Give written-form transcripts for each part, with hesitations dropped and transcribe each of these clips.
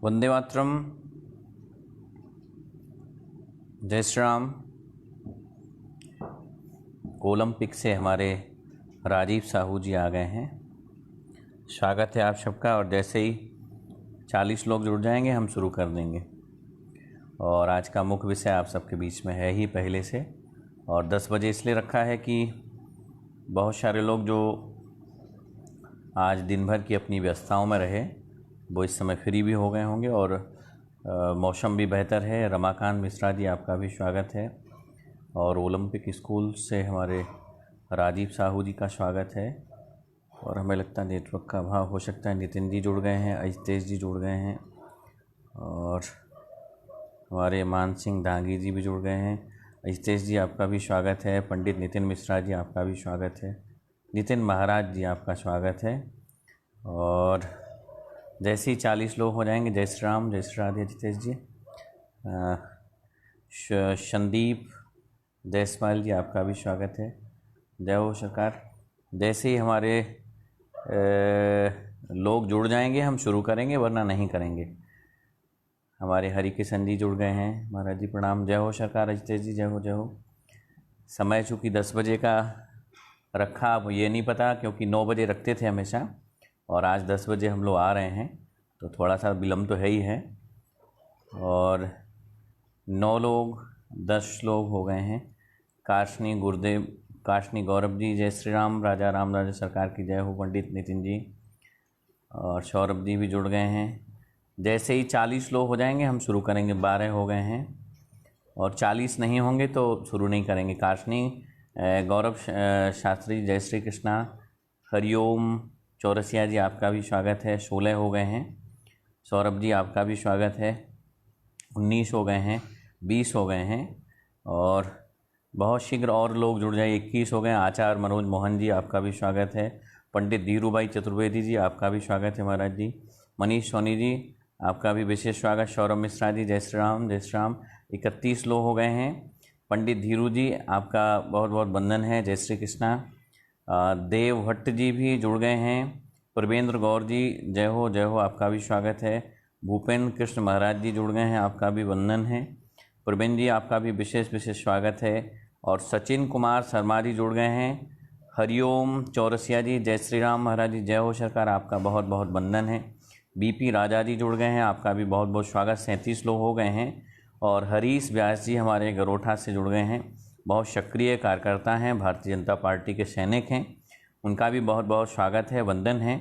वंदे मातरम, जय श्री राम। ओलंपिक से हमारे राजीव साहू जी आ गए हैं। स्वागत है आप सबका। और जैसे ही 40 लोग जुड़ जाएंगे हम शुरू कर देंगे। और आज का मुख्य विषय आप सबके बीच में है ही पहले से, और 10 बजे इसलिए रखा है कि बहुत सारे लोग जो आज दिन भर की अपनी व्यस्तताओं में रहे वो इस समय फ्री भी हो गए होंगे। और मौसम भी बेहतर है। रमाकांत मिश्रा जी आपका भी स्वागत है। और ओलंपिक स्कूल से हमारे राजीव साहू जी का स्वागत है। और हमें लगता है नेटवर्क का अभाव हो सकता है। नितिन जी जुड़ गए हैं, अजितेश जी जुड़ गए हैं, और हमारे मान सिंह दांगी जी भी जुड़ गए हैं। अजितेश जी आपका भी स्वागत है। पंडित नितिन मिश्रा जी आपका भी स्वागत है। नितिन महाराज जी आपका स्वागत है। और जैसे ही 40 लोग हो जाएंगे, जय श्री राम, जय श्री राधे अजितेश जी। संदीप जयसवाल जी आपका भी स्वागत है। जय हो सरकार। जैसे ही हमारे लोग जुड़ जाएंगे हम शुरू करेंगे, वरना नहीं करेंगे। हमारे हरि किशन जी जुड़ गए हैं। महाराज जी प्रणाम। जय हो सरकार। अजितेश जी जय हो, जय हो। समय चूँकि 10 बजे का रखा, अब ये नहीं पता क्योंकि 9 बजे रखते थे हमेशा, और आज 10 बजे हम लोग आ रहे हैं तो थोड़ा सा विलम्ब तो है ही है। और 9 लोग 10 लोग हो गए हैं। काशनी गुरुदेव, काशनी गौरव जी जय श्री राम। राजा राम राजा सरकार की जय हो। पंडित नितिन जी और सौरभ जी भी जुड़ गए हैं। जैसे ही 40 लोग हो जाएंगे हम शुरू करेंगे। 12 हो गए हैं और 40 नहीं होंगे तो शुरू नहीं करेंगे। काशनी गौरव शास्त्री जय श्री कृष्णा। हरिओम चौरसिया जी आपका भी स्वागत है। 16 हो गए हैं। सौरभ जी आपका भी स्वागत है। 19 हो गए हैं। 20 हो गए हैं और बहुत शीघ्र और लोग जुड़ जाए। 21 हो गए। आचार्य मनोज मोहन जी आपका भी स्वागत है। पंडित धीरू भाई चतुर्वेदी जी आपका भी स्वागत है। महाराज जी मनीष सोनी जी आपका भी विशेष स्वागत। सौरभ मिश्रा जी जय श्री राम, जय श्री राम। 31 लोग हो गए हैं। पंडित धीरू जी आपका बहुत बहुत वंदन है। जय श्री कृष्णा। देव भट्ट जी भी जुड़ गए हैं। प्रवेंद्र गौर जी जय हो, जय हो, आपका भी स्वागत है। भूपेंद्र कृष्ण महाराज जी जुड़ गए हैं, आपका भी वंदन है। प्रवीण जी आपका भी विशेष विशेष स्वागत है। और सचिन कुमार शर्मा जी जुड़ गए हैं। हरिओम चौरसिया जी जय श्री राम। महाराज जी जय हो सरकार, आपका बहुत बहुत वंदन है। बीपी राजा जी जुड़ गए हैं, आपका भी बहुत बहुत स्वागत। 37 लोग हो गए हैं। और हरीश व्यास जी हमारे गरोठा से जुड़ गए हैं। बहुत सक्रिय कार्यकर्ता हैं, भारतीय जनता पार्टी के सैनिक हैं, उनका भी बहुत बहुत स्वागत है, वंदन है।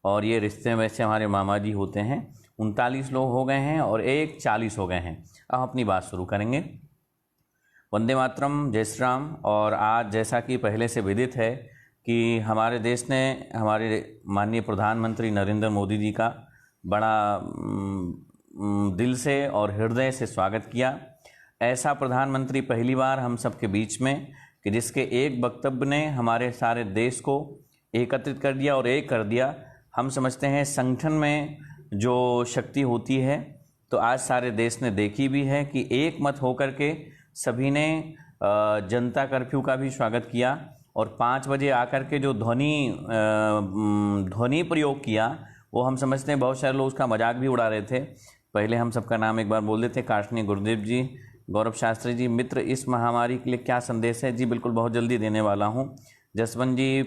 और ये रिश्ते में वैसे हमारे मामा जी होते हैं। 39 लोग हो गए हैं और 40 हो गए हैं। अब अपनी बात शुरू करेंगे। वंदे मातरम, जय श्री राम। और आज जैसा कि पहले से विदित है कि हमारे देश ने हमारे माननीय प्रधानमंत्री नरेंद्र मोदी जी का बड़ा दिल से और हृदय से स्वागत किया। ऐसा प्रधानमंत्री पहली बार हम सबके बीच में कि जिसके एक वक्तव्य ने हमारे सारे देश को एकत्रित कर दिया और एक कर दिया। हम समझते हैं संगठन में जो शक्ति होती है, तो आज सारे देश ने देखी भी है कि एक मत होकर के सभी ने जनता कर्फ्यू का भी स्वागत किया। और 5 बजे आकर के जो ध्वनि प्रयोग किया, वो हम समझते हैं बहुत सारे लोग उसका मजाक भी उड़ा रहे थे। पहले हम सबका नाम एक बार बोल देते। काशनी गुरुदेव जी, गौरव शास्त्री जी, मित्र इस महामारी के लिए क्या संदेश है? जी बिल्कुल, बहुत जल्दी देने वाला हूँ। जसवंत जी,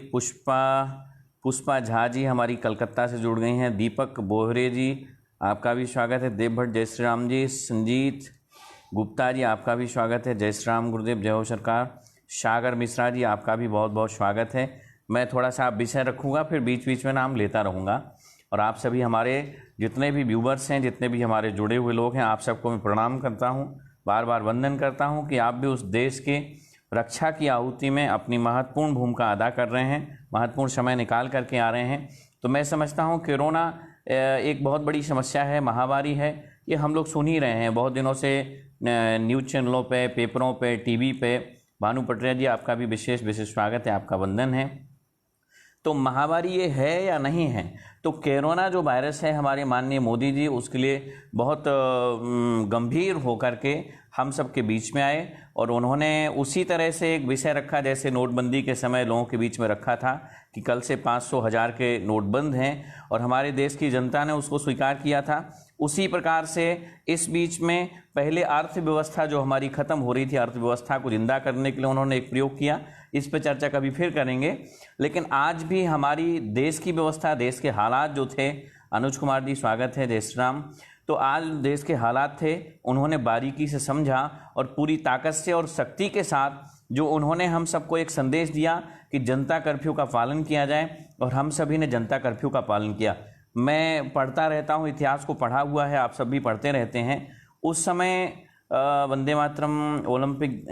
पुष्पा झा जी हमारी कलकत्ता से जुड़ गई हैं। दीपक बोहरे जी आपका भी स्वागत है। देव भट्ट जय श्री राम जी। संजीत गुप्ता जी आपका भी स्वागत है। जय श्री राम गुरुदेव, जय हो सरकार। सागर मिश्रा जी आपका भी बहुत बहुत स्वागत है। मैं थोड़ा सा विषय रखूँगा, फिर बीच बीच में नाम लेता रहूँगा। और आप सभी हमारे जितने भी व्यूवर्स हैं, जितने भी हमारे जुड़े हुए लोग हैं, आप सबको मैं प्रणाम करता हूँ, बार बार वंदन करता हूँ कि आप भी उस देश के रक्षा की आहुति में अपनी महत्वपूर्ण भूमिका अदा कर रहे हैं, महत्वपूर्ण समय निकाल करके आ रहे हैं। तो मैं समझता हूँ कोरोना एक बहुत बड़ी समस्या है, महामारी है। ये हम लोग सुन ही रहे हैं बहुत दिनों से न्यूज़ चैनलों पे, पेपरों पे, टीवी पे। भानु पटरिया जी आपका भी विशेष विशेष स्वागत है, आपका वंदन है। तो महामारी ये है या नहीं है? तो कोरोना जो वायरस है, हमारे माननीय मोदी जी उसके लिए बहुत गंभीर होकर के हम सब के बीच में आए और उन्होंने उसी तरह से एक विषय रखा जैसे नोटबंदी के समय लोगों के बीच में रखा था कि कल से 500,000 के नोट बंद हैं और हमारे देश की जनता ने उसको स्वीकार किया था। उसी प्रकार से इस बीच में पहले अर्थव्यवस्था जो हमारी ख़त्म हो रही थी, अर्थव्यवस्था को जिंदा करने के लिए उन्होंने एक प्रयोग किया। इस पर चर्चा कभी फिर करेंगे। लेकिन आज भी हमारी देश की व्यवस्था, देश के हालात जो थे, अनुज कुमार जी स्वागत है, जय श्री राम। तो आज देश के हालात थे, उन्होंने बारीकी से समझा और पूरी ताकत से और शक्ति के साथ जो उन्होंने हम सबको एक संदेश दिया कि जनता कर्फ्यू का पालन किया जाए, और हम सभी ने जनता कर्फ्यू का पालन किया। मैं पढ़ता रहता हूँ, इतिहास को पढ़ा हुआ है, आप सब भी पढ़ते रहते हैं। उस समय वंदे मातरम ओलंपिक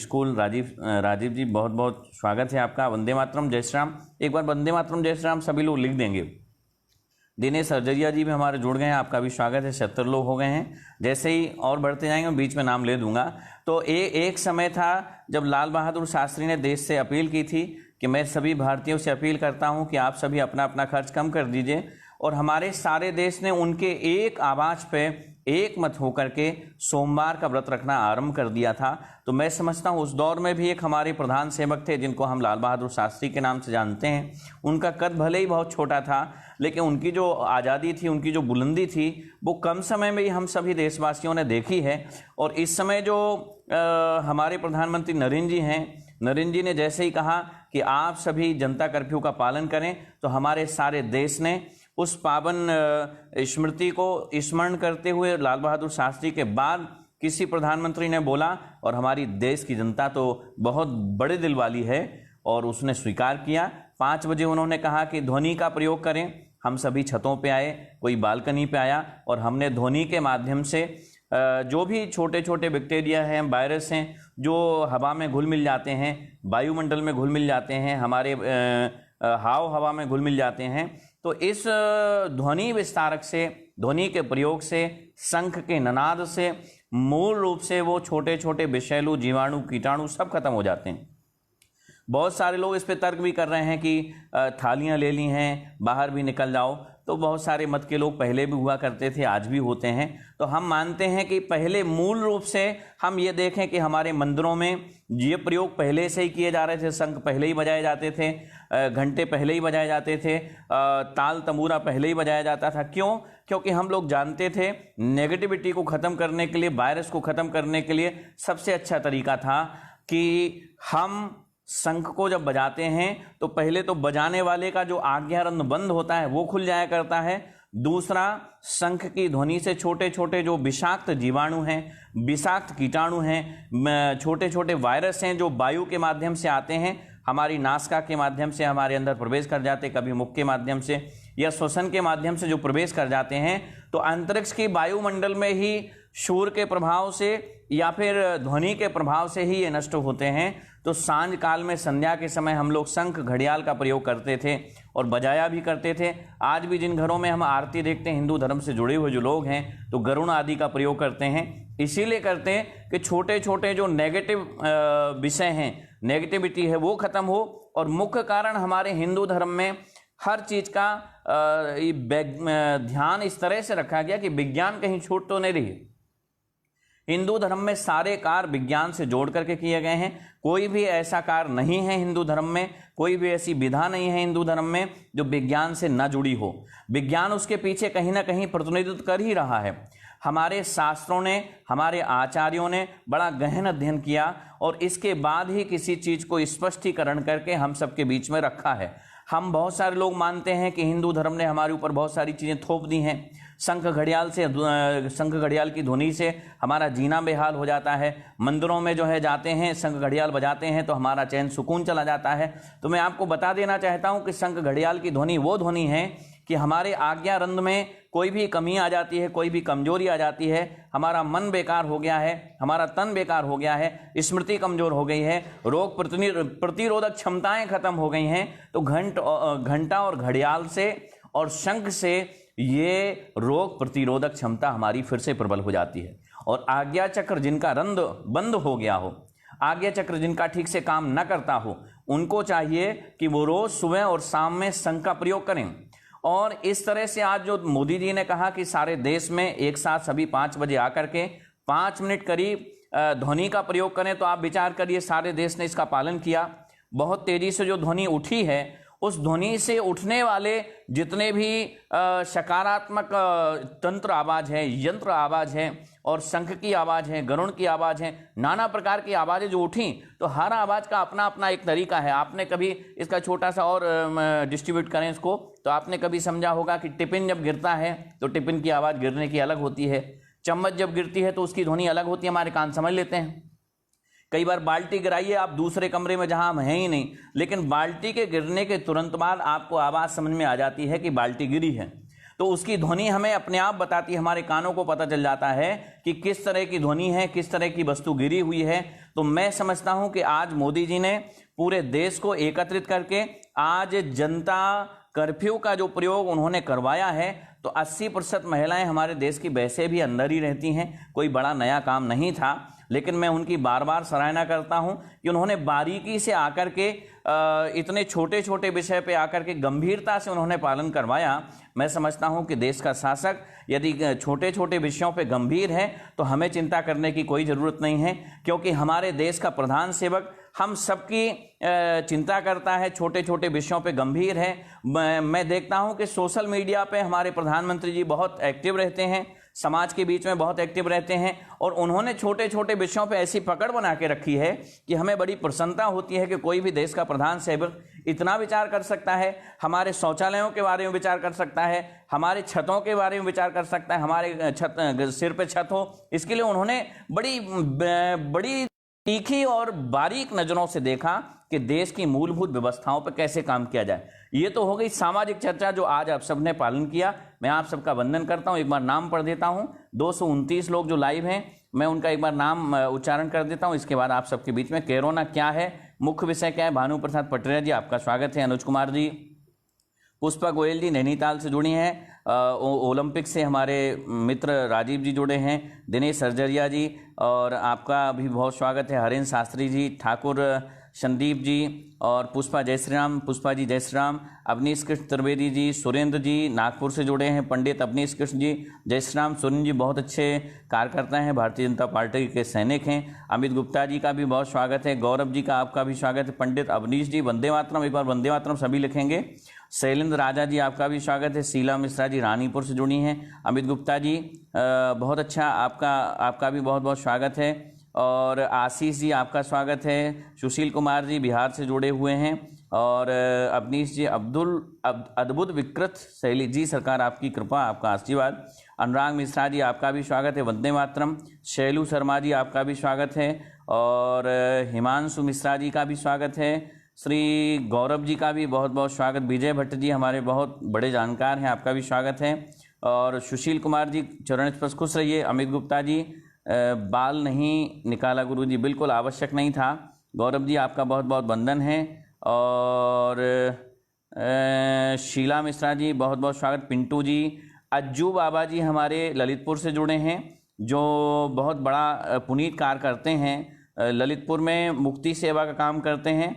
स्कूल, राजीव जी बहुत बहुत स्वागत है आपका। वंदे मातरम जय श्री राम, एक बार वंदे मातरम जय श्री राम सभी लोग लिख देंगे। दिनेश सरजरिया जी भी हमारे जुड़ गए हैं, आपका भी स्वागत है। 76 लोग हो गए हैं। जैसे ही और बढ़ते जाएंगे बीच में नाम ले दूंगा। तो एक समय था जब लाल बहादुर शास्त्री ने देश से अपील की थी कि मैं सभी भारतीयों से अपील करता हूं कि आप सभी अपना अपना खर्च कम कर दीजिए, और हमारे सारे देश ने उनके एक आवाज़ पे एक मत होकर के सोमवार का व्रत रखना आरंभ कर दिया था। तो मैं समझता हूँ उस दौर में भी एक हमारे प्रधान सेवक थे जिनको हम लाल बहादुर शास्त्री के नाम से जानते हैं। उनका कद भले ही बहुत छोटा था, लेकिन उनकी जो आज़ादी थी, उनकी जो बुलंदी थी, वो कम समय में ही हम सभी देशवासियों ने देखी है। और इस समय जो हमारे प्रधानमंत्री नरेंद्र जी हैं, नरेंद्र जी ने जैसे ही कहा कि आप सभी जनता कर्फ्यू का पालन करें, तो हमारे सारे देश ने उस पावन स्मृति को स्मरण करते हुए लाल बहादुर शास्त्री के बाद किसी प्रधानमंत्री ने बोला, और हमारी देश की जनता तो बहुत बड़े दिल वाली है और उसने स्वीकार किया। 5 बजे उन्होंने कहा कि ध्वनि का प्रयोग करें। हम सभी छतों पे आए, कोई बालकनी पे आया, और हमने ध्वनि के माध्यम से जो भी छोटे छोटे बैक्टीरिया हैं, वायरस हैं, जो हवा में घुल मिल जाते हैं, वायुमंडल में घुल मिल जाते हैं, हमारे हवा में घुल मिल जाते हैं, तो इस ध्वनि विस्तारक से, ध्वनि के प्रयोग से, शंख के ननाद से मूल रूप से वो छोटे छोटे विषैलु, जीवाणु, कीटाणु सब खत्म हो जाते हैं। बहुत सारे लोग इस पे तर्क भी कर रहे हैं कि थालियां ले ली हैं, बाहर भी निकल जाओ। तो बहुत सारे मत के लोग पहले भी हुआ करते थे, आज भी होते हैं। तो हम मानते हैं कि पहले मूल रूप से हम ये देखें कि हमारे मंदिरों में ये प्रयोग पहले से ही किए जा रहे थे। शंख पहले ही बजाए जाते थे, घंटे पहले ही बजाए जाते थे, ताल तंबूरा पहले ही बजाया जाता था। क्यों? क्योंकि हम लोग जानते थे नेगेटिविटी को ख़त्म करने के लिए, वायरस को ख़त्म करने के लिए सबसे अच्छा तरीका था कि हम शंख को जब बजाते हैं तो पहले तो बजाने वाले का जो आज्ञारंध्र बंद होता है वो खुल जाया करता है। दूसरा, शंख की ध्वनि से छोटे छोटे जो विषाक्त जीवाणु हैं, विषाक्त कीटाणु हैं, छोटे छोटे वायरस हैं जो वायु के माध्यम से आते हैं, हमारी नासिका के माध्यम से हमारे अंदर प्रवेश कर जाते, कभी मुख के माध्यम से या श्वसन के माध्यम से जो प्रवेश कर जाते हैं, तो अंतरिक्ष की वायुमंडल में ही शोर के प्रभाव से या फिर ध्वनि के प्रभाव से ही ये नष्ट होते हैं। तो सांझ काल में, संध्या के समय हम लोग शंख, घड़ियाल का प्रयोग करते थे और बजाया भी करते थे। आज भी जिन घरों में हम आरती देखते हैं, हिंदू धर्म से जुड़े हुए जो लोग हैं, तो गरुण आदि का प्रयोग करते हैं। इसीलिए करते हैं कि छोटे छोटे जो नेगेटिव विषय हैं, नेगेटिविटी है, वो खत्म हो। और मुख्य कारण हमारे हिंदू धर्म में हर चीज़ का ध्यान इस तरह से रखा गया कि विज्ञान कहीं छूट तो नहीं रही। हिंदू धर्म में सारे कार्य विज्ञान से जोड़ करके किए गए हैं। कोई भी ऐसा कार्य नहीं है हिंदू धर्म में, कोई भी ऐसी विधा नहीं है हिंदू धर्म में जो विज्ञान से न जुड़ी हो। विज्ञान उसके पीछे कहीं ना कहीं प्रतिनिधित्व कर ही रहा है। हमारे शास्त्रों ने, हमारे आचार्यों ने बड़ा गहन अध्ययन किया और इसके बाद ही किसी चीज़ को स्पष्टीकरण करके हम सबके बीच में रखा है। हम बहुत सारे लोग मानते हैं कि हिंदू धर्म ने हमारे ऊपर बहुत सारी चीज़ें थोप दी हैं। शंख घड़ियाल की ध्वनि से हमारा जीना बेहाल हो जाता है। मंदिरों में जो है जाते हैं, शंख घड़ियाल बजाते हैं तो हमारा चैन सुकून चला जाता है। तो मैं आपको बता देना चाहता हूं कि शंख घड़ियाल की ध्वनि वो ध्वनि है कि हमारे आज्ञारंध्र में कोई भी कमी आ जाती है, कोई भी कमजोरी आ जाती है, हमारा मन बेकार हो गया है, हमारा तन बेकार हो गया है, स्मृति कमजोर हो गई है, रोग प्रतिरोधक क्षमताएं खत्म हो गई हैं, तो घंटा और घड़ियाल से और शंख से ये रोग प्रतिरोधक क्षमता हमारी फिर से प्रबल हो जाती है। और आज्ञा चक्र जिनका रंध बंद हो गया हो, आज्ञा चक्र जिनका ठीक से काम न करता हो, उनको चाहिए कि वो रोज सुबह और शाम में शंख का प्रयोग करें। और इस तरह से आज जो मोदी जी ने कहा कि सारे देश में एक साथ सभी 5 बजे आकर के 5 मिनट करीब ध्वनि का प्रयोग करें, तो आप विचार करिए सारे देश ने इसका पालन किया। बहुत तेजी से जो ध्वनि उठी है, उस ध्वनि से उठने वाले जितने भी सकारात्मक तंत्र आवाज़ है, यंत्र आवाज़ है, और शंख की आवाज़ है, गरुड़ की आवाज़ है, नाना प्रकार की आवाज़ें जो उठी, तो हर आवाज़ का अपना अपना एक तरीका है। आपने कभी इसका छोटा सा और डिस्ट्रीब्यूट करें इसको, तो आपने कभी समझा होगा कि टिफिन जब गिरता है तो टिफिन की आवाज़ गिरने की अलग होती है, चम्मच जब गिरती है तो उसकी ध्वनि अलग होती है, हमारे कान समझ लेते हैं। कई बार बाल्टी गिराइए आप दूसरे कमरे में जहां हम हैं ही नहीं, लेकिन बाल्टी के गिरने के तुरंत बाद आपको आवाज़ समझ में आ जाती है कि बाल्टी गिरी है, तो उसकी ध्वनि हमें अपने आप बताती है, हमारे कानों को पता चल जाता है कि किस तरह की ध्वनि है, किस तरह की वस्तु गिरी हुई है। तो मैं समझता हूं कि आज मोदी जी ने पूरे देश को एकत्रित करके आज जनता कर्फ्यू का जो प्रयोग उन्होंने करवाया है, तो 80% महिलाएं हमारे देश की वैसे भी अंदर ही रहती हैं, कोई बड़ा नया काम नहीं था, लेकिन मैं उनकी बार बार सराहना करता हूं कि उन्होंने बारीकी से आकर के इतने छोटे छोटे विषय पे आकर के गंभीरता से उन्होंने पालन करवाया। मैं समझता हूं कि देश का शासक यदि छोटे छोटे विषयों पे गंभीर है तो हमें चिंता करने की कोई ज़रूरत नहीं है, क्योंकि हमारे देश का प्रधान सेवक हम सबकी चिंता करता है, छोटे छोटे विषयों पे गंभीर है। मैं देखता हूं कि सोशल मीडिया पे हमारे प्रधानमंत्री जी बहुत एक्टिव रहते हैं, समाज के बीच में बहुत एक्टिव रहते हैं, और उन्होंने छोटे छोटे विषयों पे ऐसी पकड़ बना के रखी है कि हमें बड़ी प्रसन्नता होती है कि कोई भी देश का प्रधान सेवक इतना विचार कर सकता है, हमारे शौचालयों के बारे में विचार कर सकता है, हमारे छतों के बारे में विचार कर सकता है, हमारे सिर पे छत हो, इसके लिए उन्होंने बड़ी तीखी और बारीक नजरों से देखा कि देश की मूलभूत व्यवस्थाओं पर कैसे काम किया जाए। ये तो हो गई सामाजिक चर्चा जो आज आप सबने पालन किया। मैं आप सबका वंदन करता हूं, एक बार नाम पढ़ देता हूं। 229 लोग जो लाइव हैं, मैं उनका एक बार नाम उच्चारण कर देता हूं, इसके बाद आप सबके बीच में कोरोना क्या है, मुख्य विषय क्या है। भानु प्रसाद पटरिया जी आपका स्वागत है, अनुज कुमार जी, पुष्पा गोयल जी नैनीताल से जुड़ी हैं, ओलंपिक से हमारे मित्र राजीव जी जुड़े हैं, दिनेश सरजरिया जी, और आपका भी बहुत स्वागत है, हरेंद्र शास्त्री जी, ठाकुर संदीप जी, और पुष्पा जय श्री राम, पुष्पा जी जय श्री राम, अवनीश कृष्ण त्रिवेदी जी, सुरेंद्र जी नागपुर से जुड़े हैं, पंडित अवनीश कृष्ण जी जय श्री राम, सुरेंद्र जी बहुत अच्छे कार्यकर्ता हैं, भारतीय जनता पार्टी के सैनिक हैं, अमित गुप्ता जी का भी बहुत स्वागत है, गौरव जी का आपका भी स्वागत है, पंडित अवनीश जी वंदे मातरम, एक बार वंदे मातरम सभी लिखेंगे, शैलेंद्र राजा जी आपका भी स्वागत है, शीला मिश्रा जी रानीपुर से जुड़ी हैं, अमित गुप्ता जी बहुत अच्छा, आपका भी बहुत बहुत स्वागत है, और आशीष जी आपका स्वागत है, सुशील कुमार जी बिहार से जुड़े हुए हैं, और अवनीश जी अद्भुत विकृत शैली जी, सरकार आपकी कृपा आपका आशीर्वाद, अनुराग मिश्रा जी आपका भी स्वागत है, वंदे मातरम, शैलू शर्मा जी आपका भी स्वागत है, और हिमांशु मिश्रा जी का भी स्वागत है, श्री गौरव जी का भी बहुत बहुत स्वागत, विजय भट्ट जी हमारे बहुत बड़े जानकार हैं, आपका भी स्वागत है, और सुशील कुमार जी चरण स्पर्श खुश रहिए, अमित गुप्ता जी बाल नहीं निकाला गुरु जी, बिल्कुल आवश्यक नहीं था, गौरव जी आपका बहुत बहुत वंदन है, और शीला मिश्रा जी बहुत बहुत स्वागत, पिंटू जी, अज्जू बाबा जी हमारे ललितपुर से जुड़े हैं, जो बहुत बड़ा पुनीत कार्य करते हैं, ललितपुर में मुक्ति सेवा का काम करते हैं,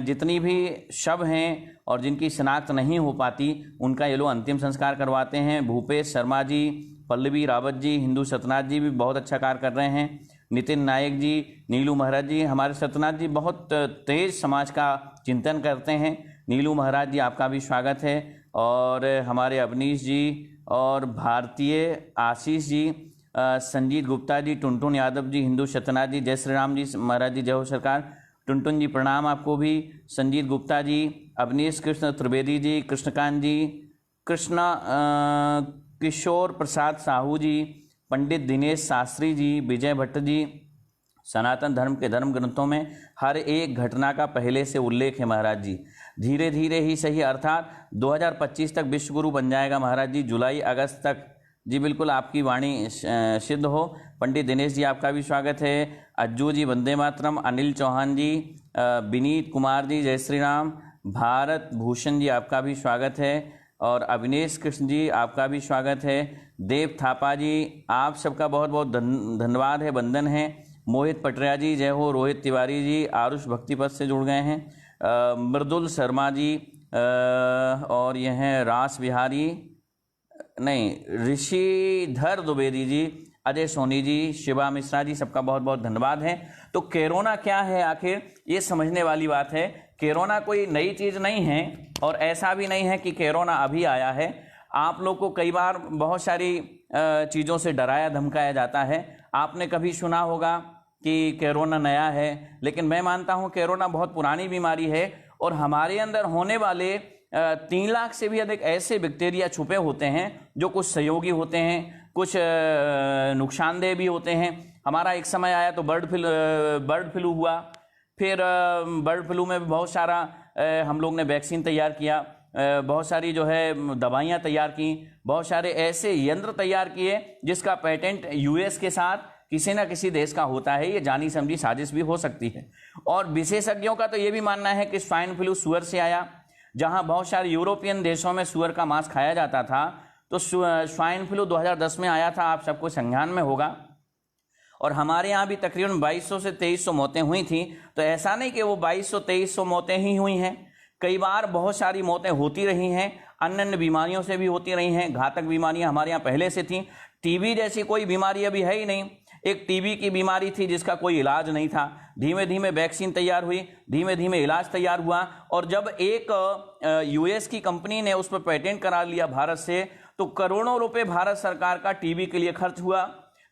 जितनी भी शव हैं और जिनकी शिनाख्त नहीं हो पाती उनका ये लोग अंतिम संस्कार करवाते हैं, भूपेश शर्मा जी, पल्लवी रावत जी, हिंदू सत्यनाथ जी भी बहुत अच्छा कार्य कर रहे हैं, नितिन नायक जी, नीलू महाराज जी, हमारे सत्यनाथ जी बहुत तेज समाज का चिंतन करते हैं, नीलू महाराज जी आपका भी स्वागत है, और हमारे अवनीश जी और भारतीय आशीष जी, संजीत गुप्ता जी, टुनटुन यादव जी, हिंदू सत्यनाथ जी, जय श्री राम जी महाराज जी जय हो सरकार, टुनटुन जी प्रणाम आपको भी, संजीत गुप्ता जी, अवनीश कृष्ण त्रिवेदी जी, कृष्णकांत जी, किशोर प्रसाद साहू जी, पंडित दिनेश शास्त्री जी, विजय भट्ट जी, सनातन धर्म के धर्म ग्रंथों में हर एक घटना का पहले से उल्लेख है महाराज जी, धीरे धीरे ही सही, अर्थात 2025 तक विश्व गुरु बन जाएगा महाराज जी, जुलाई अगस्त तक जी, बिल्कुल आपकी वाणी सिद्ध हो। पंडित दिनेश जी आपका भी स्वागत है, अज्जू जी वंदे मातरम, अनिल चौहान जी, विनीत कुमार जी जय श्री राम, भारत भूषण जी आपका भी स्वागत है, और अविनेश कृष्ण जी आपका भी स्वागत है, देव थापा जी आप सबका बहुत बहुत धन्यवाद है, वंदन है, मोहित पटरिया जी जय हो, रोहित तिवारी जी आरुष भक्तिपथ से जुड़ गए हैं, मृदुल शर्मा जी, और यह हैं रास बिहारी नहीं ऋषिधर द्विवेदी जी, अजय सोनी जी, शिवा मिश्रा जी, सबका बहुत बहुत धन्यवाद है। तो कोरोना क्या है आखिर, ये समझने वाली बात है। कोरोना कोई नई चीज़ नहीं है और ऐसा भी नहीं है कि कोरोना अभी आया है। आप लोग को कई बार बहुत सारी चीज़ों से डराया धमकाया जाता है। आपने कभी सुना होगा कि कोरोना नया है, लेकिन मैं मानता हूँ कोरोना बहुत पुरानी बीमारी है और हमारे अंदर होने वाले 3 लाख से भी अधिक ऐसे बैक्टीरिया छुपे होते हैं जो कुछ सहयोगी होते हैं, कुछ नुकसानदेह भी होते हैं। हमारा एक समय आया तो बर्ड फ्लू हुआ, फिर बर्ड फ्लू में भी बहुत सारा हम लोग ने वैक्सीन तैयार किया, बहुत सारी जो है दवाइयाँ तैयार की, बहुत सारे ऐसे यंत्र तैयार किए जिसका पेटेंट यूएस के साथ किसी न किसी देश का होता है। ये जानी समझी साजिश भी हो सकती है। और विशेषज्ञों का तो ये भी मानना है कि स्वाइन फ्लू सुअर से आया। जहां बहुत सारे यूरोपियन देशों में सुअर का मांस खाया जाता था, तो स्वाइन फ्लू 2010 में आया था, आप सबको संज्ञान में होगा। और हमारे यहाँ भी तकरीबन 2200 से 2300 मौतें हुई थी। तो ऐसा नहीं कि वो 2200-2300 मौतें ही हुई हैं, कई बार बहुत सारी मौतें होती रही हैं, अन्य अन्य बीमारियों से भी होती रही हैं। घातक बीमारियां हमारे यहाँ पहले से थी। टीबी जैसी कोई बीमारी अभी है ही नहीं। एक टीबी की बीमारी थी जिसका कोई इलाज नहीं था। धीमे धीमे वैक्सीन तैयार हुई, धीमे धीमे इलाज तैयार हुआ, और जब एक यूएस की कंपनी ने उस पर पेटेंट करा लिया भारत से, तो करोड़ों रुपए भारत सरकार का टीबी के लिए खर्च हुआ,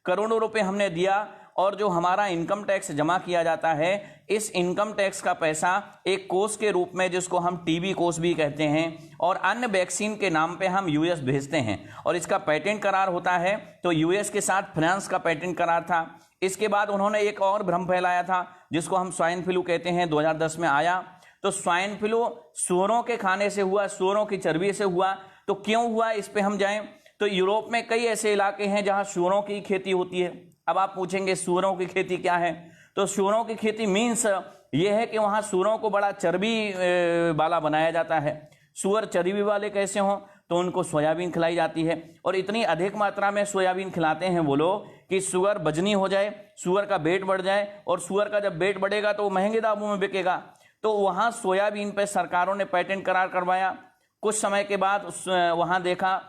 करोड़ों रुपए हमने दिया। और जो हमारा इनकम टैक्स जमा किया जाता है, इस इनकम टैक्स का पैसा एक कोष के रूप में, जिसको हम टीबी कोष भी कहते हैं, और अन्य वैक्सीन के नाम पे हम यूएस भेजते हैं। और इसका पेटेंट करार होता है, तो यूएस के साथ फ्रांस का पेटेंट करार था। इसके बाद उन्होंने एक और भ्रम फैलाया था जिसको हम स्वाइन फ्लू कहते हैं, 2010 में आया। तो स्वाइन फ्लू सूअरों के खाने से हुआ, सूअरों की चर्बी से हुआ। तो क्यों हुआ, इस पे हम जाएं तो यूरोप में कई ऐसे इलाके हैं जहां सूअरों की खेती होती है। अब आप पूछेंगे सूअरों की खेती क्या है, तो सूअरों की खेती मीन्स ये है कि वहां सूअरों को बड़ा चर्बी वाला बनाया जाता है। सूअर चर्बी वाले कैसे हों, तो उनको सोयाबीन खिलाई जाती है, और इतनी अधिक मात्रा में सोयाबीन खिलाते हैं वो लोग कि सूअर वजनी हो जाए, सूअर का वेट बढ़ जाए, और सूअर का जब वेट बढ़ेगा तो वो महंगे दामों में बिकेगा। तो वहां सोयाबीन पे सरकारों ने पेटेंट करार करवाया। कुछ समय के बाद वहां देखा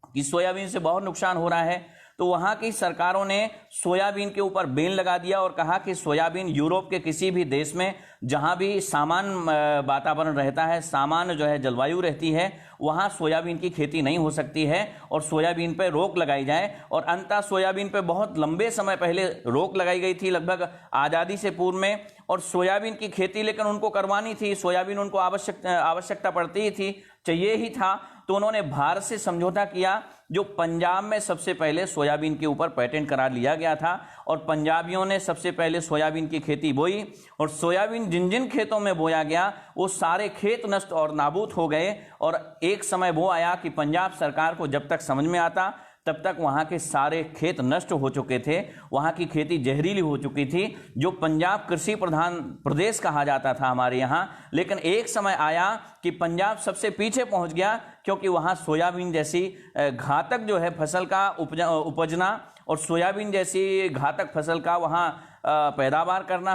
कि सोयाबीन से बहुत नुकसान हो रहा है, तो वहां की सरकारों ने सोयाबीन के ऊपर बैन लगा दिया और कहा कि सोयाबीन यूरोप के किसी भी देश में जहां भी सामान्य वातावरण रहता है, सामान्य जो है जलवायु रहती है, वहां सोयाबीन की खेती नहीं हो सकती है, और सोयाबीन पर रोक लगाई जाए। और अंततः सोयाबीन पर बहुत लंबे समय पहले रोक लगाई गई थी, लगभग आज़ादी से पूर्व में। और सोयाबीन की खेती लेकिन उनको करवानी थी, सोयाबीन उनको आवश्यकता पड़ती ही थी, चाहिए ही था। तो उन्होंने भारत से समझौता किया, जो पंजाब में सबसे पहले सोयाबीन के ऊपर पेटेंट करा लिया गया था, और पंजाबियों ने सबसे पहले सोयाबीन की खेती बोई। और सोयाबीन जिन जिन खेतों में बोया गया वो सारे खेत नष्ट और नाबूद हो गए। और एक समय वो आया कि पंजाब सरकार को जब तक समझ में आता तब तक वहाँ के सारे खेत नष्ट हो चुके थे, वहाँ की खेती जहरीली हो चुकी थी। जो पंजाब कृषि प्रधान प्रदेश कहा जाता था हमारे यहाँ, लेकिन एक समय आया कि पंजाब सबसे पीछे पहुँच गया, क्योंकि वहाँ सोयाबीन जैसी घातक जो है फसल का उपजना, और सोयाबीन जैसी घातक फसल का वहाँ पैदावार करना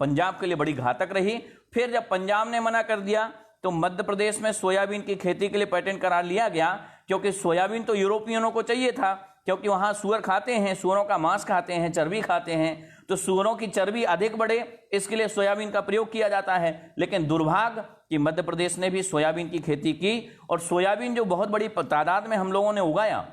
पंजाब के लिए बड़ी घातक रही। फिर जब पंजाब ने मना कर दिया तो मध्य प्रदेश में सोयाबीन की खेती के लिए पेटेंट करार लिया गया, क्योंकि सोयाबीन तो यूरोपियनों को चाहिए था, क्योंकि वहाँ सूअर खाते हैं, सूअरों का मांस खाते हैं, चर्बी खाते हैं, तो सूअरों की चर्बी अधिक बढ़े इसके लिए सोयाबीन का प्रयोग किया जाता है। लेकिन दुर्भाग्य कि मध्य प्रदेश ने भी सोयाबीन की खेती की, और सोयाबीन जो बहुत बड़ी तादाद में हम लोगों ने उगाया,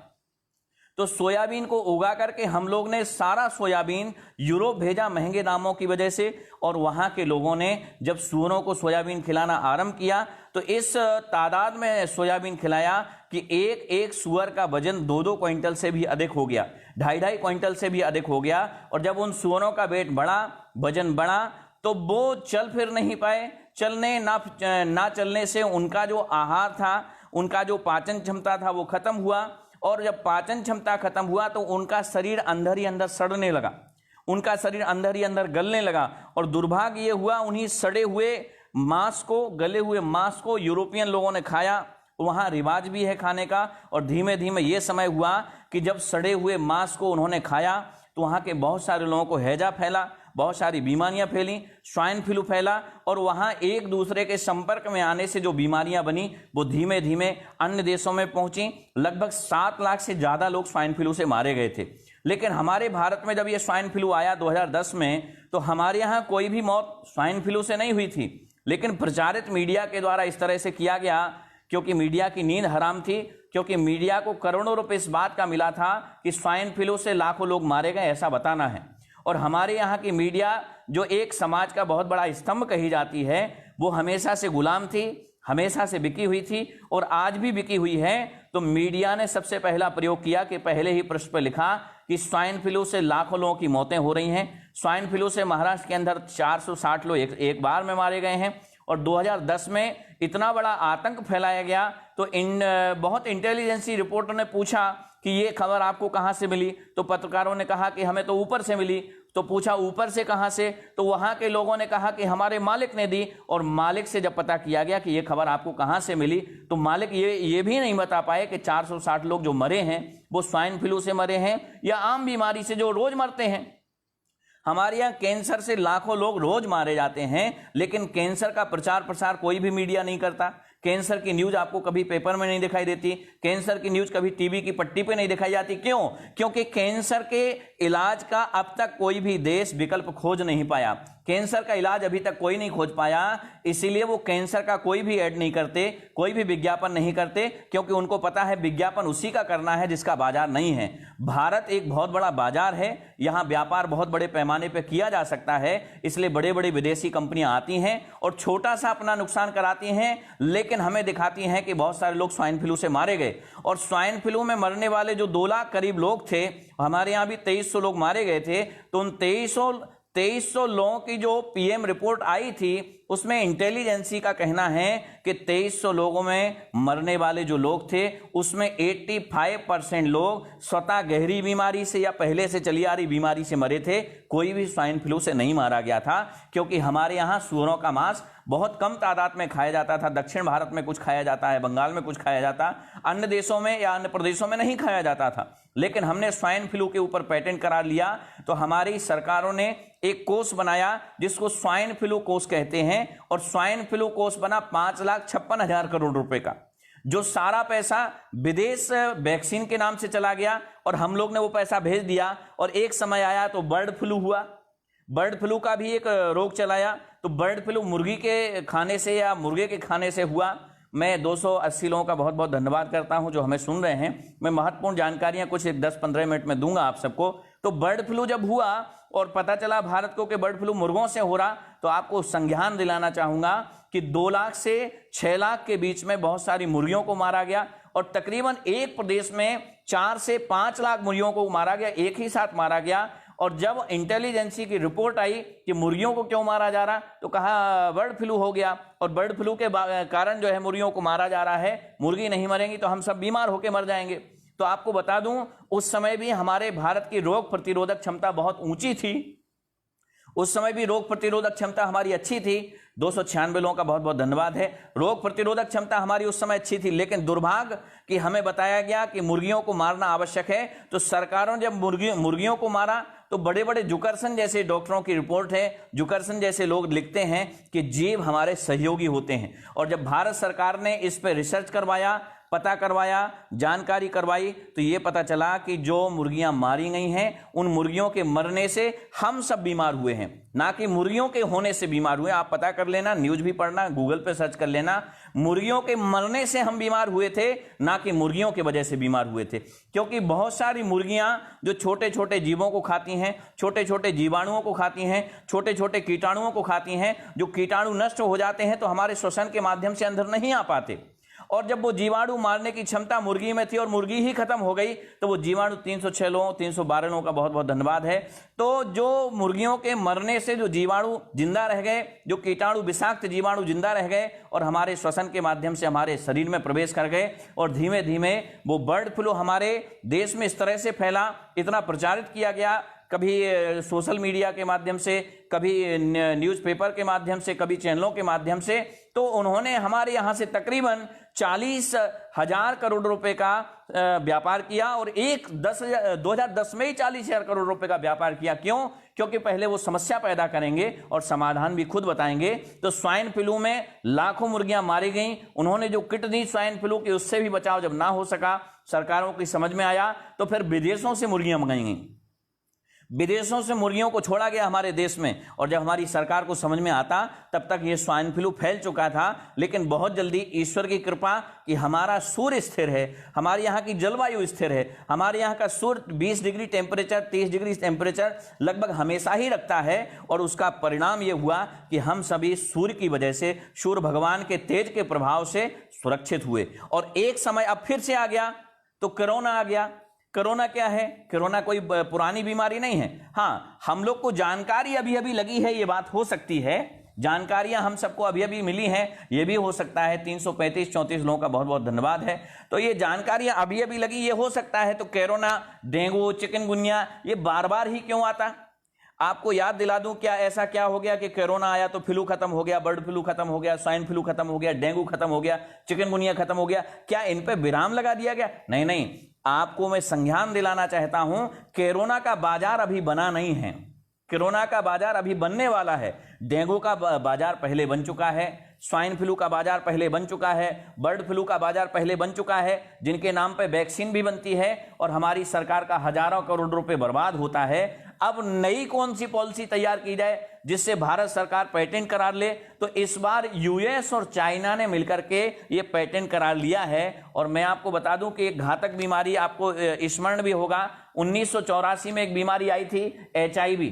तो सोयाबीन को उगा करके हम लोग ने सारा सोयाबीन यूरोप भेजा महंगे दामों की वजह से। और वहाँ के लोगों ने जब सूअरों को सोयाबीन खिलाना आरंभ किया तो इस तादाद में सोयाबीन खिलाया कि एक एक सूअर का वजन 2-2 क्विंटल से भी अधिक हो गया, 2.5 क्विंटल से भी अधिक हो गया। और जब उन सूअरों का वेट बढ़ा, वजन बढ़ा, तो वो चल फिर नहीं पाए। चलने ना चलने से उनका जो आहार था, उनका जो पाचन क्षमता था वो खत्म हुआ, और जब पाचन क्षमता खत्म हुआ तो उनका शरीर अंदर ही अंदर सड़ने लगा, उनका शरीर अंदर ही अंदर गलने लगा। और दुर्भाग्य ये हुआ, उन्हीं सड़े हुए मांस को, गले हुए मांस को यूरोपियन लोगों ने खाया। वहाँ रिवाज भी है खाने का। और धीमे धीमे ये समय हुआ कि जब सड़े हुए मांस को उन्होंने खाया तो वहाँ के बहुत सारे लोगों को हैजा फैला, बहुत सारी बीमारियां फैली, स्वाइन फ्लू फैला, और वहाँ एक दूसरे के संपर्क में आने से जो बीमारियां बनी वो धीमे धीमे अन्य देशों में पहुंची। लगभग 7 लाख से ज़्यादा लोग स्वाइन फ्लू से मारे गए थे। लेकिन हमारे भारत में जब ये स्वाइन फ्लू आया 2010 में, तो हमारे यहाँ कोई भी मौत स्वाइन फ्लू से नहीं हुई थी, लेकिन प्रचारित मीडिया के द्वारा इस तरह से किया गया, क्योंकि मीडिया की नींद हराम थी, क्योंकि मीडिया को करोड़ों रुपए इस बात का मिला था कि स्वाइन फ्लू से लाखों लोग मारे गए, ऐसा बताना है। और हमारे यहाँ की मीडिया जो एक समाज का बहुत बड़ा स्तंभ कही जाती है, वो हमेशा से गुलाम थी, हमेशा से बिकी हुई थी और आज भी बिकी हुई है। तो मीडिया ने सबसे पहला प्रयोग किया कि पहले ही पृष्ठ पर लिखा कि स्वाइन फ्लू से लाखों लोगों की मौतें हो रही हैं। स्वाइन फ्लू से महाराष्ट्र के अंदर 460 लोग एक बार में मारे गए हैं और 2010 में इतना बड़ा आतंक फैलाया गया। तो बहुत इंटेलिजेंसी रिपोर्टर ने पूछा कि ये खबर आपको कहां से मिली, तो पत्रकारों ने कहा कि हमें तो ऊपर से मिली। तो पूछा ऊपर से कहां से, तो वहां के लोगों ने कहा कि हमारे मालिक ने दी। और मालिक से जब पता किया गया कि ये खबर आपको कहां से मिली, तो मालिक ये भी नहीं बता पाए कि 460 लोग जो मरे हैं वो स्वाइन फ्लू से मरे हैं या आम बीमारी से जो रोज मरते हैं। हमारे यहाँ कैंसर से लाखों लोग रोज मारे जाते हैं, लेकिन कैंसर का प्रचार प्रसार कोई भी मीडिया नहीं करता। कैंसर की न्यूज आपको कभी पेपर में नहीं दिखाई देती, कैंसर की न्यूज कभी टीवी की पट्टी पे नहीं दिखाई जाती। क्यों? क्योंकि कैंसर के इलाज का अब तक कोई भी देश विकल्प खोज नहीं पाया। कैंसर का इलाज अभी तक कोई नहीं खोज पाया, इसीलिए वो कैंसर का कोई भी ऐड नहीं करते, कोई भी विज्ञापन नहीं करते, क्योंकि उनको पता है विज्ञापन उसी का करना है जिसका बाजार नहीं है। भारत एक बहुत बड़ा बाजार है, यहां व्यापार बहुत बड़े पैमाने पर किया जा सकता है, इसलिए बड़े बड़े विदेशी कंपनियां आती हैं और छोटा सा अपना नुकसान कराती हैं, लेकिन हमें दिखाती हैं कि बहुत सारे लोग स्वाइन फ्लू से मारे गए। और स्वाइन फ्लू में मरने वाले जो 2 लाख करीब लोग थे, हमारे यहां भी 2300 लोग मारे गए थे। तो उन 2300 लोगों की जो पीएम रिपोर्ट आई थी, उसमें इंटेलिजेंसी का कहना है कि 2300 लोगों में मरने वाले जो लोग थे, उसमें 85% लोग स्वतः गहरी बीमारी से या पहले से चली आ रही बीमारी से मरे थे। कोई भी स्वाइन फ्लू से नहीं मारा गया था, क्योंकि हमारे यहाँ सूअरों का मांस बहुत कम तादाद में खाया जाता था। दक्षिण भारत में कुछ खाया जाता है, बंगाल में कुछ खाया जाता, अन्य देशों में या अन्य प्रदेशों में नहीं खाया जाता था। लेकिन हमने स्वाइन फ्लू के ऊपर पेटेंट करा लिया, तो हमारी सरकारों ने एक कोष बनाया जिसको स्वाइन फ्लू कोष कहते हैं। और स्वाइन फ्लू कोष बना 5,56,000 करोड़ रुपए का, जो सारा पैसा विदेश वैक्सीन के नाम से चला गया और हम लोग ने वो पैसा भेज दिया। और एक समय आया तो बर्ड फ्लू हुआ, बर्ड फ्लू का भी एक रोग चलाया। तो बर्ड फ्लू मुर्गी के खाने से या मुर्गे के खाने से हुआ। मैं 280 लोगों का बहुत बहुत धन्यवाद करता हूं जो हमें सुन रहे हैं। मैं महत्वपूर्ण जानकारियां कुछ 10-15 मिनट में दूंगा आप सबको। तो बर्ड फ्लू जब हुआ और पता चला भारत को कि बर्ड फ्लू मुर्गों से हो रहा, तो आपको संज्ञान दिलाना चाहूंगा कि 2 लाख से 6 लाख के बीच में बहुत सारी मुर्गियों को मारा गया और तकरीबन एक प्रदेश में 4 से 5 लाख मुर्गियों को मारा गया, एक ही साथ मारा गया। और जब इंटेलिजेंसी की रिपोर्ट आई कि मुर्गियों को क्यों मारा जा रहा, तो कहा बर्ड फ्लू हो गया और बर्ड फ्लू के कारण जो है मुर्गियों को मारा जा रहा है। मुर्गी नहीं मरेंगी तो हम सब बीमार होकर मर जाएंगे। तो आपको बता दूं, उस समय भी हमारे भारत की रोग प्रतिरोधक क्षमता बहुत ऊंची थी। उस समय भी रोग प्रतिरोधक क्षमता हमारी अच्छी थी। 296 लोगों का बहुत बहुत धन्यवाद है। रोग प्रतिरोधक क्षमता हमारी उस समय अच्छी थी, लेकिन दुर्भाग्य कि हमें बताया गया कि मुर्गियों को मारना आवश्यक है। तो सरकारों ने जब मुर्गियों को मारा, तो बड़े बड़े जुकरसन जैसे डॉक्टरों की रिपोर्ट है, जुकरसन जैसे लोग लिखते हैं कि जीव हमारे सहयोगी होते हैं। और जब भारत सरकार ने इस पर रिसर्च करवाया, पता करवाया, जानकारी करवाई, तो ये पता चला कि जो मुर्गियां मारी गई हैं, उन मुर्गियों के मरने से हम सब बीमार हुए हैं, ना कि मुर्गियों के होने से बीमार हुए। आप पता कर लेना, न्यूज भी पढ़ना, गूगल पे सर्च कर लेना। मुर्गियों के मरने से हम बीमार हुए थे, ना कि मुर्गियों की वजह से बीमार हुए थे। क्योंकि बहुत सारी मुर्गियां जो छोटे छोटे जीवों को खाती हैं, छोटे छोटे जीवाणुओं को खाती हैं, छोटे छोटे कीटाणुओं को खाती हैं। जो कीटाणु नष्ट हो जाते हैं तो हमारे श्वसन के माध्यम से अंदर नहीं आ पाते। और जब वो जीवाणु मारने की क्षमता मुर्गी में थी और मुर्गी ही खत्म हो गई, तो वो जीवाणु 306 लोगों 312 लोगों का बहुत बहुत धन्यवाद है। तो जो मुर्गियों के मरने से जो जीवाणु जिंदा रह गए, जो कीटाणु विषाक्त जीवाणु जिंदा रह गए और हमारे श्वसन के माध्यम से हमारे शरीर में प्रवेश कर गए, और धीमे धीमे वो बर्ड फ्लू हमारे देश में इस तरह से फैला, इतना प्रचारित किया गया, कभी सोशल मीडिया के माध्यम से, कभी न्यूज़पेपर के माध्यम से, कभी चैनलों के माध्यम से। तो उन्होंने हमारे यहाँ से तकरीबन 40,000 करोड़ रुपए का व्यापार किया और 2010 में ही 40,000 करोड़ रुपए का व्यापार किया। क्यों? क्योंकि पहले वो समस्या पैदा करेंगे और समाधान भी खुद बताएंगे। तो स्वाइन फ्लू में लाखों मुर्गियां मारी गईं। उन्होंने जो किट दी स्वाइन फ्लू की, उससे भी बचाव जब ना हो सका, सरकारों की समझ में आया तो फिर विदेशों से मुर्गियां मंगाई गईं। विदेशों से मुर्गियों को छोड़ा गया हमारे देश में, और जब हमारी सरकार को समझ में आता तब तक ये स्वाइन फ्लू फैल चुका था। लेकिन बहुत जल्दी ईश्वर की कृपा कि हमारा सूर्य स्थिर है, हमारे यहाँ की जलवायु स्थिर है, हमारे यहाँ का सूर्य 20 डिग्री टेम्परेचर 30 डिग्री टेम्परेचर लगभग हमेशा ही रखता है। और उसका परिणाम ये हुआ कि हम सभी सूर्य की वजह से, सूर्य भगवान के तेज के प्रभाव से सुरक्षित हुए। और एक समय अब फिर से आ गया तो कोरोना आ गया। कोरोना क्या है? कोरोना कोई पुरानी बीमारी नहीं है। हाँ, हम लोग को जानकारी अभी अभी लगी है, ये बात हो सकती है, जानकारियां हम सबको अभी अभी मिली हैं, ये भी हो सकता है। 335-34 लोगों का बहुत बहुत धन्यवाद है। तो ये जानकारियां अभी अभी लगी, ये हो सकता है। तो कोरोना, डेंगू, चिकनगुनिया ये बार बार ही क्यों आता? आपको याद दिला दूं, क्या ऐसा क्या हो गया कि कोरोना आया तो फ्लू खत्म हो गया, बर्ड फ्लू खत्म हो गया, स्वाइन फ्लू खत्म हो गया, डेंगू खत्म हो गया, चिकनगुनिया खत्म हो गया? क्या इन पे विराम लगा दिया गया? नहीं नहीं, आपको मैं संज्ञान दिलाना चाहता हूं, कोरोना का बाजार अभी बना नहीं है, कोरोना का बाजार अभी बनने वाला है। डेंगू का बाजार पहले बन चुका है, स्वाइन फ्लू का बाजार पहले बन चुका है, बर्ड फ्लू का बाजार पहले बन चुका है, जिनके नाम पे वैक्सीन भी बनती है और हमारी सरकार का हजारों करोड़ रुपए बर्बाद होता है। अब नई कौन सी पॉलिसी तैयार की जाए जिससे भारत सरकार पेटेंट करार ले? तो इस बार यूएस और चाइना ने मिलकर के ये पेटेंट करार लिया है। और मैं आपको बता दूं कि एक घातक बीमारी, आपको स्मरण भी होगा, 1984 में एक बीमारी आई थी HIV,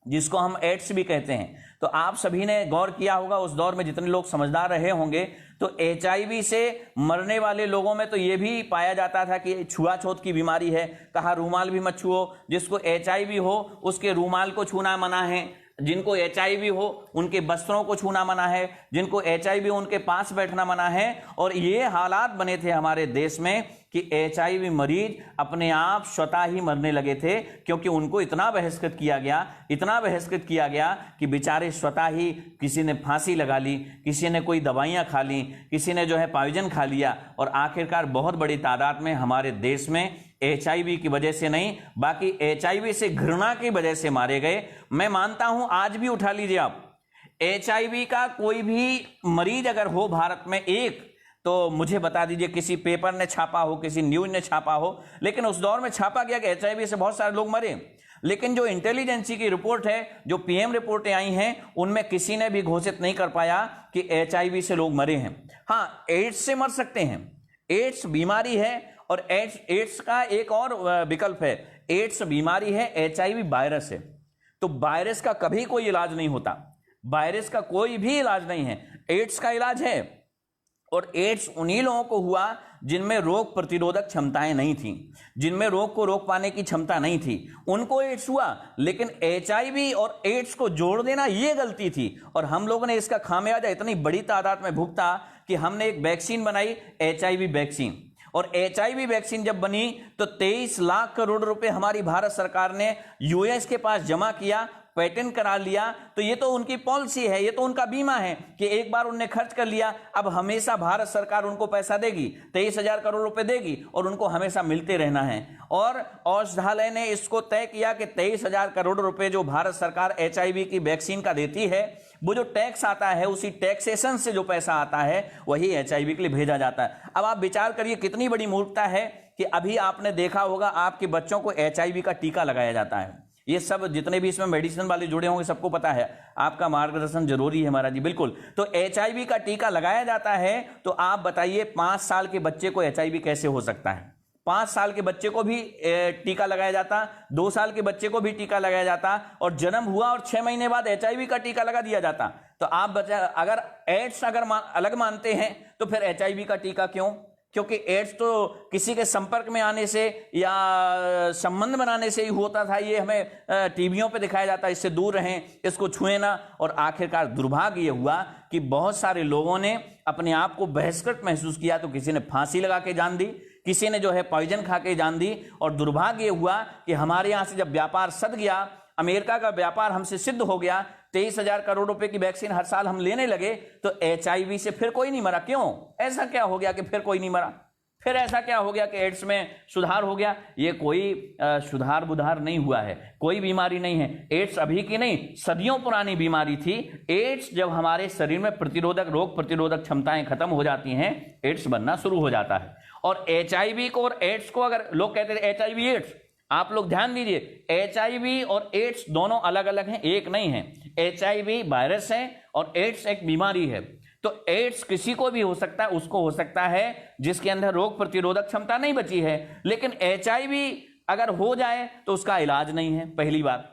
जिसको हम एड्स भी कहते हैं। तो आप सभी ने गौर किया होगा, उस दौर में जितने लोग समझदार रहे होंगे, तो HIV से मरने वाले लोगों में तो ये भी पाया जाता था कि छुआछूत की बीमारी है। कहा रूमाल भी मत छुओ, जिसको HIV हो उसके रूमाल को छूना मना है, जिनको HIV हो उनके वस्त्रों को छूना मना है, जिनको HIV हो उनके पास बैठना मना है। और ये हालात बने थे हमारे देश में कि HIV मरीज अपने आप स्वतः ही मरने लगे थे, क्योंकि उनको इतना बहिष्कृत किया गया, इतना बहिष्कृत किया गया कि बेचारे स्वतः ही, किसी ने फांसी लगा ली, किसी ने कोई दवाइयां खा ली, किसी ने जो है पॉइजन खा लिया, और आखिरकार बहुत बड़ी तादाद में हमारे देश में HIV की वजह से नहीं, बाकी HIV से घृणा की वजह से मारे गए। मैं मानता हूं, आज भी उठा लीजिए आप, HIV का कोई भी मरीज अगर हो भारत में एक, तो मुझे बता दीजिए, किसी पेपर ने छापा हो, किसी न्यूज ने छापा हो। लेकिन उस दौर में छापा गया कि HIV से बहुत सारे लोग मरे, लेकिन जो इंटेलिजेंसी की रिपोर्ट है, जो PM रिपोर्टें आई हैं, उनमें किसी ने भी घोषित नहीं कर पाया कि HIV से लोग मरे हैं। हाँ, एड्स से मर सकते हैं, एड्स बीमारी है, और एड्स का एक और विकल्प है, एड्स बीमारी है, HIV वायरस है। तो वायरस का कभी कोई इलाज नहीं होता, वायरस का कोई भी इलाज नहीं है, एड्स का इलाज है। और एड्स उन्हीं लोगों को हुआ जिनमें रोग प्रतिरोधक क्षमताएं नहीं थी, जिनमें रोग को रोक पाने की क्षमता नहीं थी, उनको एड्स हुआ। लेकिन HIV और एड्स को जोड़ देना ये गलती थी, और हम लोगों ने इसका खामियाजा इतनी बड़ी तादाद में भुगता कि हमने एक वैक्सीन बनाई, HIV वैक्सीन। और HIV वैक्सीन जब बनी तो 23 लाख करोड़ रुपए हमारी भारत सरकार ने US के पास जमा किया, पेटेंट करा लिया। तो ये तो उनकी पॉलिसी है, ये तो उनका बीमा है कि एक बार उनने खर्च कर लिया, अब हमेशा भारत सरकार उनको पैसा देगी, 23,000 करोड़ रुपए देगी, और उनको हमेशा मिलते रहना है। और औषधालय ने इसको तय किया कि 23,000 करोड़ रुपए जो भारत सरकार HIV की वैक्सीन का देती है, वो जो टैक्स आता है, उसी टैक्सेशन से जो पैसा आता है वही HIV के लिए भेजा जाता है। अब आप विचार करिए कितनी बड़ी मूर्खता है कि अभी आपने देखा होगा आपके बच्चों को HIV का टीका लगाया जाता है। ये सब जितने भी इसमें मेडिसिन वाले जुड़े होंगे सबको पता है, आपका मार्गदर्शन जरूरी है महाराज जी, बिल्कुल। तो HIV का टीका लगाया जाता है। तो आप बताइए 5 साल के बच्चे को HIV कैसे हो सकता है? 5 साल के बच्चे को भी टीका लगाया जाता, 2 साल के बच्चे को भी टीका लगाया जाता, और जन्म हुआ और 6 महीने बाद HIV का टीका लगा दिया जाता। तो आप बच्चा अगर एड्स अलग मानते हैं तो फिर HIV का टीका क्यों? क्योंकि एड्स तो किसी के संपर्क में आने से या संबंध बनाने से ही होता था। ये हमें टीवियों पे दिखाया जाता है, इससे दूर रहें, इसको छुए ना। और आखिरकार दुर्भाग्य ये हुआ कि बहुत सारे लोगों ने अपने आप को बहिष्कृत महसूस किया, तो किसी ने फांसी लगा के जान दी, किसी ने जो है पॉइजन खा के जान दी। और दुर्भाग्य हुआ कि हमारे यहां से जब व्यापार सद गया, अमेरिका का व्यापार हमसे सिद्ध हो गया, 23,000 करोड़ रुपए की वैक्सीन हर साल हम लेने लगे तो HIV से फिर कोई नहीं मरा। क्यों? ऐसा क्या हो गया कि फिर कोई नहीं मरा? फिर ऐसा क्या हो गया कि एड्स में सुधार हो गया? ये कोई सुधार बुधार नहीं हुआ है, कोई बीमारी नहीं है। एड्स अभी की नहीं, सदियों पुरानी बीमारी थी। एड्स जब हमारे शरीर में रोग प्रतिरोधक क्षमताएं खत्म हो जाती हैं, एड्स बनना शुरू हो जाता है। और HIV को और एड्स को, अगर लोग कहते थे HIV एड्स, आप लोग ध्यान दीजिए, HIV और एड्स दोनों अलग अलग हैं, एक नहीं है। HIV वायरस है और एड्स एक बीमारी है। तो एड्स किसी को भी हो सकता है, उसको हो सकता है जिसके अंदर रोग प्रतिरोधक क्षमता नहीं बची है। लेकिन HIV अगर हो जाए तो उसका इलाज नहीं है, पहली बात,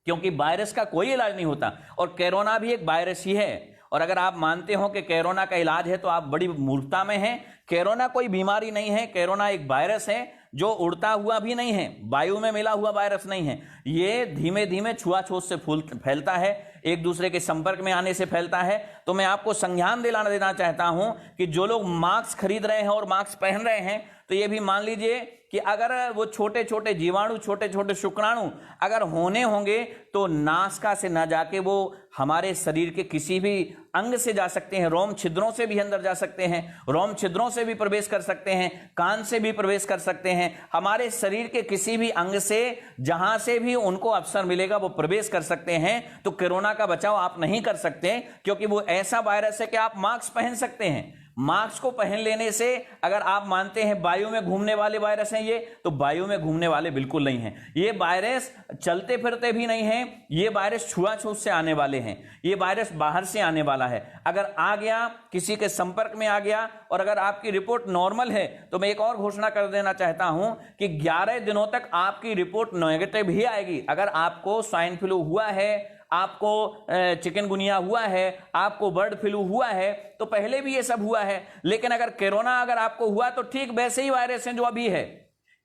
क्योंकि वायरस का कोई इलाज नहीं होता। और कोरोना भी एक वायरस ही है। और अगर आप मानते हो कि कोरोना का इलाज है तो आप बड़ी मूर्खता में हैं। कोरोना कोई बीमारी नहीं है, कोरोना एक वायरस है जो उड़ता हुआ भी नहीं है, वायु में मिला हुआ वायरस नहीं है। ये धीमे धीमे छुआछूत से फैलता है, एक दूसरे के संपर्क में आने से फैलता है। तो मैं आपको संज्ञान दिलाना देना चाहता हूं कि जो लोग मास्क खरीद रहे हैं और मास्क पहन रहे हैं, तो ये भी मान लीजिए कि अगर वो छोटे छोटे जीवाणु, छोटे छोटे शुक्राणु अगर होने होंगे तो नासिका से न जाके वो हमारे शरीर के किसी भी अंग से जा सकते हैं, रोम छिद्रों से भी अंदर जा सकते हैं, रोम छिद्रों से भी प्रवेश कर सकते हैं, कान से भी प्रवेश कर सकते हैं। हमारे शरीर के किसी भी अंग से जहां से भी उनको अवसर मिलेगा वो प्रवेश कर सकते हैं। तो कोरोना का बचाव आप नहीं कर सकते, क्योंकि वो ऐसा वायरस है कि आप मास्क पहन सकते हैं। मास्क को पहन लेने से अगर आप मानते हैं वायु में घूमने वाले वायरस हैं ये, तो वायु में घूमने वाले बिल्कुल नहीं हैं। ये वायरस चलते फिरते भी नहीं हैं, ये वायरस छुआछूत से आने वाले हैं, ये वायरस बाहर से आने वाला है। अगर आ गया, किसी के संपर्क में आ गया और अगर आपकी रिपोर्ट नॉर्मल है, तो मैं एक और घोषणा कर देना चाहता हूं कि 11 दिनों तक आपकी रिपोर्ट नेगेटिव ही आएगी। अगर आपको स्वाइन फ्लू हुआ है, आपको चिकनगुनिया हुआ है, आपको बर्ड फ्लू हुआ है, तो पहले भी ये सब हुआ है। लेकिन अगर कोरोना अगर आपको हुआ तो ठीक वैसे ही वायरस है जो अभी है।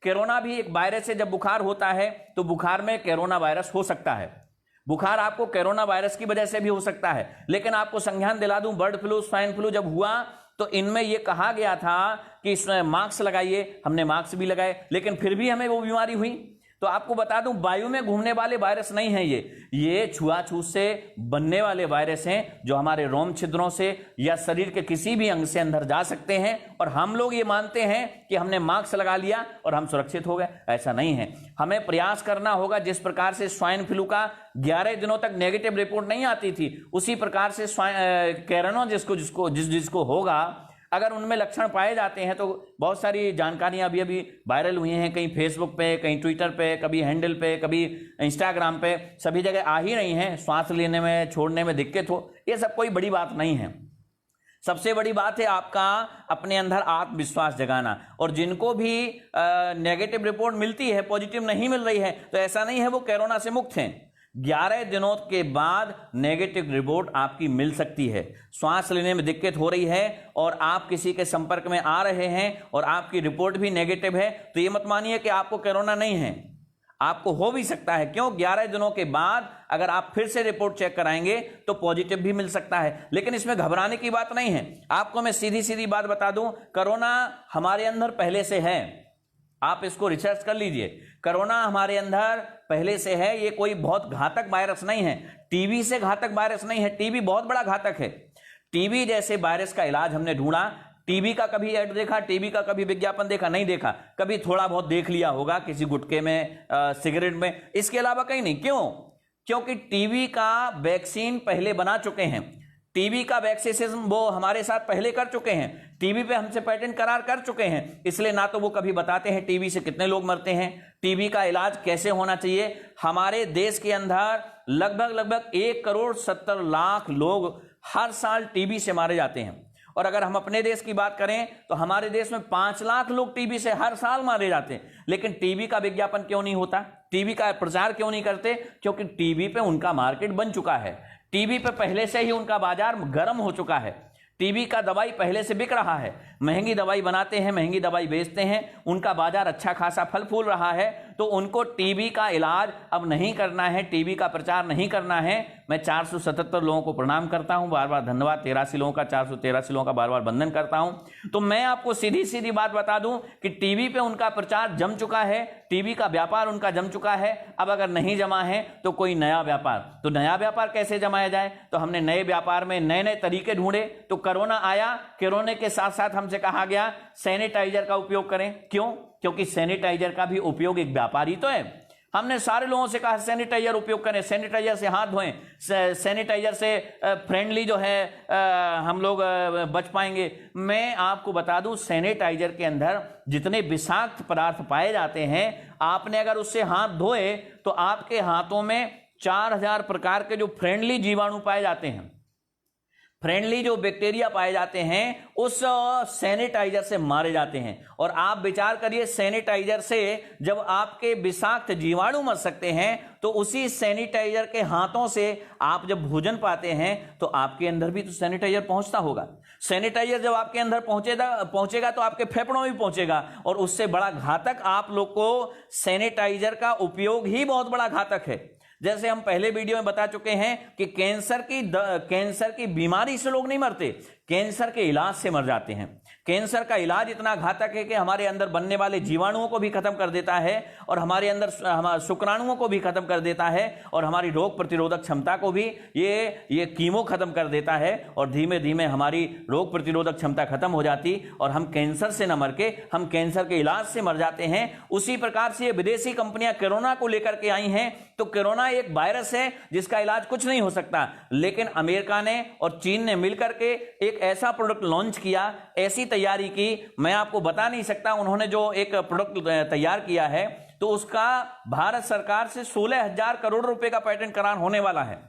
कोरोना भी एक वायरस है। जब बुखार होता है तो बुखार में कोरोना वायरस हो सकता है, बुखार आपको कोरोना वायरस की वजह से भी हो सकता है। लेकिन आपको संज्ञान दिला दूं, बर्ड फ्लू, स्वाइन फ्लू जब हुआ तो इनमें यह कहा गया था कि इसमें मास्क लगाइए, हमने मास्क भी लगाए, लेकिन फिर भी हमें वो बीमारी हुई। तो आपको बता दूं, वायु में घूमने वाले वायरस नहीं है ये छुआछूत से बनने वाले वायरस हैं, जो हमारे रोम छिद्रों से या शरीर के किसी भी अंग से अंदर जा सकते हैं। और हम लोग ये मानते हैं कि हमने मास्क लगा लिया और हम सुरक्षित हो गए, ऐसा नहीं है। हमें प्रयास करना होगा, जिस प्रकार से स्वाइन फ्लू का 11 दिनों तक नेगेटिव रिपोर्ट नहीं आती थी, उसी प्रकार से कोरोना जिसको होगा, अगर उनमें लक्षण पाए जाते हैं तो बहुत सारी जानकारियां अभी वायरल हुई हैं, कहीं फेसबुक पे, कहीं ट्विटर पे, कभी हैंडल पे, कभी इंस्टाग्राम पे, सभी जगह आ ही रही हैं। सांस लेने में, छोड़ने में दिक्कत हो, ये सब कोई बड़ी बात नहीं है। सबसे बड़ी बात है आपका अपने अंदर आत्मविश्वास जगाना। और जिनको भी नेगेटिव रिपोर्ट मिलती है, पॉजिटिव नहीं मिल रही है, तो ऐसा नहीं है वो कोरोना से मुक्त हैं। 11 दिनों के बाद नेगेटिव रिपोर्ट आपकी मिल सकती है। श्वास लेने में दिक्कत हो रही है और आप किसी के संपर्क में आ रहे हैं और आपकी रिपोर्ट भी नेगेटिव है, तो ये मत मानिए कि आपको कोरोना नहीं है, आपको हो भी सकता है। क्यों? 11 दिनों के बाद अगर आप फिर से रिपोर्ट चेक कराएंगे तो पॉजिटिव भी मिल सकता है। लेकिन इसमें घबराने की बात नहीं है। आपको मैं सीधी सीधी बात बता दूं, कोरोना हमारे अंदर पहले से है, आप इसको रिसर्च कर लीजिए। कोरोना हमारे अंदर पहले से है, ये कोई बहुत घातक वायरस नहीं है, टीबी से घातक वायरस नहीं है। टीबी बहुत बड़ा घातक है। टीबी जैसे वायरस का इलाज हमने ढूंढा। टीबी का कभी ऐड देखा, टीबी का कभी विज्ञापन देखा? नहीं देखा। कभी थोड़ा बहुत देख लिया होगा किसी गुटके में, सिगरेट में, इसके अलावा कहीं नहीं। क्यों? क्योंकि टीबी का वैक्सीन पहले बना चुके हैं, टीबी का वैक्सीनेशन वो हमारे साथ पहले कर चुके हैं, टीबी पे हमसे पेटेंट करार कर चुके हैं। इसलिए ना तो वो कभी बताते हैं टीबी से कितने लोग मरते हैं, टीबी का इलाज कैसे होना चाहिए। हमारे देश के अंदर लगभग 1,70,00,000 लोग हर साल टीबी से मारे जाते हैं। और अगर हम अपने देश की बात करें तो हमारे देश में 5 लाख लोग टीबी से हर साल मारे जाते हैं। लेकिन टीबी का विज्ञापन क्यों नहीं होता? टीबी का प्रचार क्यों नहीं करते? क्योंकि टीबी पे उनका मार्केट बन चुका है, टीबी पे पहले से ही उनका बाजार गर्म हो चुका है, टीबी का दवाई पहले से बिक रहा है, महंगी दवाई बनाते हैं, महंगी दवाई बेचते हैं, उनका बाजार अच्छा खासा फल फूल रहा है। तो उनको टीबी का इलाज अब नहीं करना है, टीबी का प्रचार नहीं करना है। मैं 477 लोगों को प्रणाम करता हूं, बार बार धन्यवाद, 83 लोगों का, 483 लोगों का बार बार वंदन करता हूं। तो मैं आपको सीधी सीधी बात बता दूं कि टीबी पे उनका प्रचार जम चुका है, टीबी का व्यापार उनका जम चुका है। अब अगर नहीं जमा है तो कोई नया व्यापार, तो नया व्यापार कैसे जमाया जाए? तो हमने नए व्यापार में नए नए तरीके ढूंढे। तो कोरोना आया, कोरोना के साथ साथ हमसे कहा गया सैनिटाइजर का उपयोग करें। क्यों? क्योंकि सैनिटाइजर का भी उपयोग एक व्यापार ही तो है। हमने सारे लोगों से कहा सैनिटाइजर उपयोग करें, सैनिटाइजर से हाथ धोएं, सैनिटाइजर से फ्रेंडली जो है हम लोग बच पाएंगे। मैं आपको बता दूं, सैनिटाइजर के अंदर जितने विषाक्त पदार्थ पाए जाते हैं, आपने अगर उससे हाथ धोए तो आपके हाथों में 4000 प्रकार के जो फ्रेंडली जीवाणु पाए जाते हैं, फ्रेंडली जो बैक्टीरिया पाए जाते हैं, उस सैनिटाइजर से मारे जाते हैं। और आप विचार करिए, सैनिटाइजर से जब आपके विषाक्त जीवाणु मर सकते हैं, तो उसी सैनिटाइजर के हाथों से आप जब भोजन पाते हैं तो आपके अंदर भी तो सैनिटाइजर पहुंचता होगा। सैनिटाइजर जब आपके अंदर पहुंचेगा तो आपके फेफड़ों में भी पहुंचेगा, और उससे बड़ा घातक आप लोग को सैनिटाइजर का उपयोग ही बहुत बड़ा घातक है। जैसे हम पहले वीडियो में बता चुके हैं कि कैंसर की बीमारी से लोग नहीं मरते, कैंसर के इलाज से मर जाते हैं। कैंसर का इलाज इतना घातक है कि हमारे अंदर बनने वाले जीवाणुओं को भी खत्म कर देता है, और हमारे अंदर शुक्राणुओं को भी खत्म कर देता है, और हमारी रोग प्रतिरोधक क्षमता को भी ये कीमो खत्म कर देता है, और धीमे धीमे हमारी रोग प्रतिरोधक क्षमता खत्म हो जाती और हम कैंसर से न मर के हम कैंसर के इलाज से मर जाते हैं। उसी प्रकार से ये विदेशी कंपनियां कोरोना को लेकर के आई हैं। तो कोरोना एक वायरस है जिसका इलाज कुछ नहीं हो सकता, लेकिन अमेरिका ने और चीन ने मिलकर के एक ऐसा प्रोडक्ट लॉन्च किया, ऐसी तैयारी की, मैं आपको बता नहीं सकता। उन्होंने जो एक प्रोडक्ट तैयार किया है, तो उसका भारत सरकार से 16,000 करोड़ रुपए का पेटेंट करार होने वाला है।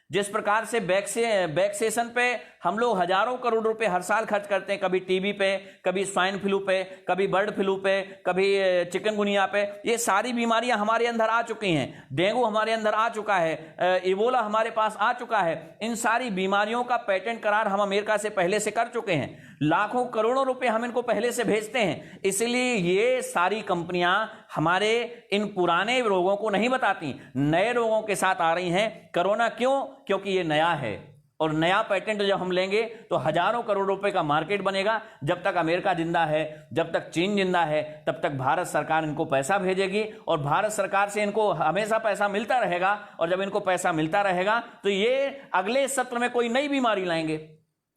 जिस प्रकार से वैक्सीनेशन पे हम लोग हजारों करोड़ रुपए हर साल खर्च करते हैं, कभी टीबी पे, कभी स्वाइन फ्लू पे, कभी बर्ड फ्लू पे, कभी चिकनगुनिया पे, ये सारी बीमारियां हमारे अंदर आ चुकी हैं। डेंगू हमारे अंदर आ चुका है, इबोला हमारे पास आ चुका है। इन सारी बीमारियों का पेटेंट करार हम अमेरिका से पहले से कर चुके हैं। लाखों करोड़ों रुपए हम इनको पहले से भेजते हैं। इसलिए ये सारी कंपनियां हमारे इन पुराने रोगों को नहीं बताती, नए रोगों के साथ आ रही हैं। कोरोना क्यों? क्योंकि ये नया है, और नया पेटेंट जब हम लेंगे तो हजारों करोड़ रुपए का मार्केट बनेगा। जब तक अमेरिका जिंदा है, जब तक चीन जिंदा है, तब तक भारत सरकार इनको पैसा भेजेगी, और भारत सरकार से इनको हमेशा पैसा मिलता रहेगा। और जब इनको पैसा मिलता रहेगा तो ये अगले सत्र में कोई नई बीमारी लाएंगे।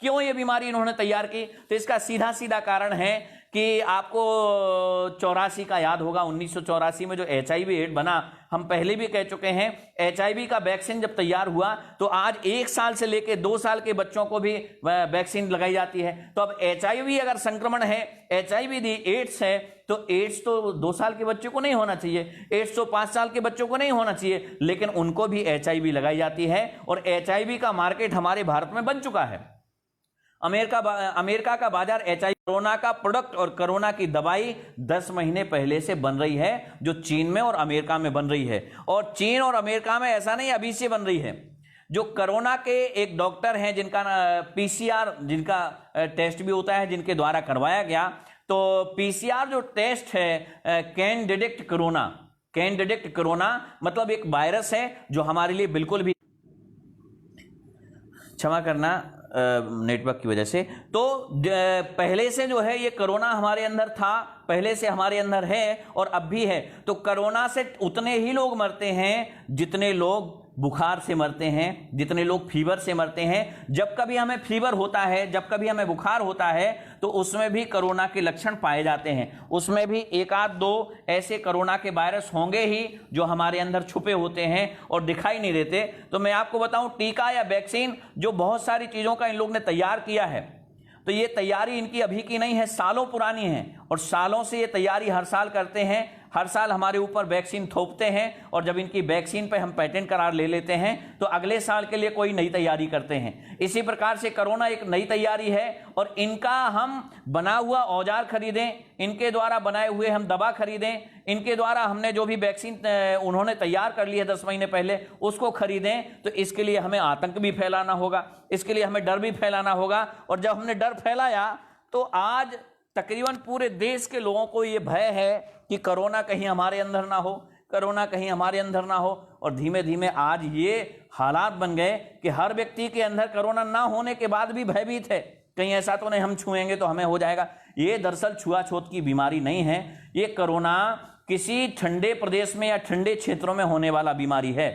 क्यों ये बीमारी इन्होंने तैयार की? तो इसका सीधा सीधा कारण है कि आपको 84 का याद होगा, 1984 में जो HIV एड बना, हम पहले भी कह चुके हैं, HIV का वैक्सीन जब तैयार हुआ तो आज 1 साल से लेकर 2 साल के बच्चों को भी वैक्सीन लगाई जाती है। तो अब HIV अगर संक्रमण है, HIV दी एड्स है, तो एड्स तो 2 साल के बच्चों को नहीं होना चाहिए, एड्स तो 5 साल के बच्चों को नहीं होना चाहिए, लेकिन उनको भी HIV लगाई जाती है। और HIV का मार्केट हमारे भारत में बन चुका है। अमेरिका का बाजार HIV, कोरोना का प्रोडक्ट और कोरोना की दवाई 10 महीने पहले से बन रही है, जो चीन में और अमेरिका में बन रही है। और चीन और अमेरिका में ऐसा नहीं अभी से बन रही है। जो कोरोना के एक डॉक्टर हैं जिनका PCR, जिनका टेस्ट भी होता है, जिनके द्वारा करवाया गया, तो PCR जो टेस्ट है, कैन डिटेक्ट कोरोना मतलब एक वायरस है जो हमारे लिए बिल्कुल भी, क्षमा करना नेटवर्क की वजह से, तो पहले से जो है ये कोरोना हमारे अंदर था, पहले से हमारे अंदर है और अब भी है। तो कोरोना से उतने ही लोग मरते हैं जितने लोग बुखार से मरते हैं, जितने लोग फीवर से मरते हैं। जब कभी हमें फीवर होता है, जब कभी हमें बुखार होता है, तो उसमें भी कोरोना के लक्षण पाए जाते हैं। उसमें भी 1-2 ऐसे कोरोना के वायरस होंगे ही जो हमारे अंदर छुपे होते हैं और दिखाई नहीं देते। तो मैं आपको बताऊं, टीका या वैक्सीन जो बहुत सारी चीजों का इन लोग ने तैयार किया है, तो ये तैयारी इनकी अभी की नहीं है, सालों पुरानी है, और सालों से ये तैयारी हर साल करते हैं। हर साल हमारे ऊपर वैक्सीन थोपते हैं, और जब इनकी वैक्सीन पे हम पेटेंट करार ले लेते हैं तो अगले साल के लिए कोई नई तैयारी करते हैं। इसी प्रकार से कोरोना एक नई तैयारी है, और इनका हम बना हुआ औजार खरीदें, इनके द्वारा बनाए हुए हम दवा खरीदें, इनके द्वारा हमने जो भी वैक्सीन उन्होंने तैयार कर ली है 10 महीने पहले, उसको खरीदें। तो इसके लिए हमें आतंक भी फैलाना होगा, इसके लिए हमें डर भी फैलाना होगा। और जब हमने डर फैलाया तो आज तकरीबन पूरे देश के लोगों को ये भय है कि कोरोना कहीं हमारे अंदर ना हो, कोरोना कहीं हमारे अंदर ना हो। और धीमे धीमे आज ये हालात बन गए कि हर व्यक्ति के अंदर कोरोना ना होने के बाद भी भयभीत है, कहीं ऐसा तो नहीं हम छुएंगे तो हमें हो जाएगा। ये दरअसल छुआछूत की बीमारी नहीं है, ये कोरोना किसी ठंडे प्रदेश में या ठंडे क्षेत्रों में होने वाला बीमारी है।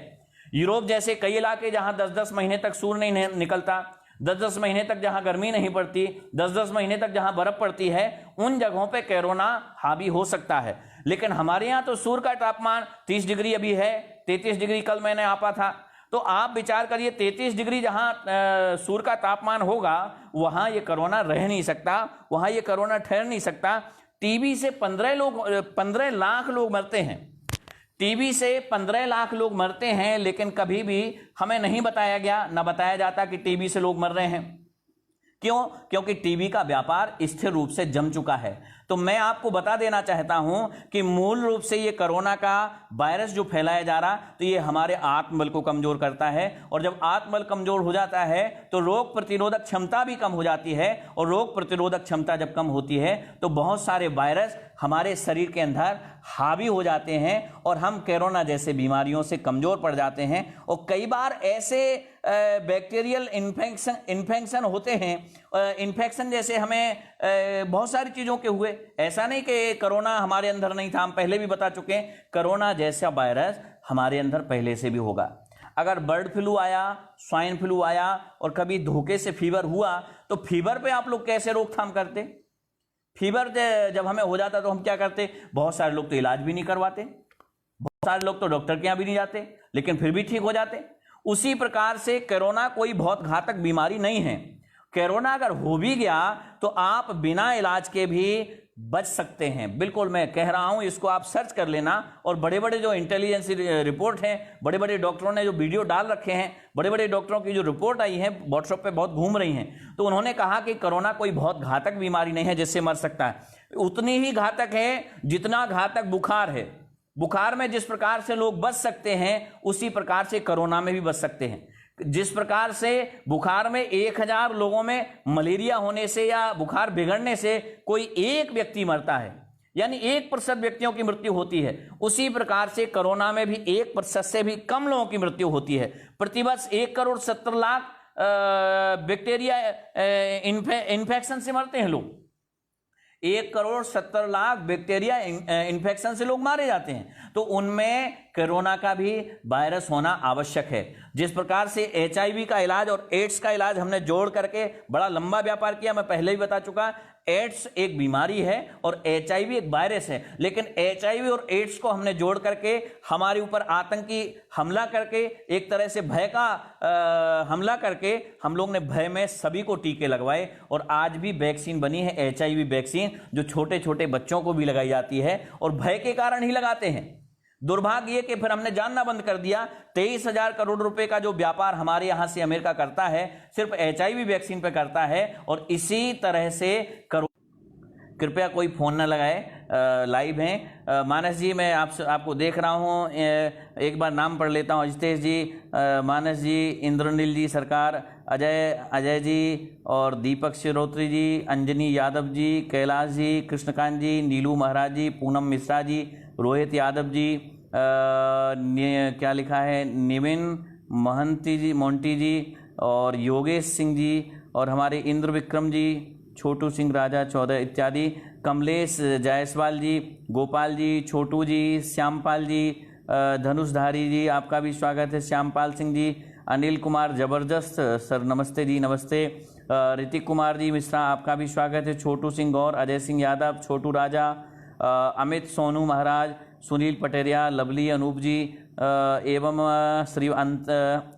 यूरोप जैसे कई इलाके जहां 10-10 महीने तक सूर्य नहीं निकलता, 10-10 महीने तक जहां गर्मी नहीं पड़ती, 10-10 महीने तक जहां बर्फ पड़ती है, उन जगहों पे कोरोना हावी हो सकता है। लेकिन हमारे यहाँ तो सूर्य का तापमान 30 डिग्री अभी है, 33 डिग्री कल मैंने आपा था। तो आप विचार करिए 33 डिग्री जहां सूर्य का तापमान होगा वहां ये कोरोना रह नहीं सकता, वहां ये कोरोना ठहर नहीं सकता। टीबी से 15 लाख लोग मरते हैं, टीबी से 15 लाख लोग मरते हैं, लेकिन कभी भी हमें नहीं बताया गया, ना बताया जाता कि टीबी से लोग मर रहे हैं। क्यों? क्योंकि टीबी का व्यापार स्थिर रूप से जम चुका है। तो मैं आपको बता देना चाहता हूं कि मूल रूप से ये कोरोना का वायरस जो फैलाया जा रहा, तो ये हमारे आत्मबल को कमजोर करता है। और जब आत्मबल कमजोर हो जाता है तो रोग प्रतिरोधक क्षमता भी कम हो जाती है, और रोग प्रतिरोधक क्षमता जब कम होती है तो बहुत सारे वायरस हमारे शरीर के अंदर हावी हो जाते हैं और हम कोरोना जैसे बीमारियों से कमजोर पड़ जाते हैं। और कई बार ऐसे बैक्टीरियल इन्फेक्शन होते हैं, इन्फेक्शन जैसे हमें बहुत सारी चीजों के हुए, ऐसा नहीं कि कोरोना हमारे अंदर नहीं था, हम पहले भी बता चुके हैं कोरोना जैसा वायरस हमारे अंदर पहले से भी होगा। अगर बर्ड फ्लू आया, स्वाइन फ्लू आया और कभी धोखे से फीवर हुआ, तो फीवर पे आप लोग कैसे रोकथाम करते? फीवर जब हमें हो जाता तो हम क्या करते? बहुत सारे लोग तो इलाज भी नहीं करवाते, बहुत सारे लोग तो डॉक्टर के यहां भी नहीं जाते, लेकिन फिर भी ठीक हो जाते। उसी प्रकार से कोरोना कोई बहुत घातक बीमारी नहीं है। कोरोना अगर हो भी गया तो आप बिना इलाज के भी बच सकते हैं, बिल्कुल मैं कह रहा हूं, इसको आप सर्च कर लेना। और बड़े बड़े जो इंटेलिजेंस रिपोर्ट हैं, बड़े बड़े डॉक्टरों ने जो वीडियो डाल रखे हैं, बड़े बड़े डॉक्टरों की जो रिपोर्ट आई है व्हाट्सएप पे बहुत घूम रही हैं, तो उन्होंने कहा कि कोरोना कोई बहुत घातक बीमारी नहीं है जिससे मर सकता है। उतनी ही घातक है जितना घातक बुखार है। बुखार में जिस प्रकार से लोग बच सकते हैं उसी प्रकार से कोरोना में भी बच सकते हैं। जिस प्रकार से बुखार में 1000 लोगों में मलेरिया होने से या बुखार बिगड़ने से कोई एक व्यक्ति मरता है, यानी 1% व्यक्तियों की मृत्यु होती है, उसी प्रकार से कोरोना में भी 1% से भी कम लोगों की मृत्यु होती है। प्रतिवर्ष 1,70,00,000 बैक्टीरिया इन्फेक्शन से मरते हैं लोग। 1,70,00,000 बैक्टीरिया इन्फेक्शन से लोग मारे जाते हैं, तो उनमें कोरोना का भी वायरस होना आवश्यक है। जिस प्रकार से HIV का इलाज और एड्स का इलाज हमने जोड़ करके बड़ा लंबा व्यापार किया, मैं पहले ही बता चुका, एड्स एक बीमारी है और HIV एक वायरस है, लेकिन HIV और एड्स को हमने जोड़ करके हमारे ऊपर आतंकी हमला करके, एक तरह से भय का हमला करके हम लोग ने भय में सभी को टीके लगवाए। और आज भी वैक्सीन बनी है HIV वैक्सीन, जो छोटे छोटे बच्चों को भी लगाई जाती है, और भय के कारण ही लगाते हैं। दुर्भाग्य ये कि फिर हमने जानना बंद कर दिया। 23,000 करोड़ रुपए का जो व्यापार हमारे यहां से अमेरिका करता है, सिर्फ HIV वैक्सीन पे करता है। और इसी तरह से कृपया कोई फोन ना लगाए, लाइव हैं। मानस जी, मैं आपको देख रहा हूं, एक बार नाम पढ़ लेता हूं। अजितेश जी, मानस जी, इंद्रनील जी सरकार, अजय जी और दीपक शिरोत्री जी, अंजनी यादव जी, कैलाश जी, कृष्णकांत जी, नीलू महाराज जी, पूनम मिश्रा जी, रोहित यादव जी, क्या लिखा है, निविन मोंटी जी और योगेश सिंह जी, और हमारे इंद्र विक्रम जी, छोटू सिंह राजा 14 इत्यादि, कमलेश जायसवाल जी, गोपाल जी, छोटू जी, श्यामपाल जी, धनुषधारी जी, आपका भी स्वागत है, श्यामपाल सिंह जी, अनिल कुमार जबरदस्त सर, नमस्ते जी, नमस्ते। ऋतिक कुमार जी मिश्रा, आपका भी स्वागत है, छोटू सिंह गौर, अजय सिंह यादव, छोटू राजा, अमित सोनू महाराज, सुनील पटेरिया, लवली अनूप जी, एवं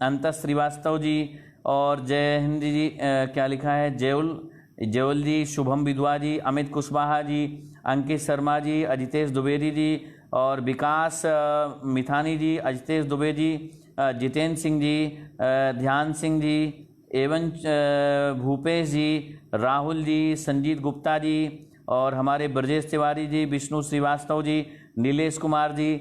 अंत श्रीवास्तव जी, और जय हिंद जी, क्या लिखा है, जेवल जी, शुभम विधवा जी, अमित कुशवाहा जी, अंकित शर्मा जी, अजितेश द्विवेदी जी, और विकास मिथानी जी, अजितेश दुबे जी, जितेंद्र सिंह जी, ध्यान सिंह जी, एवं भूपेश जी, राहुल जी, संजीत गुप्ता जी, और हमारे ब्रजेश तिवारी जी, विष्णु श्रीवास्तव जी, नीलेश कुमार जी,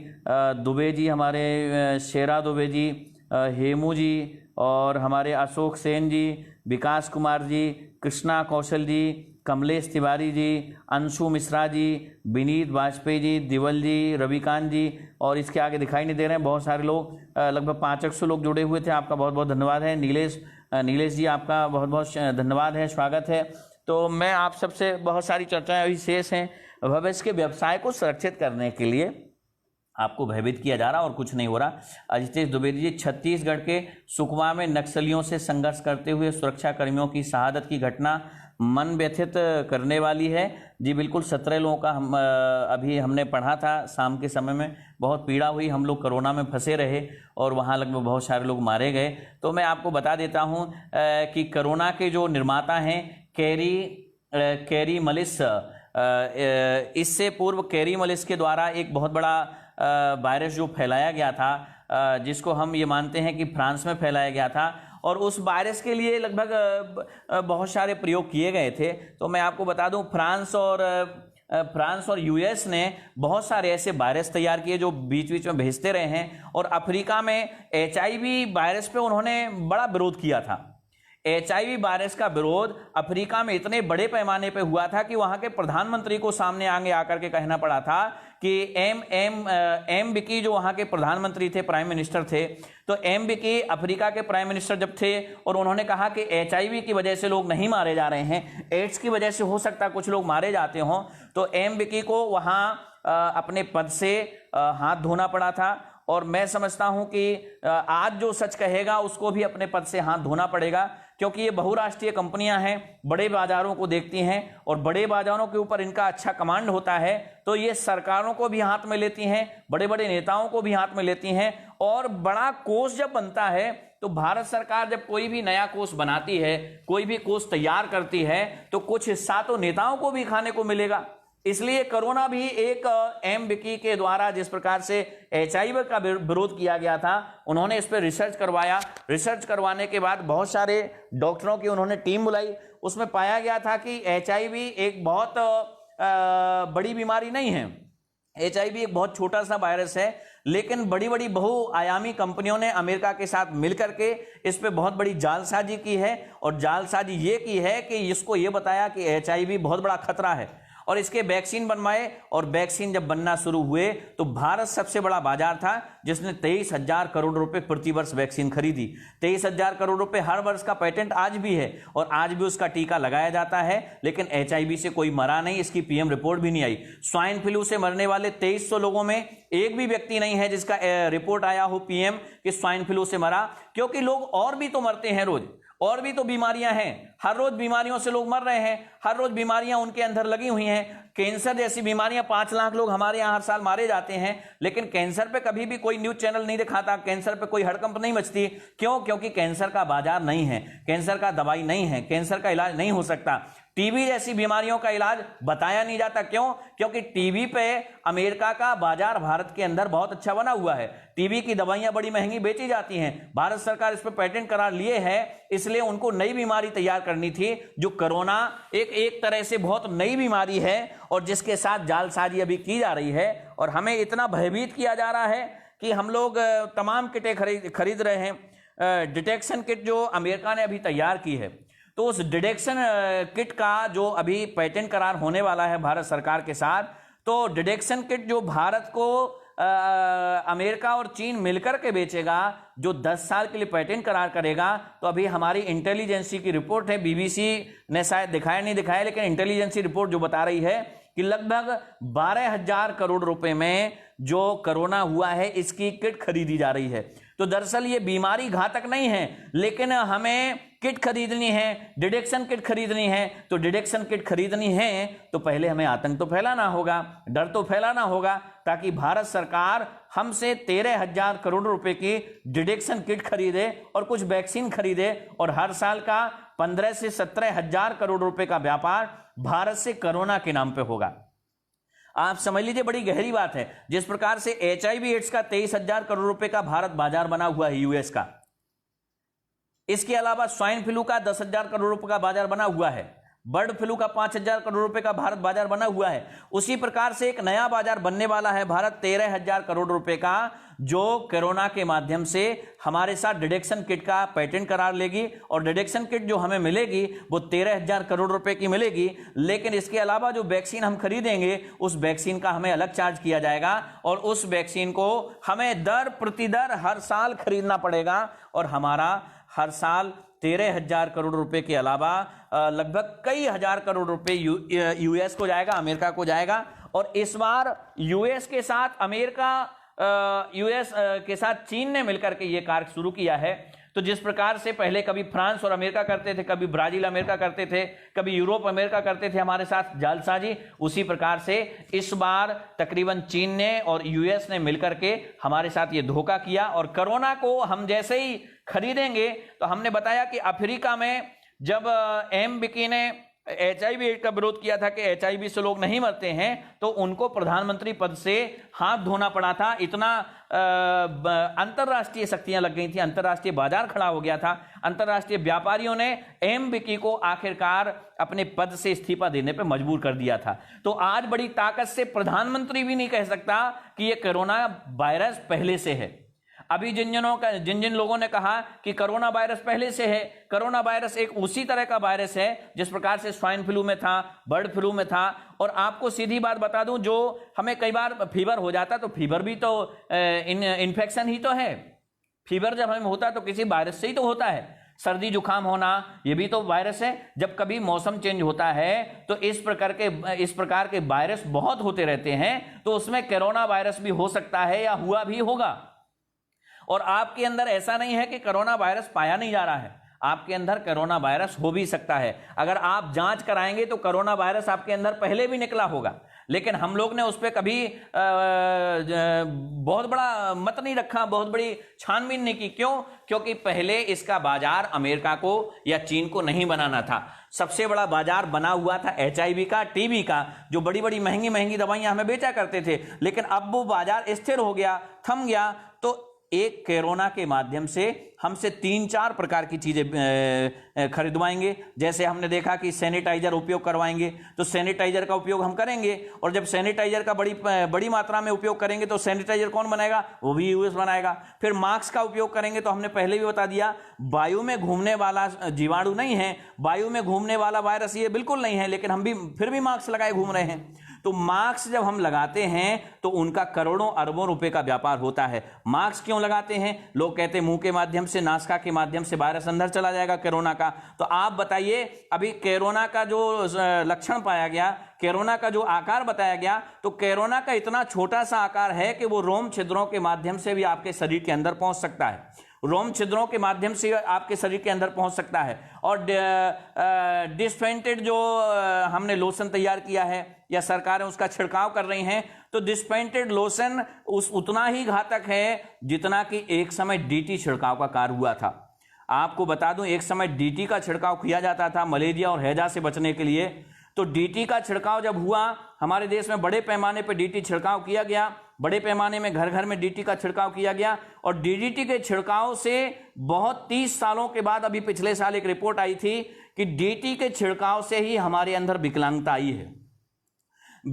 दुबे जी, हमारे शेरा दुबे जी, हेमू जी, और हमारे अशोक सेन जी, विकास कुमार जी, कृष्णा कौशल जी, कमलेश तिवारी जी, अंशु मिश्रा जी, विनीत वाजपेयी जी, दिवल जी, रविकांत जी, और इसके आगे दिखाई नहीं दे रहे हैं बहुत सारे लोग, लगभग 500 लोग जुड़े हुए थे। आपका बहुत बहुत धन्यवाद है। नीलेश जी, आपका बहुत बहुत धन्यवाद है, स्वागत है। तो मैं आप सबसे, बहुत सारी चर्चाएं अभी शेष हैं। भविष्य के व्यवसाय को सुरक्षित करने के लिए आपको भयभीत किया जा रहा और कुछ नहीं हो रहा। अजितेश द्विवेदी जी, छत्तीसगढ़ के सुकमा में नक्सलियों से संघर्ष करते हुए सुरक्षा कर्मियों की शहादत की घटना मन व्यथित करने वाली है। जी बिल्कुल, 17 लोगों का अभी हमने पढ़ा था शाम के समय में। बहुत पीड़ा हुई, हम लोग कोरोना में फंसे रहे और वहाँ लगभग बहुत सारे लोग मारे गए। तो मैं आपको बता देता हूँ कि कोरोना के जो निर्माता हैं कैरी मलिस, इससे पूर्व कैरी मलिस के द्वारा एक बहुत बड़ा वायरस जो फैलाया गया था, जिसको हम ये मानते हैं कि फ्रांस में फैलाया गया था, और उस वायरस के लिए लगभग बहुत सारे प्रयोग किए गए थे। तो मैं आपको बता दूं, फ्रांस और यूएस ने बहुत सारे ऐसे वायरस तैयार किए जो बीच बीच में भेजते रहे हैं। और अफ्रीका में HIV वायरस पे उन्होंने बड़ा विरोध किया था। HIV वायरस का विरोध अफ्रीका में इतने बड़े पैमाने पे हुआ था कि वहां के प्रधानमंत्री को सामने आगे आकर के कहना पड़ा था कि एम विकी जो वहां के प्रधानमंत्री थे, प्राइम मिनिस्टर थे, तो एम विकी अफ्रीका के प्राइम मिनिस्टर जब थे और उन्होंने कहा कि HIV की वजह से लोग नहीं मारे जा रहे हैं, एड्स की वजह से हो सकता है कुछ लोग मारे जाते हों, तो एम विकी को वहां अपने पद से हाथ धोना पड़ा था। और मैं समझता हूं कि आज जो सच कहेगा उसको भी अपने पद से हाथ धोना पड़ेगा, क्योंकि ये बहुराष्ट्रीय कंपनियां हैं, बड़े बाजारों को देखती हैं और बड़े बाजारों के ऊपर इनका अच्छा कमांड होता है। तो ये सरकारों को भी हाथ में लेती हैं, बड़े बड़े नेताओं को भी हाथ में लेती हैं। और बड़ा कोष जब बनता है तो भारत सरकार जब कोई भी नया कोष बनाती है, कोई भी कोष तैयार करती है, तो कुछ हिस्सा तो नेताओं को भी खाने को मिलेगा। इसलिए कोरोना भी एक एम विकी के द्वारा जिस प्रकार से HIV का विरोध किया गया था, उन्होंने इस पर रिसर्च करवाया। रिसर्च करवाने के बाद बहुत सारे डॉक्टरों की उन्होंने टीम बुलाई। उसमें पाया गया था कि HIV एक बहुत बड़ी बीमारी नहीं है। HIV एक बहुत छोटा सा वायरस है, लेकिन बड़ी बड़ी बहुआयामी कंपनियों ने अमेरिका के साथ मिलकर के इस पे बहुत बड़ी जालसाजी की है। और जालसाजी ये की है कि इसको ये बताया कि HIV बहुत बड़ा खतरा है और इसके वैक्सीन बनवाए। और वैक्सीन जब बनना शुरू हुए तो भारत सबसे बड़ा बाजार था जिसने 23,000 करोड़ रुपए प्रति वर्ष वैक्सीन खरीदी। 23,000 करोड़ रुपए हर वर्ष का पेटेंट आज भी है और आज भी उसका टीका लगाया जाता है, लेकिन HIV से कोई मरा नहीं, इसकी PM रिपोर्ट भी नहीं आई। स्वाइन फ्लू से मरने वाले 2300 लोगों में एक भी व्यक्ति नहीं है जिसका रिपोर्ट आया हो PM कि स्वाइन फ्लू से मरा, क्योंकि लोग और भी तो मरते हैं रोज, और भी तो बीमारियां हैं, हर रोज बीमारियों से लोग मर रहे हैं, हर रोज बीमारियां उनके अंदर लगी हुई हैं। कैंसर जैसी बीमारियां, 5 लाख लोग हमारे यहाँ हर साल मारे जाते हैं, लेकिन कैंसर पे कभी भी कोई न्यूज चैनल नहीं दिखाता, कैंसर पे कोई हड़कंप नहीं मचती। क्यों? क्योंकि कैंसर का बाजार नहीं है, कैंसर का दवाई नहीं है, कैंसर का इलाज नहीं हो सकता। टीबी जैसी बीमारियों का इलाज बताया नहीं जाता। क्यों? क्योंकि टीबी पे अमेरिका का बाजार भारत के अंदर बहुत अच्छा बना हुआ है। टीबी की दवाइयां बड़ी महंगी बेची जाती हैं, भारत सरकार इस पर पेटेंट करार लिए है, इसलिए उनको नई बीमारी तैयार करनी थी। जो कोरोना एक तरह से बहुत नई बीमारी है और जिसके साथ जालसाजी अभी की जा रही है, और हमें इतना भयभीत किया जा रहा है कि हम लोग तमाम किटें खरीद रहे हैं। डिटेक्शन किट जो अमेरिका ने अभी तैयार की है, तो उस डिटेक्शन किट का जो अभी पेटेंट करार होने वाला है भारत सरकार के साथ, तो डिटेक्शन किट जो भारत को अमेरिका और चीन मिलकर के बेचेगा, जो 10 साल के लिए पेटेंट करार करेगा। तो अभी हमारी इंटेलिजेंसी की रिपोर्ट है, BBC ने शायद दिखाया नहीं दिखाया, लेकिन इंटेलिजेंसी रिपोर्ट जो बता रही है कि लगभग 12,000 करोड़ रुपए में जो कोरोना हुआ है इसकी किट खरीदी जा रही है। तो दरअसल ये बीमारी घातक नहीं है, लेकिन हमें किट खरीदनी है, डिटेक्शन किट खरीदनी है। तो डिटेक्शन किट खरीदनी है तो पहले हमें आतंक तो फैलाना होगा, डर तो फैलाना होगा, ताकि भारत सरकार हमसे 13,000 करोड़ रुपए की डिटेक्शन किट खरीदे और कुछ वैक्सीन खरीदे, और हर साल का 15 से 17,000 करोड़ रुपए का व्यापार भारत से कोरोना के नाम पे होगा। आप समझ लीजिए, बड़ी गहरी बात है। जिस प्रकार से HIV एड्स का 23,000 करोड़ रुपए का भारत बाजार बना हुआ है US का, इसके अलावा स्वाइन फ्लू का 10,000 करोड़ रुपए का बाजार बना हुआ है। बर्ड फ्लू का 5,000 करोड़ रुपए का भारत बाजार बना हुआ है। उसी प्रकार से एक नया बाजार बनने वाला है भारत 13,000 करोड़ रुपए का, जो कोरोना के माध्यम से हमारे साथ डिटेक्शन किट का पेटेंट करार लेगी। और डिटेक्शन किट जो हमें मिलेगी वो 13,000 करोड़ रुपए की मिलेगी। लेकिन इसके अलावा जो वैक्सीन हम खरीदेंगे उस वैक्सीन का हमें अलग चार्ज किया जाएगा और उस वैक्सीन को हमें दर प्रतिदर हर साल खरीदना पड़ेगा। और हमारा हर साल 13,000 करोड़ रुपए के अलावा लगभग कई हजार करोड़ रुपए यूएस को जाएगा, अमेरिका को जाएगा। और इस बार यूएस के साथ अमेरिका, यूएस के साथ चीन ने मिलकर के ये कार्य शुरू किया है। तो जिस प्रकार से पहले कभी फ्रांस और अमेरिका करते थे, कभी ब्राजील अमेरिका करते थे, कभी यूरोप अमेरिका करते थे हमारे साथ जालसाजी, उसी प्रकार से इस बार तकरीबन चीन ने और यूएस ने मिलकर के हमारे साथ ये धोखा किया। और कोरोना को हम जैसे ही खरीदेंगे, तो हमने बताया कि अफ्रीका में जब एमबिकी ने HIV एड का विरोध किया था कि HIV से लोग नहीं मरते हैं, तो उनको प्रधानमंत्री पद से हाथ धोना पड़ा था। इतना अंतरराष्ट्रीय शक्तियां लग गई थी, अंतरराष्ट्रीय बाजार खड़ा हो गया था। अंतरराष्ट्रीय व्यापारियों ने एमबिकी को आखिरकार अपने पद से इस्तीफा देने पर मजबूर कर दिया था। तो आज बड़ी ताकत से प्रधानमंत्री भी नहीं कह सकता कि यह कोरोना वायरस पहले से है। अभी जिन जिन लोगों ने कहा कि कोरोना वायरस पहले से है, कोरोना वायरस एक उसी तरह का वायरस है जिस प्रकार से स्वाइन फ्लू में था, बर्ड फ्लू में था। और आपको सीधी बात बता दूं, जो हमें कई बार फीवर हो जाता, तो फीवर भी तो इन्फेक्शन ही तो है। फीवर जब हमें होता है तो किसी वायरस से ही तो होता है। सर्दी जुकाम होना ये भी तो वायरस है। जब कभी मौसम चेंज होता है तो इस प्रकार के वायरस बहुत होते रहते हैं, तो उसमें कोरोना वायरस भी हो सकता है या हुआ भी होगा। और आपके अंदर ऐसा नहीं है कि कोरोना वायरस पाया नहीं जा रहा है, आपके अंदर कोरोना वायरस हो भी सकता है। अगर आप जांच कराएंगे तो कोरोना वायरस आपके अंदर पहले भी निकला होगा, लेकिन हम लोग ने उस पर कभी बहुत बड़ा मत नहीं रखा, बहुत बड़ी छानबीन नहीं की। क्यों? क्योंकि पहले इसका बाजार अमेरिका को या चीन को नहीं बनाना था। सबसे बड़ा बाजार बना हुआ था HIV का, TB का, जो बड़ी बड़ी महंगी महंगी दवाइयां हमें बेचा करते थे। लेकिन अब वो बाजार स्थिर हो गया, थम गया। तो एक कोरोना के माध्यम से हमसे 3-4 प्रकार की चीजें खरीदवाएंगे। जैसे हमने देखा कि सैनिटाइजर उपयोग करवाएंगे, तो सैनिटाइजर का उपयोग हम करेंगे। और जब सैनिटाइजर का बड़ी मात्रा में उपयोग करेंगे तो सैनिटाइजर कौन बनाएगा? वो भी यूएस बनाएगा। फिर मास्क का उपयोग करेंगे, तो हमने पहले भी बता दिया, वायु में घूमने वाला जीवाणु नहीं है, वायु में घूमने वाला वायरस ये बिल्कुल नहीं है, लेकिन हम भी फिर भी मास्क लगाए घूम रहे हैं। तो मास्क जब हम लगाते हैं तो उनका करोड़ों अरबों रुपए का व्यापार होता है। मास्क क्यों लगाते हैं? लोग कहते हैं मुंह के माध्यम से, नासिका के माध्यम से वायरस अंदर चला जाएगा कोरोना का। तो आप बताइए, अभी कोरोना का जो लक्षण पाया गया, कोरोना का जो आकार बताया गया, तो कोरोना का इतना छोटा सा आकार है कि वो रोम छिद्रों के माध्यम से भी आपके शरीर के अंदर पहुंच सकता है। रोम छिद्रों के माध्यम से आपके शरीर के अंदर पहुंच सकता है। और डिस्पेंटेड जो हमने लोशन तैयार किया है या सरकारें उसका छिड़काव कर रही हैं, तो डिस्पेंटेड लोशन उतना ही घातक है जितना कि एक समय DT छिड़काव का कार्य हुआ था। आपको बता दूं, एक समय DT का छिड़काव किया जाता था मलेरिया और हैजा से बचने के लिए। तो DT का छिड़काव जब हुआ, हमारे देश में बड़े पैमाने पर DT छिड़काव किया गया, बड़े पैमाने में घर घर में DT का छिड़काव किया गया। और DDT के छिड़काव से बहुत 30 सालों के बाद अभी पिछले साल एक रिपोर्ट आई थी कि DT के छिड़काव से ही हमारे अंदर विकलांगता आई है।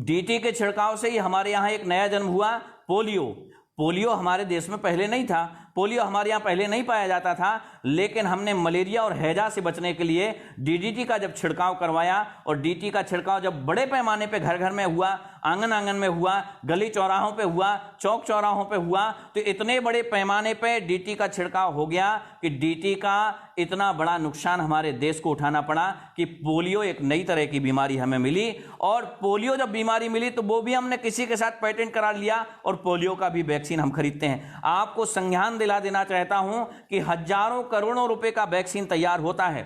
DT के छिड़काव से ही हमारे यहाँ एक नया जन्म हुआ, पोलियो हमारे देश में पहले नहीं था, पोलियो हमारे यहाँ पहले नहीं पाया जाता था। लेकिन हमने मलेरिया और हैजा से बचने के लिए DDT का जब छिड़काव करवाया, और DDT का छिड़काव जब बड़े पैमाने पे घर घर में हुआ, आंगन आंगन में हुआ, गली चौराहों पे हुआ, चौक चौराहों पे हुआ, तो इतने बड़े पैमाने पे DDT का छिड़काव हो गया कि DDT का इतना बड़ा नुकसान हमारे देश को उठाना पड़ा कि पोलियो एक नई तरह की बीमारी हमें मिली। और पोलियो जब बीमारी मिली तो वो भी हमने किसी के साथ पेटेंट करा लिया, और पोलियो का भी वैक्सीन हम खरीदते हैं। आपको संज्ञान दिला देना चाहता हूं कि हजारों करोड़ों रुपए का वैक्सीन तैयार होता है।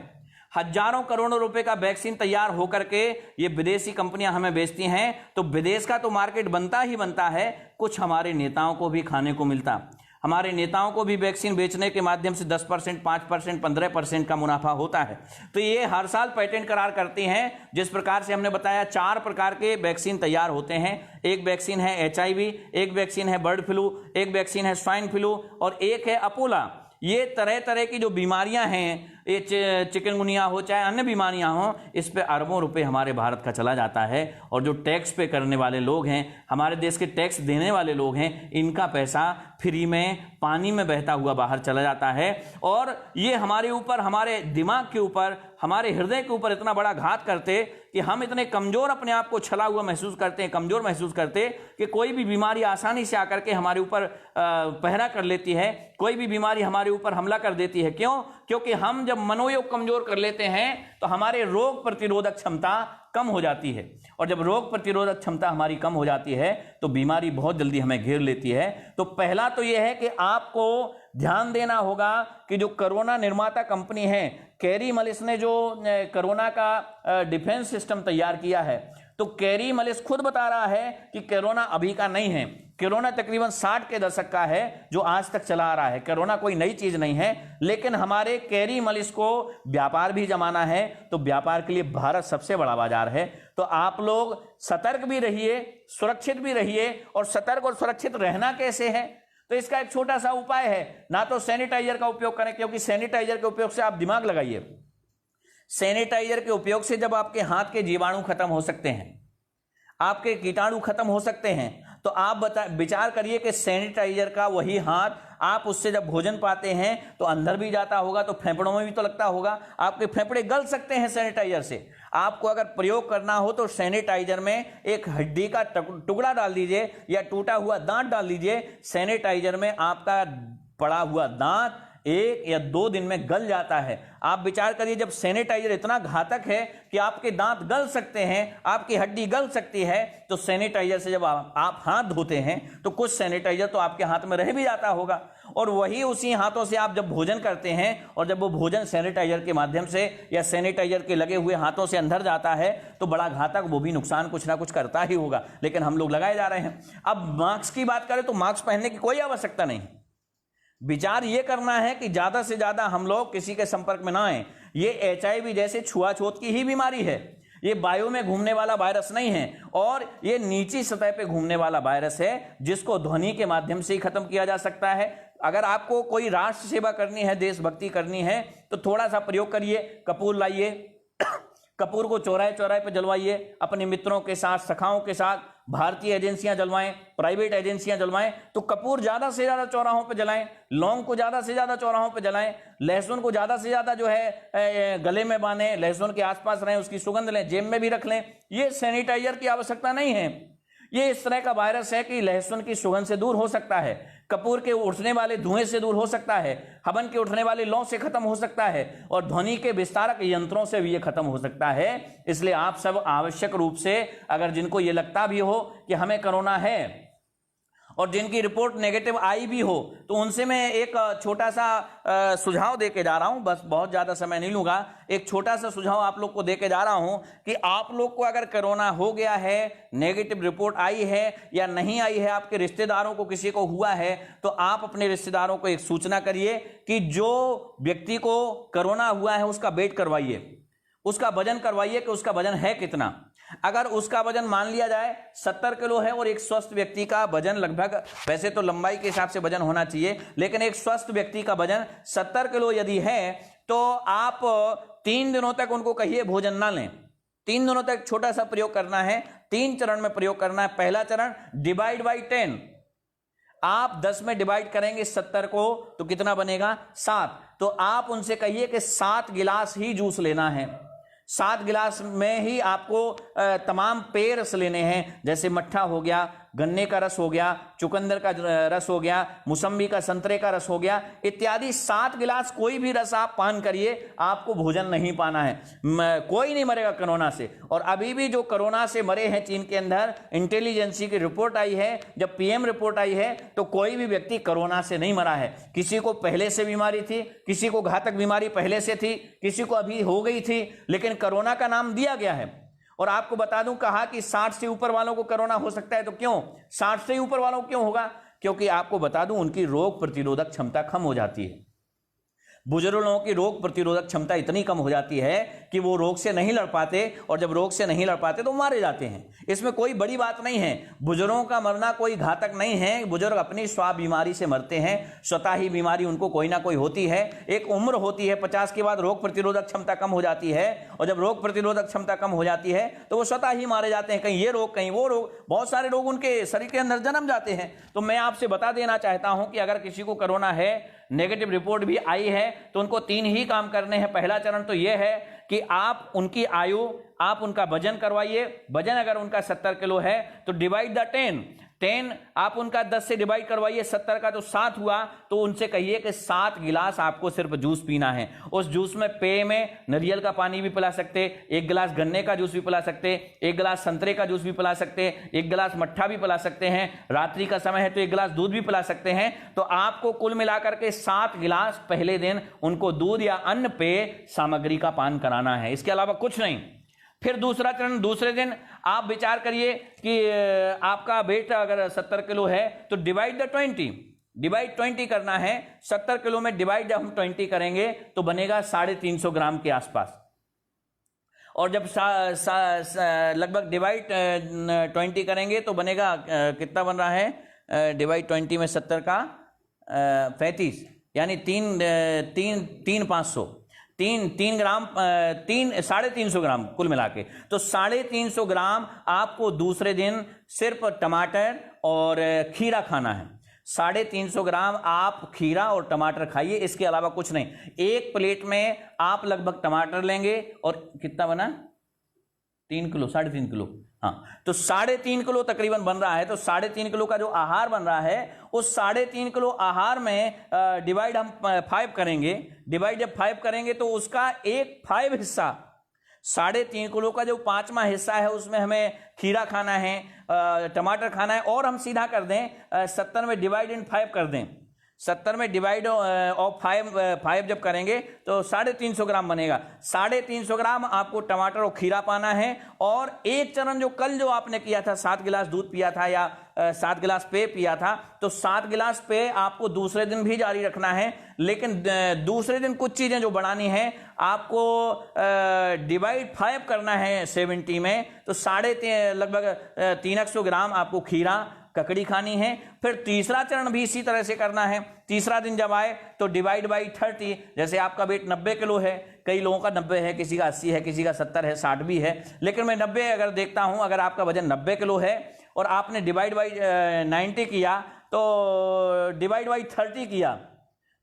हजारों करोड़ों रुपए का वैक्सीन तैयार होकर के ये विदेशी कंपनियां हमें बेचती हैं। तो विदेश का तो मार्केट बनता ही बनता है, कुछ हमारे नेताओं को भी खाने को मिलता। हमारे नेताओं को भी वैक्सीन बेचने के माध्यम से 10%, 5%, 15% का मुनाफा होता है। तो ये हर साल पेटेंट करार करती हैं। जिस प्रकार से हमने बताया, 4 प्रकार के वैक्सीन तैयार होते हैं। एक वैक्सीन है HIV, एक वैक्सीन है बर्ड फ्लू, एक वैक्सीन है स्वाइन फ्लू, और एक है अपोला। ये तरह तरह की जो बीमारियां हैं, ये चिकनगुनिया हो चाहे अन्य बीमारियां हो, इस पे अरबों रुपए हमारे भारत का चला जाता है। और जो टैक्स पे करने वाले लोग हैं, हमारे देश के टैक्स देने वाले लोग हैं, इनका पैसा फ्री में पानी में बहता हुआ बाहर चला जाता है। और ये हमारे ऊपर, हमारे दिमाग के ऊपर, हमारे हृदय के ऊपर इतना बड़ा घात करते कि हम इतने कमजोर अपने आप को छला हुआ महसूस करते हैं, कमजोर महसूस करते कि कोई भी बीमारी आसानी से आकर के हमारे ऊपर पहरा कर लेती है, कोई भी बीमारी हमारे ऊपर हमला कर देती है। क्यों? क्योंकि हम जब मनोयोग कमजोर कर लेते हैं तो हमारे रोग प्रतिरोधक क्षमता कम हो जाती है। और जब रोग प्रतिरोधक क्षमता हमारी कम हो जाती है तो बीमारी बहुत जल्दी हमें घेर लेती है। तो पहला तो यह है कि आपको ध्यान देना होगा कि जो कोरोना निर्माता कंपनी है कैरी मलिस ने जो कोरोना का डिफेंस सिस्टम तैयार किया है, तो कैरी मलिस खुद बता रहा है कि कोरोना अभी का नहीं है। कोरोना तकरीबन 60 के दशक का है जो आज तक चला आ रहा है। कोरोना कोई नई चीज नहीं है, लेकिन हमारे कैरी मलिस को व्यापार भी जमाना है, तो व्यापार के लिए भारत सबसे बड़ा बाजार है। तो आप लोग सतर्क भी रहिए, सुरक्षित भी रहिए। और सतर्क और सुरक्षित रहना कैसे है? तो इसका एक छोटा सा उपाय है, ना तो सैनिटाइजर का उपयोग करें, क्योंकि सैनिटाइजर के उपयोग से आप दिमाग लगाइए, सैनिटाइजर के उपयोग से जब आपके हाथ के जीवाणु खत्म हो सकते हैं, आपके कीटाणु खत्म हो सकते हैं, तो आप विचार करिए कि सैनिटाइजर का वही हाथ आप उससे जब भोजन पाते हैं तो अंदर भी जाता होगा, तो फेफड़ों में भी तो लगता होगा, आपके फेफड़े गल सकते हैं सैनिटाइजर से। आपको अगर प्रयोग करना हो तो सैनिटाइजर में एक हड्डी का टुकड़ा डाल दीजिए या टूटा हुआ दांत डाल दीजिए। सैनिटाइजर में आपका पड़ा हुआ दांत 1 या 2 दिन में गल जाता है। आप विचार करिए, जब सैनिटाइजर इतना घातक है कि आपके दांत गल सकते हैं, आपकी हड्डी गल सकती है, तो सैनिटाइजर से जब आप हाथ धोते हैं तो कुछ सैनिटाइजर तो आपके हाथ में रह भी जाता होगा। और वही उसी हाथों से आप जब भोजन करते हैं और जब वो भोजन सैनिटाइजर के माध्यम से या सैनिटाइजर के लगे हुए हाथों से अंदर जाता है तो बड़ा घातक, वो भी नुकसान कुछ ना कुछ करता ही होगा, लेकिन हम लोग लगाए जा रहे हैं। अब मास्क की बात करें तो मास्क पहनने की कोई आवश्यकता नहीं। विचार ये करना है कि ज्यादा से ज्यादा हम लोग किसी के संपर्क में ना आए। ये HIV जैसे छुआछूत की ही बीमारी है, ये वायु में घूमने वाला वायरस नहीं है, और ये नीची सतह पे घूमने वाला वायरस है जिसको ध्वनि के माध्यम से ही खत्म किया जा सकता है। अगर आपको कोई राष्ट्र सेवा करनी है, देशभक्ति करनी है, तो थोड़ा सा प्रयोग करिए, कपूर लाइए, कपूर को चौराहे चौराहे पे जलवाइए, अपने मित्रों के साथ, सखाओं के साथ, भारतीय एजेंसियां जलवाएं, प्राइवेट एजेंसियां जलवाएं, तो कपूर ज्यादा से ज्यादा चौराहों पे जलाएं, लौंग को ज्यादा से ज्यादा चौराहों पे जलाएं, लहसुन को ज्यादा से ज्यादा जो है गले में बांधें, लहसुन के आसपास रहें, उसकी सुगंध लें, जेब में भी रख लें। ये सैनिटाइजर की आवश्यकता नहीं है। ये इस तरह का वायरस है कि लहसुन की सुगंध से दूर हो सकता है, कपूर के उठने वाले धुएं से दूर हो सकता है, हवन के उठने वाले लौ से खत्म हो सकता है, और ध्वनि के विस्तारक यंत्रों से भी ये खत्म हो सकता है। इसलिए आप सब आवश्यक रूप से, अगर जिनको ये लगता भी हो कि हमें कोरोना है और जिनकी रिपोर्ट नेगेटिव आई भी हो, तो उनसे मैं एक छोटा सा सुझाव देके जा रहा हूं, बस बहुत ज्यादा समय नहीं लूंगा। एक छोटा सा सुझाव आप लोग को देके जा रहा हूं कि आप लोग को अगर कोरोना हो गया है, नेगेटिव रिपोर्ट आई है या नहीं आई है, आपके रिश्तेदारों को किसी को हुआ है, तो आप अपने रिश्तेदारों को एक सूचना करिए कि जो व्यक्ति को कोरोना हुआ है उसका वेट करवाइए, उसका वजन करवाइए कि उसका वजन है कितना। अगर उसका वजन मान लिया जाए 70 किलो है, और एक स्वस्थ व्यक्ति का वजन लगभग, वैसे तो लंबाई के हिसाब से वजन होना चाहिए, लेकिन एक स्वस्थ व्यक्ति का वजन 70 किलो यदि है, तो आप 3 दिनों तक उनको कहिए भोजन ना लें। 3 दिनों तक छोटा सा प्रयोग करना है, 3 चरण में प्रयोग करना है। पहला चरण, डिवाइड बाई 10। आप 10 में डिवाइड करेंगे 70 को तो कितना बनेगा? 7। तो आप उनसे कहिए कि 7 गिलास ही जूस लेना है। 7 गिलास में ही आपको तमाम पेय रस लेने हैं, जैसे मट्ठा हो गया, गन्ने का रस हो गया, चुकंदर का रस हो गया, मौसम्बी का, संतरे का रस हो गया, इत्यादि 7 गिलास कोई भी रस आप पान करिए। आपको भोजन नहीं पाना है। कोई नहीं मरेगा कोरोना से। और अभी भी जो कोरोना से मरे हैं चीन के अंदर, इंटेलिजेंसी की रिपोर्ट आई है, जब PM रिपोर्ट आई है, तो कोई भी व्यक्ति कोरोना से नहीं मरा है। किसी को पहले से बीमारी थी, किसी को घातक बीमारी पहले से थी, किसी को अभी हो गई थी, लेकिन कोरोना का नाम दिया गया है। और आपको बता दूं, कहा कि 60 से ऊपर वालों को कोरोना हो सकता है, तो क्यों 60 से ऊपर वालों को क्यों होगा? क्योंकि आपको बता दूं, उनकी रोग प्रतिरोधक क्षमता कम हो जाती है। बुजुर्ग लोगों की रोग प्रतिरोधक क्षमता इतनी कम हो जाती है कि वो रोग से नहीं लड़ पाते, और जब रोग से नहीं लड़ पाते तो मारे जाते हैं। इसमें कोई बड़ी बात नहीं है, बुजुर्गों का मरना कोई घातक नहीं है। बुजुर्ग अपनी स्व बीमारी से मरते हैं, स्वतः ही बीमारी उनको कोई ना कोई होती है। एक उम्र होती है 50 के बाद रोग प्रतिरोधक क्षमता कम हो जाती है, और जब रोग प्रतिरोधक क्षमता कम हो जाती है तो वो स्वतः ही मारे जाते हैं। कहीं ये रोग, कहीं वो रोग, बहुत सारे रोग उनके शरीर के अंदर जन्म जाते हैं। तो मैं आपसे बता देना चाहता हूं कि अगर किसी को कोरोना है, नेगेटिव रिपोर्ट भी आई है, तो उनको 3 ही काम करने हैं। पहला चरण तो यह है कि आप उनकी आयु, आप उनका वजन करवाइए। वजन अगर उनका 70 किलो है तो डिवाइड द 10 आप उनका 10 से डिवाइड करवाइए, 70 का तो 7 हुआ, तो उनसे कहिए कि 7 गिलास आपको सिर्फ जूस पीना है। उस जूस में पेय में नारियल का पानी भी पिला सकते, 1 गिलास गन्ने का जूस भी पिला सकते, 1 गिलास संतरे का जूस भी पिला सकते, 1 गिलास मट्ठा भी पिला सकते हैं। रात्रि का समय है तो 1 गिलास दूध भी पिला सकते हैं। तो आपको कुल मिलाकर के 7 गिलास पहले दिन उनको दूध या अन्य पेय सामग्री का पान कराना है, इसके अलावा कुछ नहीं। फिर दूसरा चरण, दूसरे दिन आप विचार करिए कि आपका वेट अगर 70 किलो है तो डिवाइड द 20 करना है। 70 किलो में डिवाइड जब हम 20 करेंगे तो बनेगा 350 ग्राम के आसपास। और जब लगभग डिवाइड 20 करेंगे तो बनेगा कितना बन रहा है, डिवाइड 20 में 70 का 35, यानी 3 ग्राम, 350 ग्राम कुल मिला के। तो 350 ग्राम आपको दूसरे दिन सिर्फ टमाटर और खीरा खाना है। 350 ग्राम आप खीरा और टमाटर खाइए, इसके अलावा कुछ नहीं। एक प्लेट में आप लगभग टमाटर लेंगे, और कितना बना, 3 किलो, 3.5 किलो, हाँ, तो 3.5 किलो तकरीबन बन रहा है। तो 3.5 किलो का जो आहार बन रहा है, उस 3.5 किलो आहार में डिवाइड हम 5 करेंगे। डिवाइड जब 5 करेंगे तो उसका 1/5 हिस्सा, 3.5 किलो का जो 5वां हिस्सा है उसमें हमें खीरा खाना है, टमाटर खाना है। और हम सीधा कर दें 70 में डिवाइड इन 5 कर दें, 70 में डिवाइड ऑफ 5 जब करेंगे तो 350 ग्राम बनेगा। 350 ग्राम आपको टमाटर और खीरा पाना है। और एक चरण जो कल जो आपने किया था, 7 गिलास दूध पिया था या 7 गिलास पेय पिया था, तो 7 गिलास पेय आपको दूसरे दिन भी जारी रखना है। लेकिन दूसरे दिन कुछ चीजें जो बढ़ानी है, आपको डिवाइड 5 करना है 70 में, तो लगभग 300 ग्राम आपको खीरा ककड़ी खानी है। फिर तीसरा चरण भी इसी तरह से करना है। तीसरा दिन जब आए तो डिवाइड बाई 30, जैसे आपका वेट 90 किलो है, कई लोगों का 90 है, किसी का 80 है, किसी का 70 है, 60 भी है, लेकिन मैं 90 अगर देखता हूं। अगर आपका वजन 90 किलो है और आपने डिवाइड बाई 90 किया, तो डिवाइड बाई 30 किया,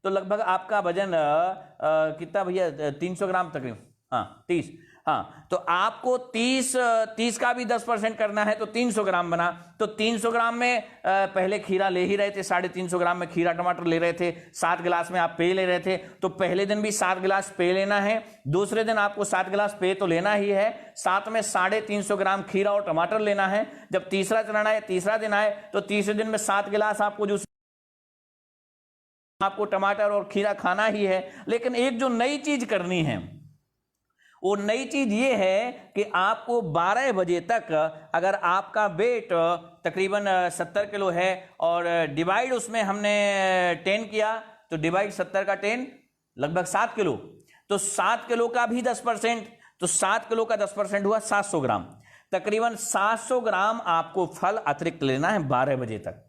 तो लगभग आपका वजन कितना भैया, 300 ग्राम तकरीबन, हाँ 30, हाँ, तो आपको 30 का भी 10% करना है, तो 300 ग्राम बना। तो 300 ग्राम में पहले खीरा ले ही रहे थे, 350 ग्राम में खीरा टमाटर ले रहे थे, 7 गिलास में आप पेय ले रहे थे, तो पहले दिन भी 7 गिलास पेय लेना है, दूसरे दिन आपको 7 गिलास पेय तो लेना ही है, साथ में 350 ग्राम खीरा और टमाटर लेना है। जब तीसरा चरण आए, तीसरा दिन आए, तो तीसरे दिन में 7 गिलास आपको जो आपको टमाटर और खीरा खाना ही है। लेकिन एक जो नई चीज करनी है, वो नई चीज ये है कि आपको 12 बजे तक, अगर आपका वेट तकरीबन 70 किलो है और डिवाइड उसमें हमने 10 किया, तो डिवाइड 70 का 10 लगभग 7 किलो, तो 7 किलो का भी 10%, तो 7 किलो का 10% हुआ 700 ग्राम। तकरीबन 700 ग्राम आपको फल अतिरिक्त लेना है 12 बजे तक।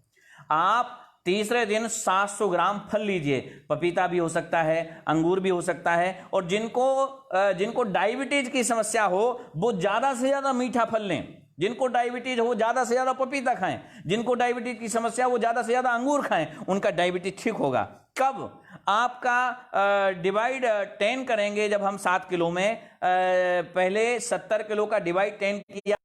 आप तीसरे दिन 700 ग्राम फल लीजिए, पपीता भी हो सकता है, अंगूर भी हो सकता है। और जिनको डायबिटीज की समस्या हो वो ज्यादा से ज्यादा मीठा फल लें, जिनको डायबिटीज हो ज्यादा से ज्यादा पपीता खाएं, जिनको डायबिटीज की समस्या वो ज्यादा से ज्यादा अंगूर खाएं, उनका डायबिटीज ठीक होगा। कब आपका डिवाइड 10 करेंगे, जब हम 7 किलो में पहले 70 किलो का डिवाइड 10 किया,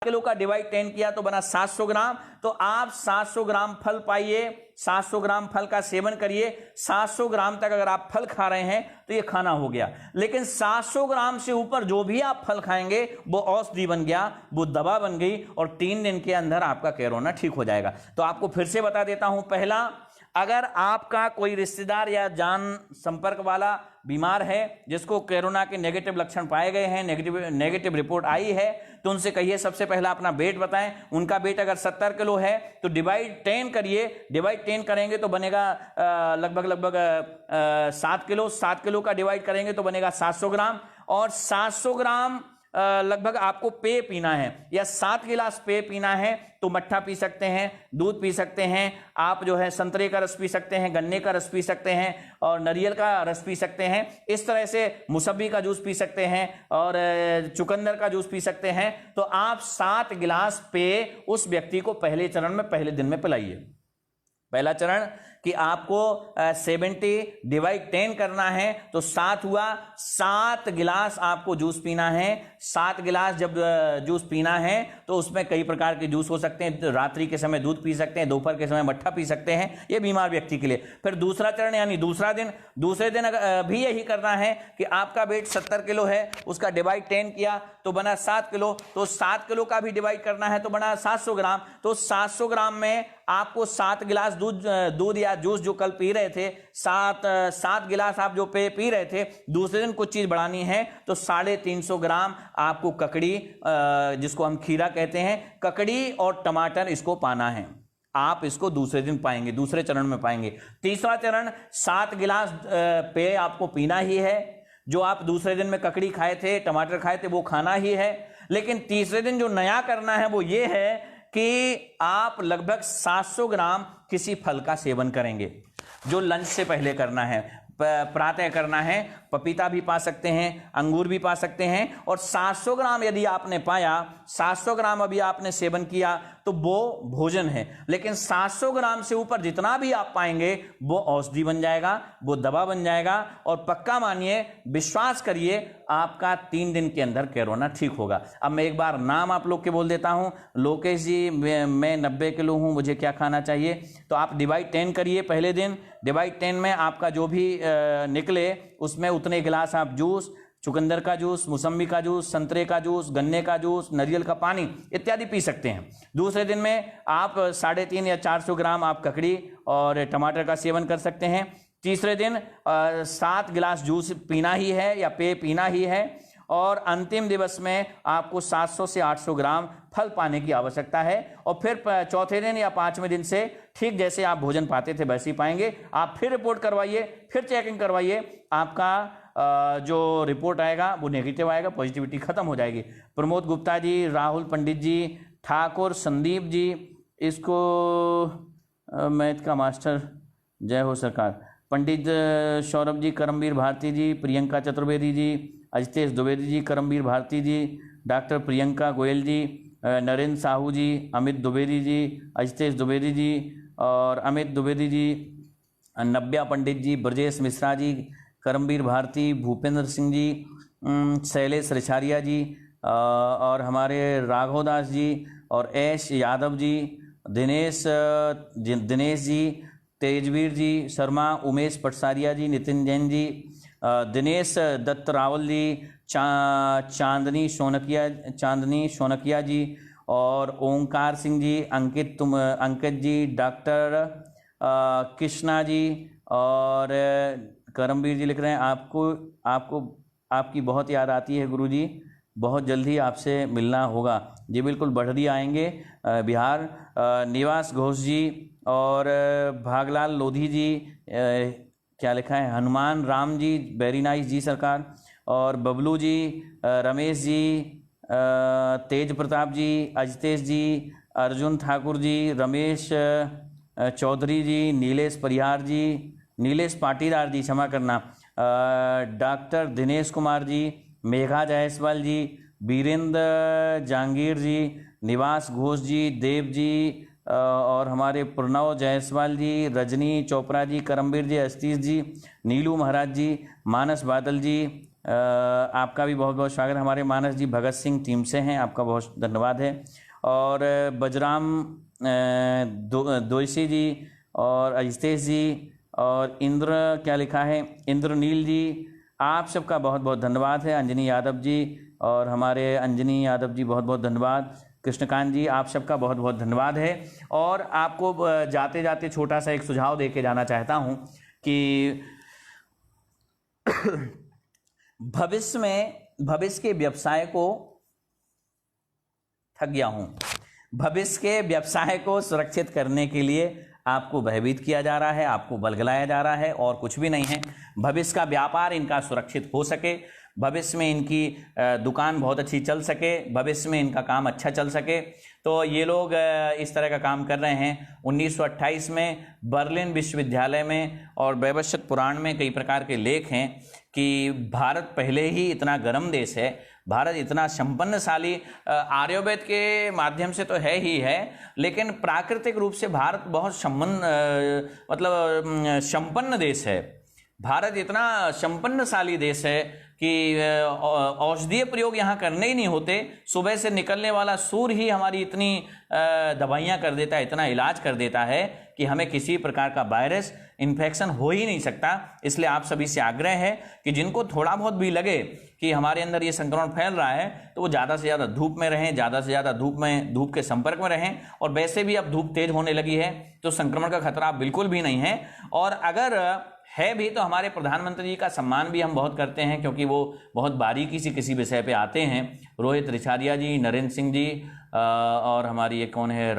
किलो का डिवाइड 10 किया तो बना 700 ग्राम। तो आप 700 ग्राम फल पाइए, 700 ग्राम फल का सेवन करिए। 700 ग्राम तक अगर आप फल खा रहे हैं तो ये खाना हो गया। लेकिन 700 ग्राम से ऊपर जो भी आप फल खाएंगे वो औषधि बन गया, वो दवा बन गई, और 3 दिन के अंदर आपका कोरोना ठीक हो जाएगा। तो आपको फिर से बता देता हूं, पहला अगर आपका कोई रिश्तेदार या जान संपर्क वाला बीमार है जिसको कोरोना के नेगेटिव लक्षण पाए गए हैं, नेगेटिव रिपोर्ट आई है, तो उनसे कहिए सबसे पहला अपना वेट बताएं। उनका वेट अगर 70 किलो है तो डिवाइड 10 करिए, डिवाइड 10 करेंगे तो बनेगा लगभग 7 किलो। 7 किलो का डिवाइड करेंगे तो बनेगा 700 ग्राम, और 700 ग्राम लगभग आपको पेय पीना है, या 7 गिलास पेय पीना है तो मट्ठा पी सकते हैं, दूध पी सकते हैं, आप जो है संतरे का रस पी सकते हैं, गन्ने का रस पी सकते हैं, और नारियल का रस पी सकते हैं। इस तरह से मुसब्बी का जूस पी सकते हैं और चुकंदर का जूस पी सकते हैं। तो आप 7 गिलास पेय उस व्यक्ति को पहले चरण में, पहले दिन में पिलाइए। पहला चरण कि आपको 70 डिवाइड 10 करना है, तो 7 हुआ, 7 गिलास आपको जूस पीना है। 7 गिलास जब जूस पीना है तो उसमें कई प्रकार के जूस हो सकते हैं। रात्रि के समय दूध पी सकते हैं, दोपहर के समय मट्ठा पी सकते हैं, ये बीमार व्यक्ति के लिए। फिर दूसरा चरण यानी दूसरे दिन भी यही करना है कि आपका वेट 70 किलो है, उसका डिवाइड 10 किया तो बना 7 किलो, तो 7 किलो का भी डिवाइड करना है तो बना 700 ग्राम। तो 700 ग्राम में आपको 7 गिलास दूध या जूस जो कल पी रहे थे, 7 गिलास आप जो पी रहे थे, दूसरे दिन कुछ चीज बढ़ानी है तो 350 ग्राम आपको ककड़ी, जिसको हम खीरा कहते हैं, ककड़ी और टमाटर इसको पाना है। आप इसको दूसरे दिन पाएंगे, दूसरे चरण में पाएंगे। तीसरा चरण 7 गिलास पेय आपको पीना ही है। जो आप दूसरे दिन में ककड़ी खाए थे, टमाटर खाए थे, वो खाना ही है। लेकिन तीसरे दिन जो नया करना है वो ये है कि आप लगभग 700 ग्राम किसी फल का सेवन करेंगे, जो लंच से पहले करना है, प्रातः करना है। पपीता भी पा सकते हैं, अंगूर भी पा सकते हैं। और 700 ग्राम यदि आपने पाया, 700 ग्राम अभी आपने सेवन किया तो वो भोजन है। लेकिन 700 ग्राम से ऊपर जितना भी आप पाएंगे वो औषधि बन जाएगा, वो दवा बन जाएगा। और पक्का मानिए, विश्वास करिए, आपका 3 दिन के अंदर कोरोना ठीक होगा। अब मैं एक बार नाम आप लोग के बोल देता हूं। लोकेश जी, मैं 90 किलो हूं, मुझे क्या खाना चाहिए? तो आप डिवाइड 10 करिए पहले दिन। डिवाइड 10 में आपका जो भी निकले उसमें उतने गिलास आप जूस, चुकंदर का जूस, मौसम्बी का जूस, संतरे का जूस, गन्ने का जूस, नारियल का पानी इत्यादि पी सकते हैं। दूसरे दिन में आप 350 या 400 ग्राम आप ककड़ी और टमाटर का सेवन कर सकते हैं। तीसरे दिन 7 गिलास जूस पीना ही है या पेय पीना ही है। और अंतिम दिवस में आपको 700 से 800 ग्राम फल पाने की आवश्यकता है। और फिर चौथे दिन या 5वें दिन से ठीक जैसे आप भोजन पाते थे वैसे ही पाएंगे। आप फिर रिपोर्ट करवाइए, फिर चेकिंग करवाइए, आपका जो रिपोर्ट आएगा वो नेगेटिव आएगा, पॉजिटिविटी खत्म हो जाएगी। प्रमोद गुप्ता जी, राहुल पंडित जी, ठाकुर संदीप जी, इसको मैथ का मास्टर, जय हो सरकार, पंडित सौरभ जी, करमवीर भारती जी, प्रियंका चतुर्वेदी जी, अजितेश द्विवेदी जी, करमवीर भारती जी, डॉक्टर प्रियंका गोयल जी, नरेंद्र साहू जी, अमित द्विवेदी जी, अजितेश द्विवेदी जी और अमित द्विवेदी जी, नव्या पंडित जी, ब्रजेश मिश्रा जी, करमवीर भारती, भूपेंद्र सिंह जी, शैलेश रिछारिया जी और हमारे राघव दास जी और एश यादव जी, दिनेश जी, तेजवीर जी शर्मा, उमेश पटसारिया जी, नितिन जैन जी, दिनेश दत्त रावल जी, चांदनी सोनकिया जी और ओंकार सिंह जी, अंकित जी, डॉक्टर कृष्णा जी और करमवीर जी लिख रहे हैं, आपको आपकी बहुत याद आती है गुरुजी, बहुत जल्दी आपसे मिलना होगा। जी बिल्कुल, बढ़िया आएंगे। बिहार निवास घोष जी और भागलाल लोधी जी, क्या लिखा है, हनुमान राम जी, वेरी नाइस जी सरकार, और बबलू जी, रमेश जी, तेज प्रताप जी, अजितेश जी, अर्जुन ठाकुर जी, रमेश चौधरी जी, नीलेश परिहार जी, नीलेश पाटीदार जी, क्षमा करना, डॉक्टर दिनेश कुमार जी, मेघा जायसवाल जी, वीरेंद्र जहांगीर जी, निवास घोष जी, देव जी और हमारे प्रणव जायसवाल जी, रजनी चोपड़ा जी, करमवीर जी, अस्तीश जी, नीलू महाराज जी, मानस बादल जी, आपका भी बहुत बहुत स्वागत है। हमारे मानस जी भगत सिंह टीम से हैं, आपका बहुत धन्यवाद है। और बजराम दोषी जी और अजितेश जी और इंद्र, क्या लिखा है, इंद्रनील जी, आप सबका बहुत बहुत धन्यवाद है। अंजनी यादव जी और हमारे अंजनी यादव जी, बहुत बहुत धन्यवाद। कृष्णकांत जी, आप सबका बहुत बहुत धन्यवाद है। और आपको जाते जाते छोटा सा एक सुझाव दे के जाना चाहता हूं कि भविष्य के व्यवसाय को थक गया हूं। भविष्य के व्यवसाय को सुरक्षित करने के लिए आपको भयभीत किया जा रहा है, आपको बलगलाया जा रहा है, और कुछ भी नहीं है। भविष्य का व्यापार इनका सुरक्षित हो सके, भविष्य में इनकी दुकान बहुत अच्छी चल सके, भविष्य में इनका काम अच्छा चल सके, तो ये लोग इस तरह का काम कर रहे हैं। 1928 में बर्लिन विश्वविद्यालय में और वैवस्वत पुराण में कई प्रकार के लेख हैं कि भारत पहले ही इतना गर्म देश है, भारत इतना संपन्नशाली, आर्यवेद के माध्यम से तो है ही है, लेकिन प्राकृतिक रूप से भारत बहुत संपन्न देश है। भारत इतना संपन्नशाली देश है कि औषधीय प्रयोग यहाँ करने ही नहीं होते। सुबह से निकलने वाला सूर्य ही हमारी इतनी दवाइयाँ कर देता है, इतना इलाज कर देता है कि हमें किसी प्रकार का वायरस इन्फेक्शन हो ही नहीं सकता। इसलिए आप सभी से आग्रह है कि जिनको थोड़ा बहुत भी लगे कि हमारे अंदर ये संक्रमण फैल रहा है, तो वो ज़्यादा से ज़्यादा धूप में रहें, ज़्यादा से ज़्यादा धूप के संपर्क में रहें। और वैसे भी अब धूप तेज होने लगी है तो संक्रमण का खतरा बिल्कुल भी नहीं है। और अगर है भी तो हमारे प्रधानमंत्री जी का सम्मान भी हम बहुत करते हैं, क्योंकि वो बहुत बारीकी से किसी विषय पे आते हैं। रोहित रिछारिया जी, नरेंद्र सिंह जी, और हमारी ये कौन है,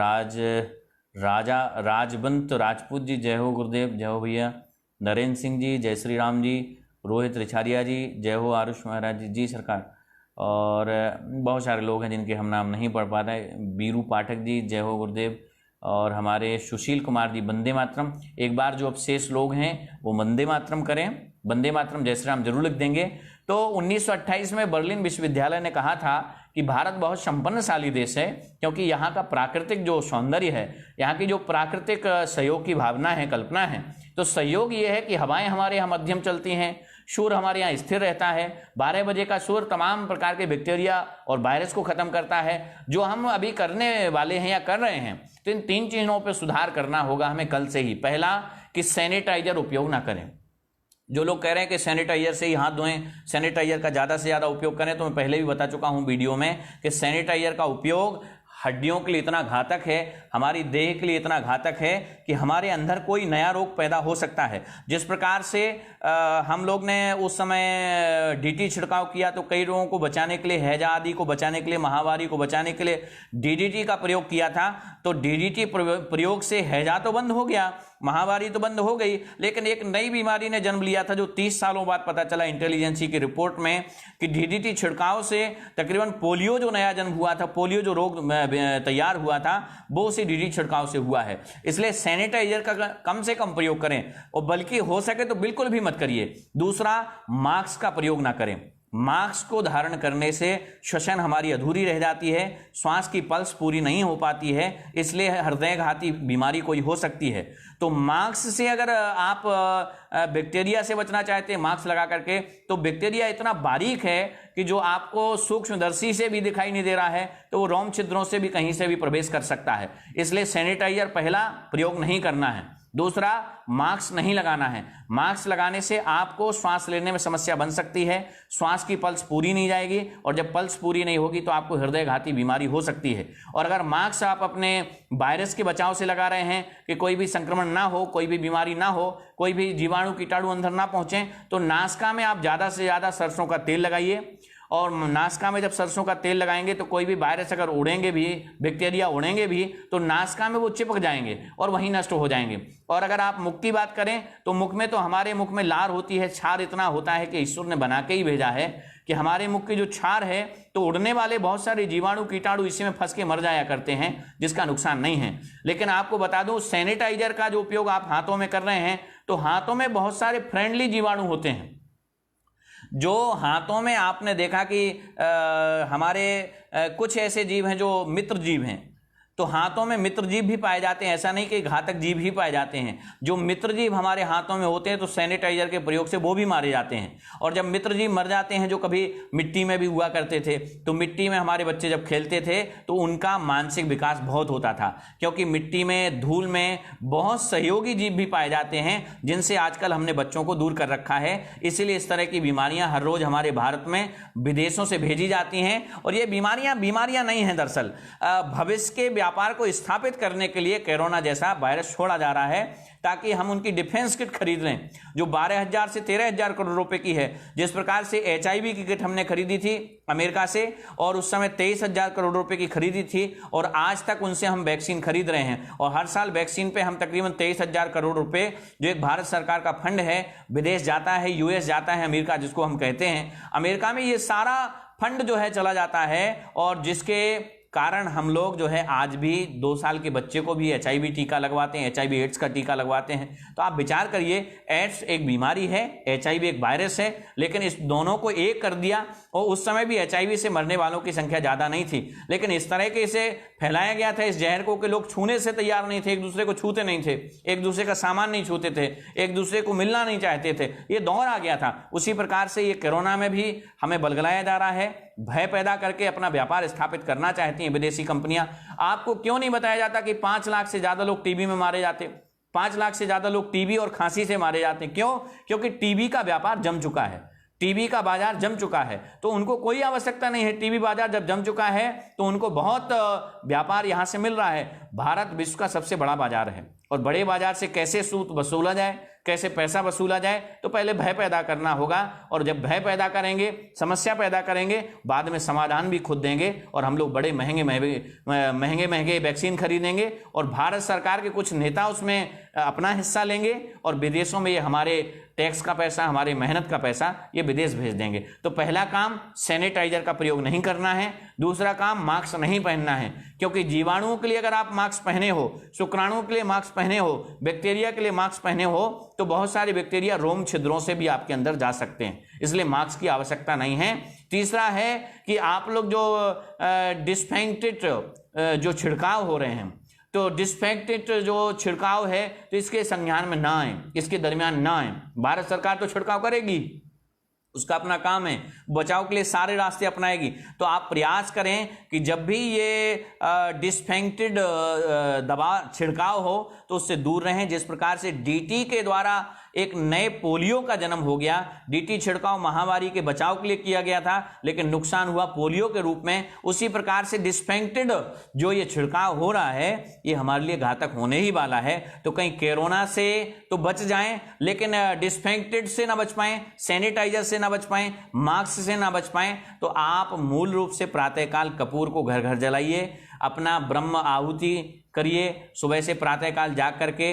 राजवंत राजपूत जी, जय हो गुरुदेव, जय हो भैया। नरेंद्र सिंह जी, जय श्री राम जी, रोहित रिछारिया जी, जय हो आरुष महाराज जी, जी सरकार। और बहुत सारे लोग हैं जिनके हम नाम नहीं पढ़ पाते। बीरू पाठक जी, जय हो गुरुदेव। और हमारे सुशील कुमार जी, वंदे मातरम। एक बार जो अब शेष लोग हैं वो वंदे मातरम करें, वंदे मातरम जय श्री राम जरूर लिख देंगे। तो 1928 में बर्लिन विश्वविद्यालय ने कहा था कि भारत बहुत संपन्नशाली देश है, क्योंकि यहाँ का प्राकृतिक जो सौंदर्य है, यहाँ की जो प्राकृतिक सहयोग की भावना है, कल्पना है, तो सहयोग ये है कि हवाएं हमारे यहाँ मध्यम चलती हैं, सूर्य हमारे यहाँ स्थिर रहता है। 12 बजे का सूर्य तमाम प्रकार के बैक्टीरिया और वायरस को खत्म करता है। जो हम अभी करने वाले हैं या कर रहे हैं, तो इन 3 चीजों पर सुधार करना होगा हमें कल से ही। पहला कि सैनिटाइजर उपयोग ना करें। जो लोग कह रहे हैं कि सैनिटाइजर से ही हाथ धोएं, सैनिटाइजर का ज़्यादा से ज़्यादा उपयोग करें, तो मैं पहले भी बता चुका हूं वीडियो में कि सैनिटाइजर का उपयोग हड्डियों के लिए इतना घातक है, हमारी देह के लिए इतना घातक है कि हमारे अंदर कोई नया रोग पैदा हो सकता है। जिस प्रकार से हम लोग ने उस समय डीटी छिड़काव किया तो कई रोगों को बचाने के लिए, हैजा आदि को बचाने के लिए, महामारी को बचाने के लिए डीडीटी का प्रयोग किया था। तो डीडीटी प्रयोग से हैजा तो बंद हो गया, महामारी तो बंद हो गई, लेकिन एक नई बीमारी ने जन्म लिया था, जो 30 सालों बाद पता चला इंटेलिजेंसी की रिपोर्ट में कि डीडीटी छिड़काव से तकरीबन पोलियो जो नया जन्म हुआ था, पोलियो जो रोग तैयार हुआ था, वो उसी डीडीटी छिड़काव से हुआ है। इसलिए सैनिटाइजर का कम से कम प्रयोग करें, और बल्कि हो सके तो बिल्कुल भी मत करिए। दूसरा, मास्क का प्रयोग ना करें। मास्क को धारण करने से श्वसन हमारी अधूरी रह जाती है, श्वास की पल्स पूरी नहीं हो पाती है, इसलिए हृदयघाती बीमारी कोई हो सकती है। तो मास्क से अगर आप बैक्टीरिया से बचना चाहते हैं मास्क लगा करके, तो बैक्टीरिया इतना बारीक है कि जो आपको सूक्ष्मदर्शी से भी दिखाई नहीं दे रहा है, तो वो रोम छिद्रों से भी कहीं से भी प्रवेश कर सकता है। इसलिए सैनिटाइजर पहला प्रयोग नहीं करना है। दूसरा, मास्क नहीं लगाना है। मास्क लगाने से आपको श्वास लेने में समस्या बन सकती है, श्वास की पल्स पूरी नहीं जाएगी, और जब पल्स पूरी नहीं होगी तो आपको हृदयघाती बीमारी हो सकती है। और अगर मास्क आप अपने वायरस के बचाव से लगा रहे हैं कि कोई भी संक्रमण ना हो, कोई भी बीमारी ना हो, कोई भी जीवाणु कीटाणु अंदर ना पहुंचे, तो नासिका में आप ज़्यादा से ज़्यादा सरसों का तेल लगाइए। और नासिका में जब सरसों का तेल लगाएंगे तो कोई भी वायरस अगर उड़ेंगे भी, बैक्टीरिया उड़ेंगे भी, तो नासिका में वो चिपक जाएंगे और वहीं नष्ट हो जाएंगे। और अगर आप मुख की बात करें तो मुख में, तो हमारे मुख में लार होती है, छार इतना होता है कि ईश्वर ने बना के ही भेजा है कि हमारे मुख की जो छार है, तो उड़ने वाले बहुत सारे जीवाणु कीटाणु इसी में फंस के मर जाया करते हैं, जिसका नुकसान नहीं है। लेकिन आपको बता दूं, सैनिटाइजर का जो उपयोग आप हाथों में कर रहे हैं, तो हाथों में बहुत सारे फ्रेंडली जीवाणु होते हैं। जो हाथों में आपने देखा कि हमारे कुछ ऐसे जीव हैं जो मित्र जीव हैं, तो हाथों में मित्र जीव भी पाए जाते हैं, ऐसा नहीं कि घातक जीव ही पाए जाते हैं। जो मित्र जीव हमारे हाथों में होते हैं तो सैनिटाइजर के प्रयोग से वो भी मारे जाते हैं। और जब मित्र जीव मर जाते हैं, जो कभी मिट्टी में भी हुआ करते थे, तो मिट्टी में हमारे बच्चे जब खेलते थे तो उनका मानसिक विकास बहुत होता था, क्योंकि मिट्टी में, धूल में बहुत सहयोगी जीव भी पाए जाते हैं, जिनसे आजकल हमने बच्चों को दूर कर रखा है। इसीलिए इस तरह की बीमारियां हर रोज हमारे भारत में विदेशों से भेजी जाती हैं। और ये बीमारियां नहीं हैं, दरअसल भविष्य के व्यापार को स्थापित करने के लिए कोरोना जैसा वायरस छोड़ा जा रहा है, ताकि हम उनकी डिफेंस किट खरीद लें, जो 12,000 से 13,000 करोड़ रुपए की है। जिस प्रकार से HIV की किट हमने खरीदी थी अमेरिका से, और उस समय 23,000 करोड़ रुपए की खरीदी थी, और आज तक उनसे हम वैक्सीन खरीद रहे हैं। और हर साल वैक्सीन पे हम तकरीबन 23,000 करोड़ रुपए, जो एक भारत सरकार का फंड है, विदेश जाता है, US जाता है, अमेरिका जिसको हम कहते हैं, अमेरिका में ये सारा फंड जो है चला जाता है। और जिसके कारण हम लोग जो है आज भी 2 साल के बच्चे को भी HIV टीका लगवाते हैं, HIV एड्स का टीका लगवाते हैं। तो आप विचार करिए, एड्स एक बीमारी है, HIV एक वायरस है, लेकिन इस दोनों को एक कर दिया। और उस समय भी HIV से मरने वालों की संख्या ज्यादा नहीं थी, लेकिन इस तरह के इसे फैलाया गया था इस जहर को कि लोग छूने से तैयार नहीं थे, एक दूसरे को छूते नहीं थे, एक दूसरे का सामान नहीं छूते थे, एक दूसरे को मिलना नहीं चाहते थे। ये दौर आ गया था। उसी प्रकार से ये कोरोना में भी हमें बलगलाया जा रहा है, भय पैदा करके अपना व्यापार स्थापित करना चाहती हैं विदेशी कंपनियां। आपको क्यों नहीं बताया जाता कि 5 लाख से ज्यादा लोग टीबी में मारे जाते, 5 लाख से ज्यादा लोग टीबी और खांसी से मारे जाते हैं? क्यों? क्योंकि टीबी का व्यापार जम चुका है, टीबी का बाजार जम चुका है। तो उनको कोई आवश्यकता नहीं है, टीबी बाजार जब जम चुका है तो उनको बहुत व्यापार यहां से मिल रहा है। भारत विश्व का सबसे बड़ा बाजार है, और बड़े बाजार से कैसे सूद वसूला जाए, कैसे पैसा वसूला जाए, तो पहले भय पैदा करना होगा। और जब भय पैदा करेंगे, समस्या पैदा करेंगे, बाद में समाधान भी खुद देंगे। और हम लोग बड़े महंगे वैक्सीन खरीदेंगे, और भारत सरकार के कुछ नेता उसमें अपना हिस्सा लेंगे, और विदेशों में ये हमारे टैक्स का पैसा, हमारी मेहनत का पैसा ये विदेश भेज देंगे। तो पहला काम सैनिटाइजर का प्रयोग नहीं करना है। दूसरा काम मास्क नहीं पहनना है, क्योंकि जीवाणुओं के लिए अगर आप मास्क पहने हो, शुक्राणुओं के लिए मास्क पहने हो, बैक्टीरिया के लिए मास्क पहने हो, तो बहुत सारे बैक्टीरिया रोम छिद्रों से भी आपके अंदर जा सकते हैं, इसलिए मास्क की आवश्यकता नहीं है। तीसरा है कि आप लोग जो डिसइंफेक्टेंट जो छिड़काव हो रहे हैं, तो डिसइंफेक्टेंट जो छिड़काव है, तो इसके संज्ञान में ना आए, इसके दरमियान ना आए। भारत सरकार तो छिड़काव करेगी, उसका अपना काम है, बचाव के लिए सारे रास्ते अपनाएगी। तो आप प्रयास करें कि जब भी ये डिसइंफेक्टेंट दवा छिड़काव हो तो उससे दूर रहें। जिस प्रकार से DT के द्वारा एक नए पोलियो का जन्म हो गया, DT छिड़काव महामारी के बचाव के लिए किया गया था, लेकिन नुकसान हुआ पोलियो के रूप में। उसी प्रकार से डिसइंफेक्टेंट जो ये छिड़काव हो रहा है, ये हमारे लिए घातक होने ही वाला है। तो कहीं कोरोना से तो बच जाएं, लेकिन डिसइंफेक्टेंट से ना बच पाएं, सैनिटाइजर से ना बच पाएं, मास्क से ना बच पाएं, तो आप मूल रूप से प्रातःकाल कपूर को घर घर जलाइए, अपना ब्रह्म आहुति करिए। सुबह से प्रातःकाल जाग करके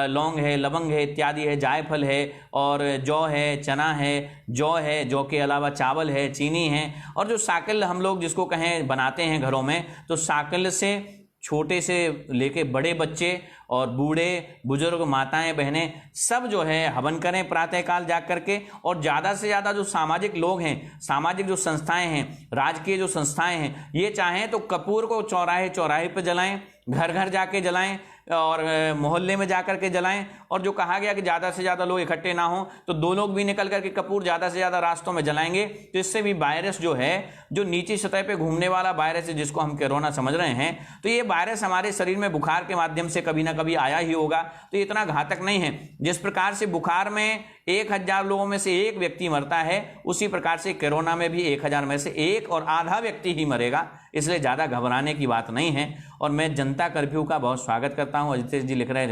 लौंग है, लवंग है, इत्यादि है, जायफल है, और जौ है, चना है, जौ है, जौ के अलावा चावल है, चीनी है, और जो साकल हम लोग जिसको कहें बनाते हैं घरों में, तो साकल से छोटे से लेके बड़े बच्चे और बूढ़े बुजुर्ग, माताएं, बहनें, सब जो है हवन करें प्रातःकाल जाग करके। और ज़्यादा से ज़्यादा जो सामाजिक लोग हैं, सामाजिक जो संस्थाएं हैं, राजकीय जो संस्थाएं हैं, ये चाहें तो कपूर को चौराहे चौराहे पर जलाएं, घर घर जाके जलाएं, और मोहल्ले में जाकर के जलाएं। और जो कहा गया कि ज़्यादा से ज़्यादा लोग इकट्ठे ना हो, तो 2 लोग भी निकल करके कपूर ज़्यादा से ज़्यादा रास्तों में जलाएंगे, तो इससे भी वायरस जो है, जो नीची सतह पे घूमने वाला वायरस है, जिसको हम कोरोना समझ रहे हैं, तो ये वायरस हमारे शरीर में बुखार के माध्यम से कभी ना कभी आया ही होगा। तो इतना घातक नहीं है। जिस प्रकार से बुखार में 1000 लोगों में से 1 व्यक्ति मरता है, उसी प्रकार से कोरोना में भी 1000 में से 1 और आधा व्यक्ति ही मरेगा, इसलिए ज़्यादा घबराने की बात नहीं है। और मैं जनता कर्फ्यू का बहुत स्वागत करता हूं। अजितेश जी लिख रहे हैं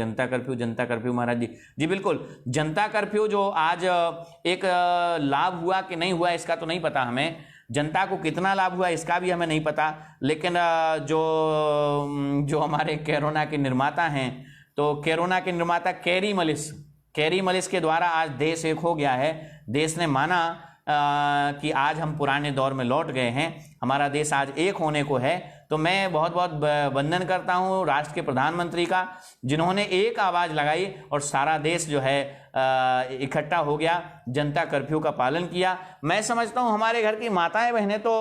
जनता कर्फ्यू महाराज जी। जी बिल्कुल, जनता कर्फ्यू जो आज एक लाभ हुआ कि नहीं हुआ इसका तो नहीं पता हमें, जनता को कितना लाभ हुआ इसका भी हमें नहीं पता, लेकिन जो हमारे कोरोना के निर्माता हैं, तो कोरोना के निर्माता कैरी मलिस के द्वारा आज देश एक हो गया है। देश ने माना कि आज हम पुराने दौर में लौट गए हैं, हमारा देश आज एक होने को है। तो तो मैं बहुत बहुत वंदन करता हूं राष्ट्र के प्रधानमंत्री का, जिन्होंने एक आवाज लगाई और सारा देश जो है इकट्ठा हो गया, जनता कर्फ्यू का पालन किया। मैं समझता हूं हमारे घर की माताएं बहनें तो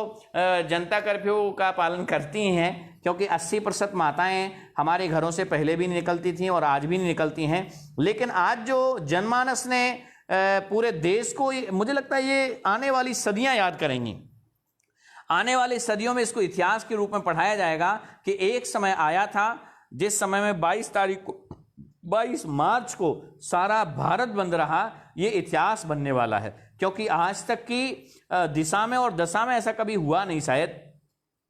जनता कर्फ्यू का पालन करती हैं, क्योंकि 80% माताएं हमारे घरों से पहले भी नहीं निकलती थीं और आज भी नहीं निकलती हैं। लेकिन आज जो जनमानस ने पूरे देश को, मुझे लगता है ये आने वाली सदियां याद करेंगी, आने वाली सदियों में इसको इतिहास के रूप में पढ़ाया जाएगा कि एक समय आया था जिस समय में 22 मार्च को सारा भारत बंद रहा। ये इतिहास बनने वाला है, क्योंकि आज तक की दिशा में और दशा में ऐसा कभी हुआ नहीं शायद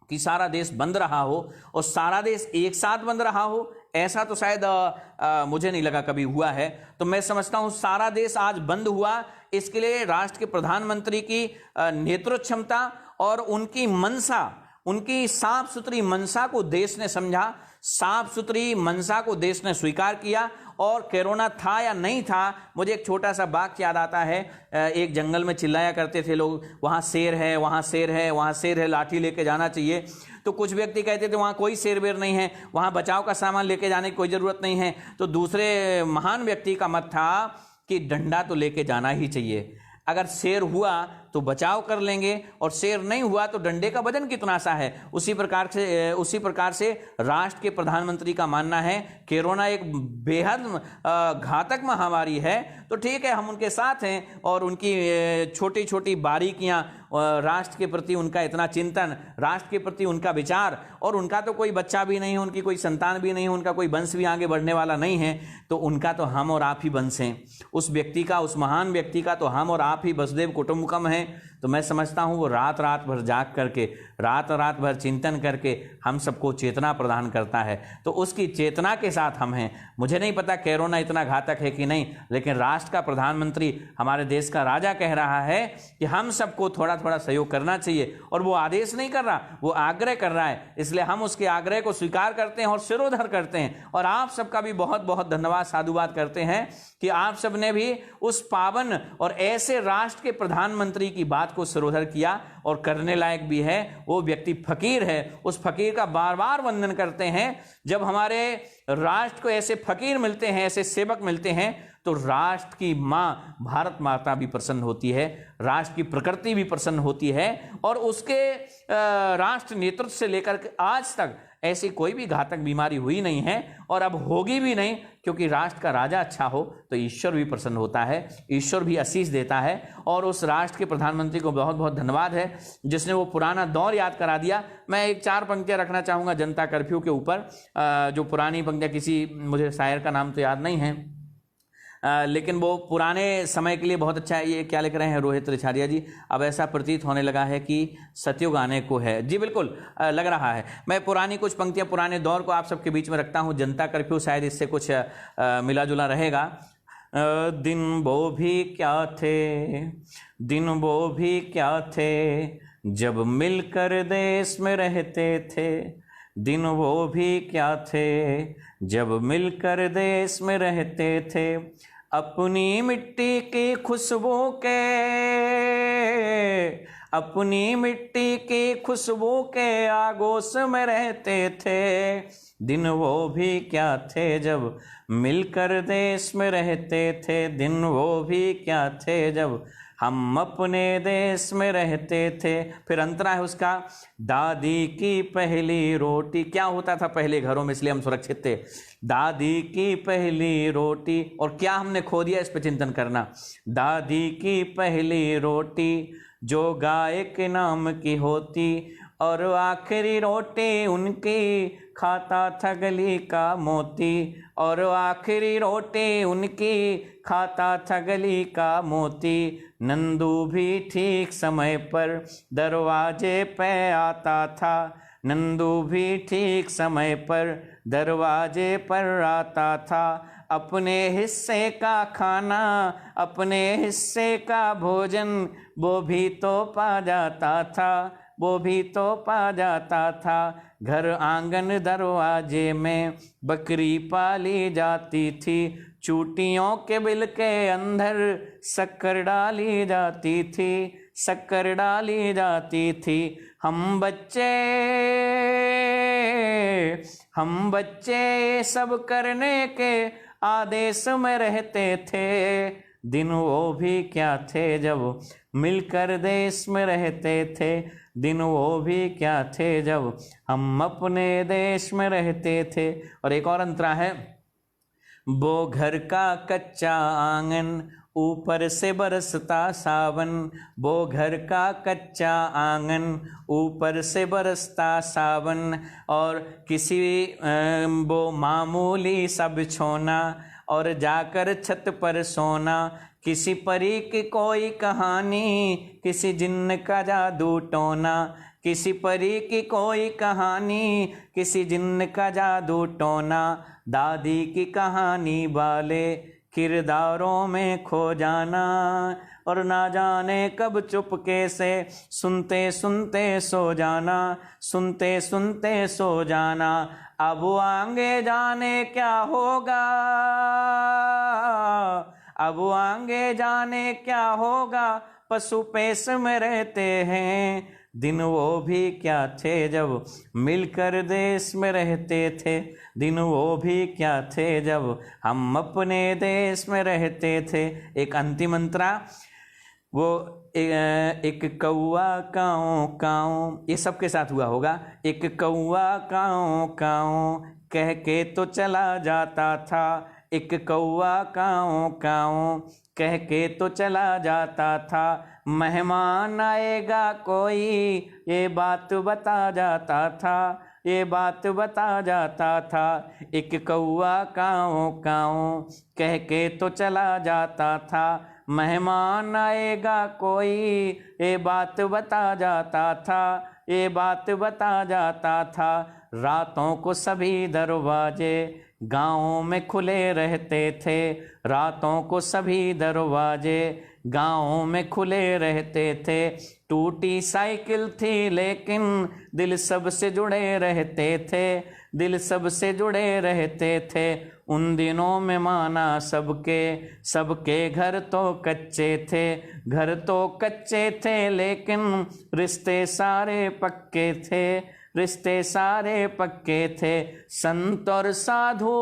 कि सारा देश बंद रहा हो और सारा देश एक साथ बंद रहा हो। ऐसा तो शायद मुझे नहीं लगा कभी हुआ है। तो मैं समझता हूं सारा देश आज बंद हुआ, इसके लिए राष्ट्र के प्रधानमंत्री की नेतृत्व क्षमता और उनकी मंशा, उनकी साफ सुथरी मंशा को देश ने समझा, साफ सुथरी मंशा को देश ने स्वीकार किया। और कोरोना था या नहीं था, मुझे एक छोटा सा वाक्य याद आता है। एक जंगल में चिल्लाया करते थे लोग, वहां शेर है, वहां शेर है, वहां शेर है, लाठी लेके जाना चाहिए। तो कुछ व्यक्ति कहते थे वहां कोई शेर वेर नहीं है, वहां बचाव का सामान लेके जाने की कोई जरूरत नहीं है। तो दूसरे महान व्यक्ति का मत था कि डंडा तो लेके जाना ही चाहिए। अगर शेर हुआ तो बचाव कर लेंगे और शेर नहीं हुआ तो डंडे का वजन कितना सा है। उसी प्रकार से राष्ट्र के प्रधानमंत्री का मानना है कोरोना एक बेहद घातक महामारी है, तो ठीक है हम उनके साथ हैं। और उनकी छोटी छोटी बारीकियां, राष्ट्र के प्रति उनका इतना चिंतन, राष्ट्र के प्रति उनका विचार, और उनका तो कोई बच्चा भी नहीं है, उनकी कोई संतान भी नहीं है, उनका कोई वंश भी आगे बढ़ने वाला नहीं है, तो उनका तो हम और आप ही वंश हैं। उस व्यक्ति का, उस महान व्यक्ति का तो हम और आप ही वसुदेव कुटुंबकम है। तो मैं समझता हूं वो रात रात भर जाग करके, रात रात भर चिंतन करके हम सबको चेतना प्रदान करता है। तो उसकी चेतना के साथ हम हैं। मुझे नहीं पता कोरोना इतना घातक है कि नहीं, लेकिन राष्ट्र का प्रधानमंत्री, हमारे देश का राजा कह रहा है कि हम सबको थोड़ा थोड़ा सहयोग करना चाहिए। और वो आदेश नहीं कर रहा, वो आग्रह कर रहा है, इसलिए हम उसके आग्रह को स्वीकार करते हैं और सिरोधर करते हैं। और आप सबका भी बहुत बहुत धन्यवाद, साधुवाद करते हैं कि आप सबने भी उस पावन और ऐसे राष्ट्र के प्रधानमंत्री की बात को सिरोधर किया। और करने लायक भी है, वो व्यक्ति फकीर है, उस फकीर का बार बार वंदन करते हैं। जब हमारे राष्ट्र को ऐसे फकीर मिलते हैं, ऐसे सेवक मिलते हैं, तो राष्ट्र की मां भारत माता भी प्रसन्न होती है, राष्ट्र की प्रकृति भी प्रसन्न होती है। और उसके राष्ट्र नेतृत्व से लेकर आज तक ऐसी कोई भी घातक बीमारी हुई नहीं है और अब होगी भी नहीं, क्योंकि राष्ट्र का राजा अच्छा हो तो ईश्वर भी प्रसन्न होता है, ईश्वर भी आशीष देता है। और उस राष्ट्र के प्रधानमंत्री को बहुत बहुत धन्यवाद है जिसने वो पुराना दौर याद करा दिया। मैं एक 4 पंक्तियां रखना चाहूँगा जनता कर्फ्यू के ऊपर, जो पुरानी पंक्तियां, किसी मुझे शायर का नाम तो याद नहीं है, लेकिन वो पुराने समय के लिए बहुत अच्छा है। ये क्या लिख रहे हैं रोहित रिछारिया जी, अब ऐसा प्रतीत होने लगा है कि सतयुग आने को है। जी बिल्कुल लग रहा है। मैं पुरानी कुछ पंक्तियां पुराने दौर को आप सबके बीच में रखता हूं। जनता कर्फ्यू शायद इससे कुछ मिला जुला रहेगा। दिन वो भी क्या थे, दिन वो भी क्या थे, जब मिलकर देश में रहते थे। दिन वो भी क्या थे, जब मिलकर देश में रहते थे। अपनी मिट्टी की खुशबू के, अपनी मिट्टी की खुशबू के आगोश में रहते थे। दिन वो भी क्या थे, जब मिलकर देश में रहते थे। दिन वो भी क्या थे, जब हम अपने देश में रहते थे। फिर अंतरा है उसका, दादी की पहली रोटी। क्या होता था पहले घरों में, इसलिए हम सुरक्षित थे। दादी की पहली रोटी, और क्या हमने खो दिया, इस पे चिंतन करना। दादी की पहली रोटी जो गाय के नाम की होती, और आखिरी रोटी उनकी खाता था गली का मोती। और आखिरी रोटी उनकी खाता था गली का मोती। नंदू भी ठीक समय पर दरवाजे पे आता था। नंदू भी ठीक समय पर दरवाजे पर आता था। अपने हिस्से का खाना, अपने हिस्से का भोजन वो भी तो पा जाता था, वो भी तो पा जाता था। घर आंगन दरवाजे में बकरी पाली जाती थी। चूटियों के बिल के अंदर शक्कर डाली जाती थी, शक्कर डाली जाती थी। हम बच्चे सब करने के आदेश में रहते थे। दिन वो भी क्या थे जब मिलकर देश में रहते थे। दिन वो भी क्या थे जब हम अपने देश में रहते थे। और एक और अंतरा है, वो घर का कच्चा आंगन ऊपर से बरसता सावन। वो घर का कच्चा आंगन ऊपर से बरसता सावन। और किसी वो मामूली सा बिछोना और जाकर छत पर सोना। किसी परी की कोई कहानी, किसी जिन्न का जादू टोना। किसी परी की कोई कहानी, किसी जिन्न का जादू टोना। दादी की कहानी वाले किरदारों में खो जाना। और ना जाने कब चुपके से सुनते सुनते सो जाना। सुनते सुनते सो जाना। अब आगे जाने क्या होगा, अब आगे जाने क्या होगा। पशु पेश में रहते हैं। दिन वो भी क्या थे जब मिलकर देश में रहते थे। दिन वो भी क्या थे जब हम अपने देश में रहते थे। एक अंतिम अंतरा, वो एक कौआ काऊ काऊ, ये सबके साथ हुआ होगा। एक कौआ काऊ काऊ कह के तो चला जाता था। एक कौआ काऊ काऊ कह के तो चला जाता था। मेहमान आएगा कोई ये बात बता जाता था। ये बात बता जाता था। एक कौआ काऊ काऊ कह के तो चला जाता था। मेहमान आएगा कोई ये बात बता जाता था। ये बात बता जाता था। रातों को सभी दरवाजे गाँव में खुले रहते थे। रातों को सभी दरवाजे गाँव में खुले रहते थे। टूटी साइकिल थी लेकिन दिल सबसे जुड़े रहते थे। दिल सबसे जुड़े रहते थे। उन दिनों में माना सबके सबके घर तो कच्चे थे। घर तो कच्चे थे लेकिन रिश्ते सारे पक्के थे। रिश्ते सारे पक्के थे। संत और साधु,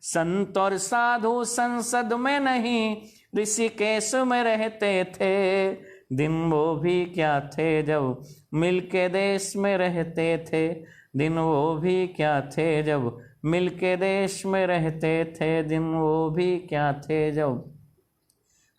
संत और साधु संसद में नहीं ऋषिकेश में रहते थे। दिन वो भी क्या थे जब मिलके देश में रहते थे। दिन वो भी क्या थे जब मिलके देश में रहते थे। दिन वो भी क्या थे जब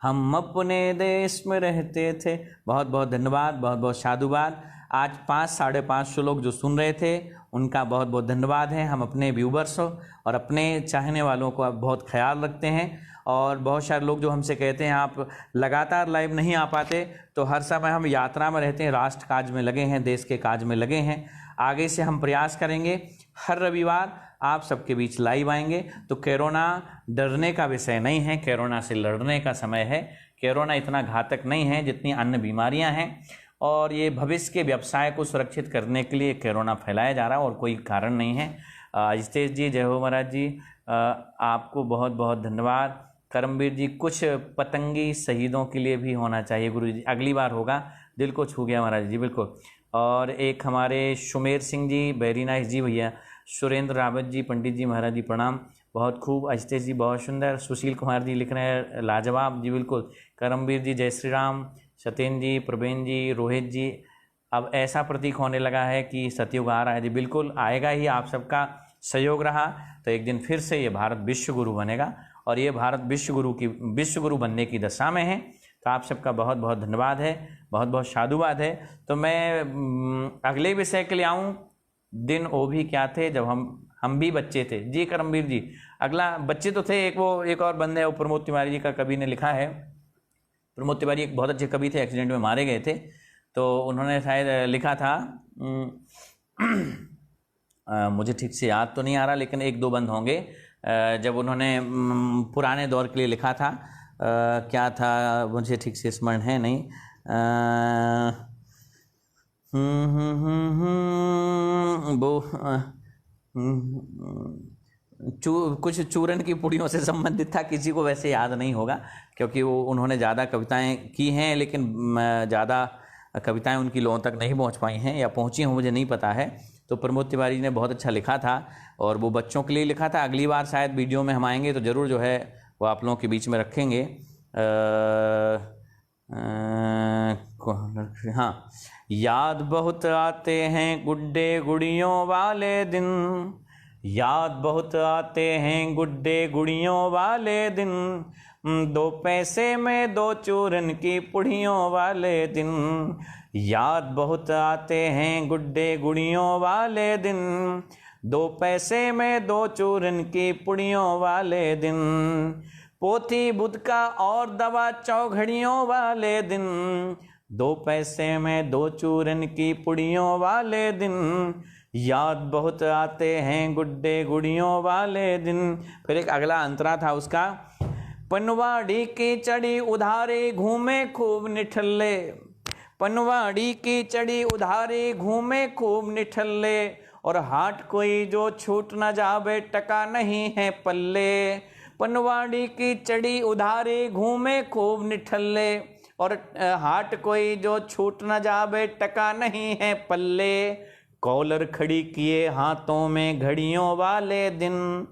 हम अपने देश में रहते थे। बहुत बहुत धन्यवाद, बहुत बहुत साधुवाद। आज 500-550 लोग जो सुन रहे थे उनका बहुत बहुत धन्यवाद है। हम अपने व्यूवर्स और अपने चाहने वालों को अब बहुत ख्याल रखते हैं। और बहुत सारे लोग जो हमसे कहते हैं आप लगातार लाइव नहीं आ पाते, तो हर समय हम यात्रा में रहते हैं, राष्ट्र काज में लगे हैं, देश के काज में लगे हैं। आगे से हम प्रयास करेंगे हर रविवार आप सबके बीच लाइव आएंगे। तो कोरोना डरने का विषय नहीं है, कोरोना से लड़ने का समय है। कोरोना इतना घातक नहीं है जितनी अन्य बीमारियां हैं। और ये भविष्य के व्यवसाय को सुरक्षित करने के लिए कोरोना फैलाया जा रहा है और कोई कारण नहीं है। अजितेश जी, जय हो महाराज जी, आपको बहुत बहुत धन्यवाद। करमवीर जी, कुछ पतंगी शहीदों के लिए भी होना चाहिए गुरु जी, अगली बार होगा। दिल को छू गया महाराज जी, बिल्कुल। और एक हमारे सुमेर सिंह जी, वेरी नाइस जी भैया। सुरेंद्र रावत जी, पंडित जी महाराज जी प्रणाम, बहुत खूब। अजितेश जी बहुत सुंदर। सुशील कुमार जी लिख रहे हैं लाजवाब जी, बिल्कुल। करमवीर जी जय श्री राम। सत्येंद्र जी, प्रवीण जी, रोहित जी, अब ऐसा प्रतीक होने लगा है कि सतयुग आ रहा है जी, बिल्कुल आएगा ही। आप सबका सहयोग रहा तो एक दिन फिर से ये भारत विश्व गुरु बनेगा और ये भारत विश्व गुरु बनने की दशा में है। तो आप सबका बहुत बहुत धन्यवाद है, बहुत बहुत साधुवाद है। तो मैं अगले विषय के लिए आऊँ। दिन वो भी क्या थे जब हम भी बच्चे थे। जी करमवीर जी, अगला बच्चे तो थे। एक और बंदे, वो प्रमोद तिवारी जी का कवि ने लिखा है। प्रमोद तिवारी एक बहुत अच्छे कवि थे, एक्सीडेंट में मारे गए थे। तो उन्होंने शायद लिखा था, मुझे ठीक से याद तो नहीं आ रहा, लेकिन एक दो बंद होंगे। जब उन्होंने पुराने दौर के लिए लिखा था, क्या था मुझे ठीक से स्मरण है नहीं। वो कुछ चूरन की पुड़ियों से संबंधित था, किसी को वैसे याद नहीं होगा क्योंकि वो उन्होंने ज़्यादा कविताएं की हैं, लेकिन ज़्यादा कविताएं उनकी लोगों तक नहीं पहुंच पाई हैं या पहुंची हों मुझे नहीं पता है। तो प्रमोद तिवारी ने बहुत अच्छा लिखा था और वो बच्चों के लिए लिखा था। अगली बार शायद वीडियो में हम आएंगे तो ज़रूर जो है वो आप लोगों के बीच में रखेंगे। हाँ, याद बहुत आते हैं गुड्डे गुड़ियों वाले दिन, याद बहुत आते हैं गुड्डे गुड़ियों वाले दिन, 2 पैसे में 2 चूरन की पुड़ियों वाले दिन, याद बहुत आते हैं गुड्डे गुड़ियों वाले दिन, 2 पैसे में 2 चूरन की पुड़ियों वाले दिन, पोथी बुध का और दवा चौघड़ियों वाले दिन, 2 पैसे में 2 चूरन की पुड़ियों वाले दिन, याद बहुत आते हैं गुड्डे गुड़ियों वाले दिन। फिर एक अगला अंतरा था उसका, पनवाड़ी की चढ़ी उधारी घूमे खूब निठल्ले, पनवाड़ी की चढ़ी उधारी घूमे खूब निठल्ले, और हाट कोई जो छूट न जावे टका नहीं है पल्ले, पनवाड़ी की चढ़ी उधारी घूमे खूब निठल्ले, और हाट कोई जो छूट न जावे टका नहीं है पल्ले, कॉलर खड़ी किए हाथों में घड़ियों वाले दिन,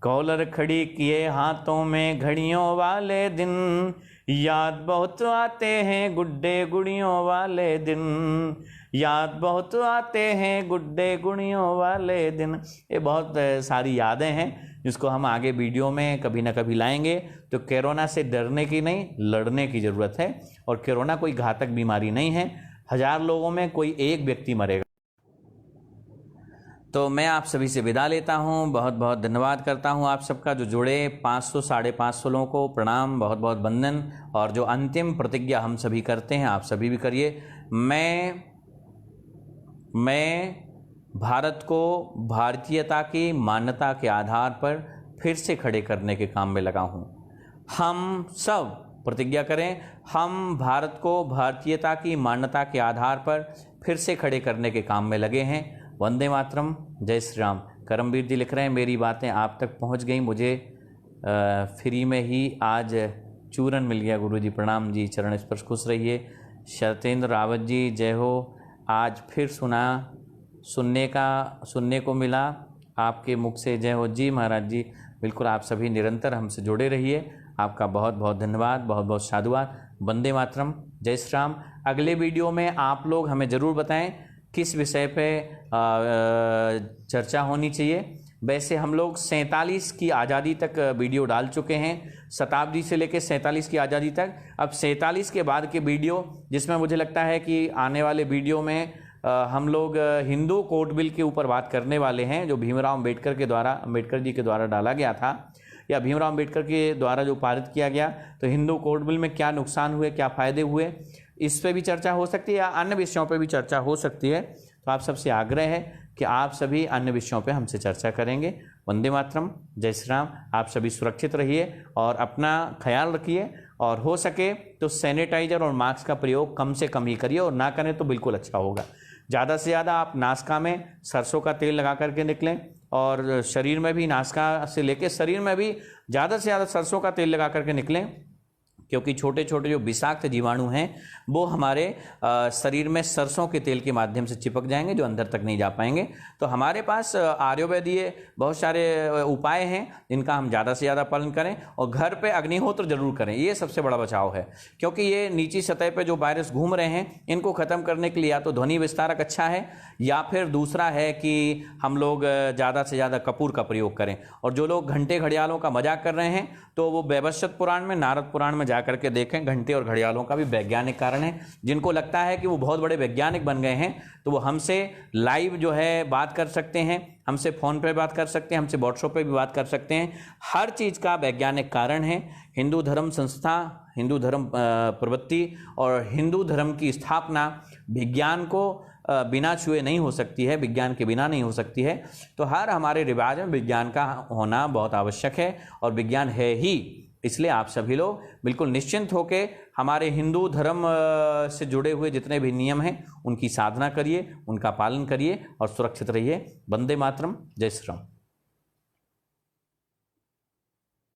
कॉलर खड़ी किए हाथों में घड़ियों वाले दिन, याद बहुत आते हैं गुड्डे गुड़ियों वाले दिन, याद बहुत आते हैं गुड्डे गुड़ियों वाले दिन। ये बहुत सारी यादें हैं जिसको हम आगे वीडियो में कभी ना कभी लाएंगे। तो कोरोना से डरने की नहीं, लड़ने की ज़रूरत है। और कोरोना कोई घातक बीमारी नहीं है, 1000 लोगों में कोई एक व्यक्ति मरेगा। तो मैं आप सभी से विदा लेता हूं। बहुत बहुत धन्यवाद करता हूं आप सबका जो जुड़े। 500 साढ़े 500 लोगों को प्रणाम, बहुत बहुत वंदन। और जो अंतिम प्रतिज्ञा हम सभी करते हैं आप सभी भी करिए। मैं भारत को भारतीयता की मान्यता के आधार पर फिर से खड़े करने के काम में लगा हूं। हम सब प्रतिज्ञा करें, हम भारत को भारतीयता की मान्यता के आधार पर फिर से खड़े करने के काम में लगे हैं। वंदे मातरम, जय श्री राम। करमवीर जी लिख रहे हैं, मेरी बातें आप तक पहुंच गई, मुझे फ्री में ही आज चूरन मिल गया। गुरु जी प्रणाम जी, चरण स्पर्श, खुश रहिए। सत्येंद्र रावत जी जय हो। आज फिर सुनने को मिला आपके मुख से, जय हो जी महाराज जी। बिल्कुल, आप सभी निरंतर हमसे जुड़े रहिए। आपका बहुत बहुत धन्यवाद, बहुत बहुत साधुवाद। वंदे मातरम, जय श्री राम। अगले वीडियो में आप लोग हमें ज़रूर बताएं किस विषय पे चर्चा होनी चाहिए। वैसे हम लोग 47 की आज़ादी तक वीडियो डाल चुके हैं, शताब्दी से लेकर 47 की आज़ादी तक। अब 47 के बाद के वीडियो, जिसमें मुझे लगता है कि आने वाले वीडियो में हम लोग हिंदू कोड बिल के ऊपर बात करने वाले हैं, जो भीमराव अम्बेडकर जी के द्वारा डाला गया था, या भीमराव अम्बेडकर के द्वारा जो पारित किया गया। तो हिंदू कोड बिल में क्या नुकसान हुए, क्या फ़ायदे हुए, इस पे भी चर्चा हो सकती है, या अन्य विषयों पे भी चर्चा हो सकती है। तो आप सबसे आग्रह है कि आप सभी अन्य विषयों पे हमसे चर्चा करेंगे। वंदे मातरम, जय श्री राम। आप सभी सुरक्षित रहिए और अपना ख्याल रखिए, और हो सके तो सैनिटाइजर और मास्क का प्रयोग कम से कम ही करिए, और ना करें तो बिल्कुल अच्छा होगा। ज़्यादा से ज़्यादा आप नासका में सरसों का तेल लगा करके निकलें, और शरीर में भी नासका से लेके शरीर में भी ज़्यादा से ज़्यादा सरसों का तेल लगा करके निकलें, क्योंकि छोटे छोटे जो विषाक्त जीवाणु हैं वो हमारे शरीर में सरसों के तेल के माध्यम से चिपक जाएंगे, जो अंदर तक नहीं जा पाएंगे। तो हमारे पास आयुर्वेदीय बहुत सारे उपाय हैं जिनका हम ज़्यादा से ज़्यादा पालन करें, और घर पे अग्निहोत्र जरूर करें। ये सबसे बड़ा बचाव है, क्योंकि ये नीची सतह पे जो वायरस घूम रहे हैं इनको ख़त्म करने के लिए या तो ध्वनि विस्तारक अच्छा है, या फिर दूसरा है कि हम लोग ज़्यादा से ज़्यादा कपूर का प्रयोग करें। और जो लोग घंटे घड़ियालों का मजाक कर रहे हैं, तो वो वैवस्वत पुराण में, नारद पुराण में करके देखें। घंटे और घड़ियालों का भी वैज्ञानिक कारण है। जिनको लगता है कि वो बहुत बड़े वैज्ञानिक बन गए हैं, तो वो हमसे लाइव जो है बात कर सकते हैं, हमसे फ़ोन पे बात कर सकते हैं, हमसे व्हाट्सएप पे भी बात कर सकते हैं। हर चीज़ का वैज्ञानिक कारण है। हिंदू धर्म संस्था, हिंदू धर्म प्रवृत्ति और हिंदू धर्म की स्थापना विज्ञान को बिना छुए नहीं हो सकती है, विज्ञान के बिना नहीं हो सकती है। तो हर हमारे रिवाज में विज्ञान का होना बहुत आवश्यक है, और विज्ञान है ही। इसलिए आप सभी लोग बिल्कुल निश्चिंत होकर हमारे हिंदू धर्म से जुड़े हुए जितने भी नियम हैं उनकी साधना करिए, उनका पालन करिए और सुरक्षित रहिए। वंदे मातरम, जय श्री राम।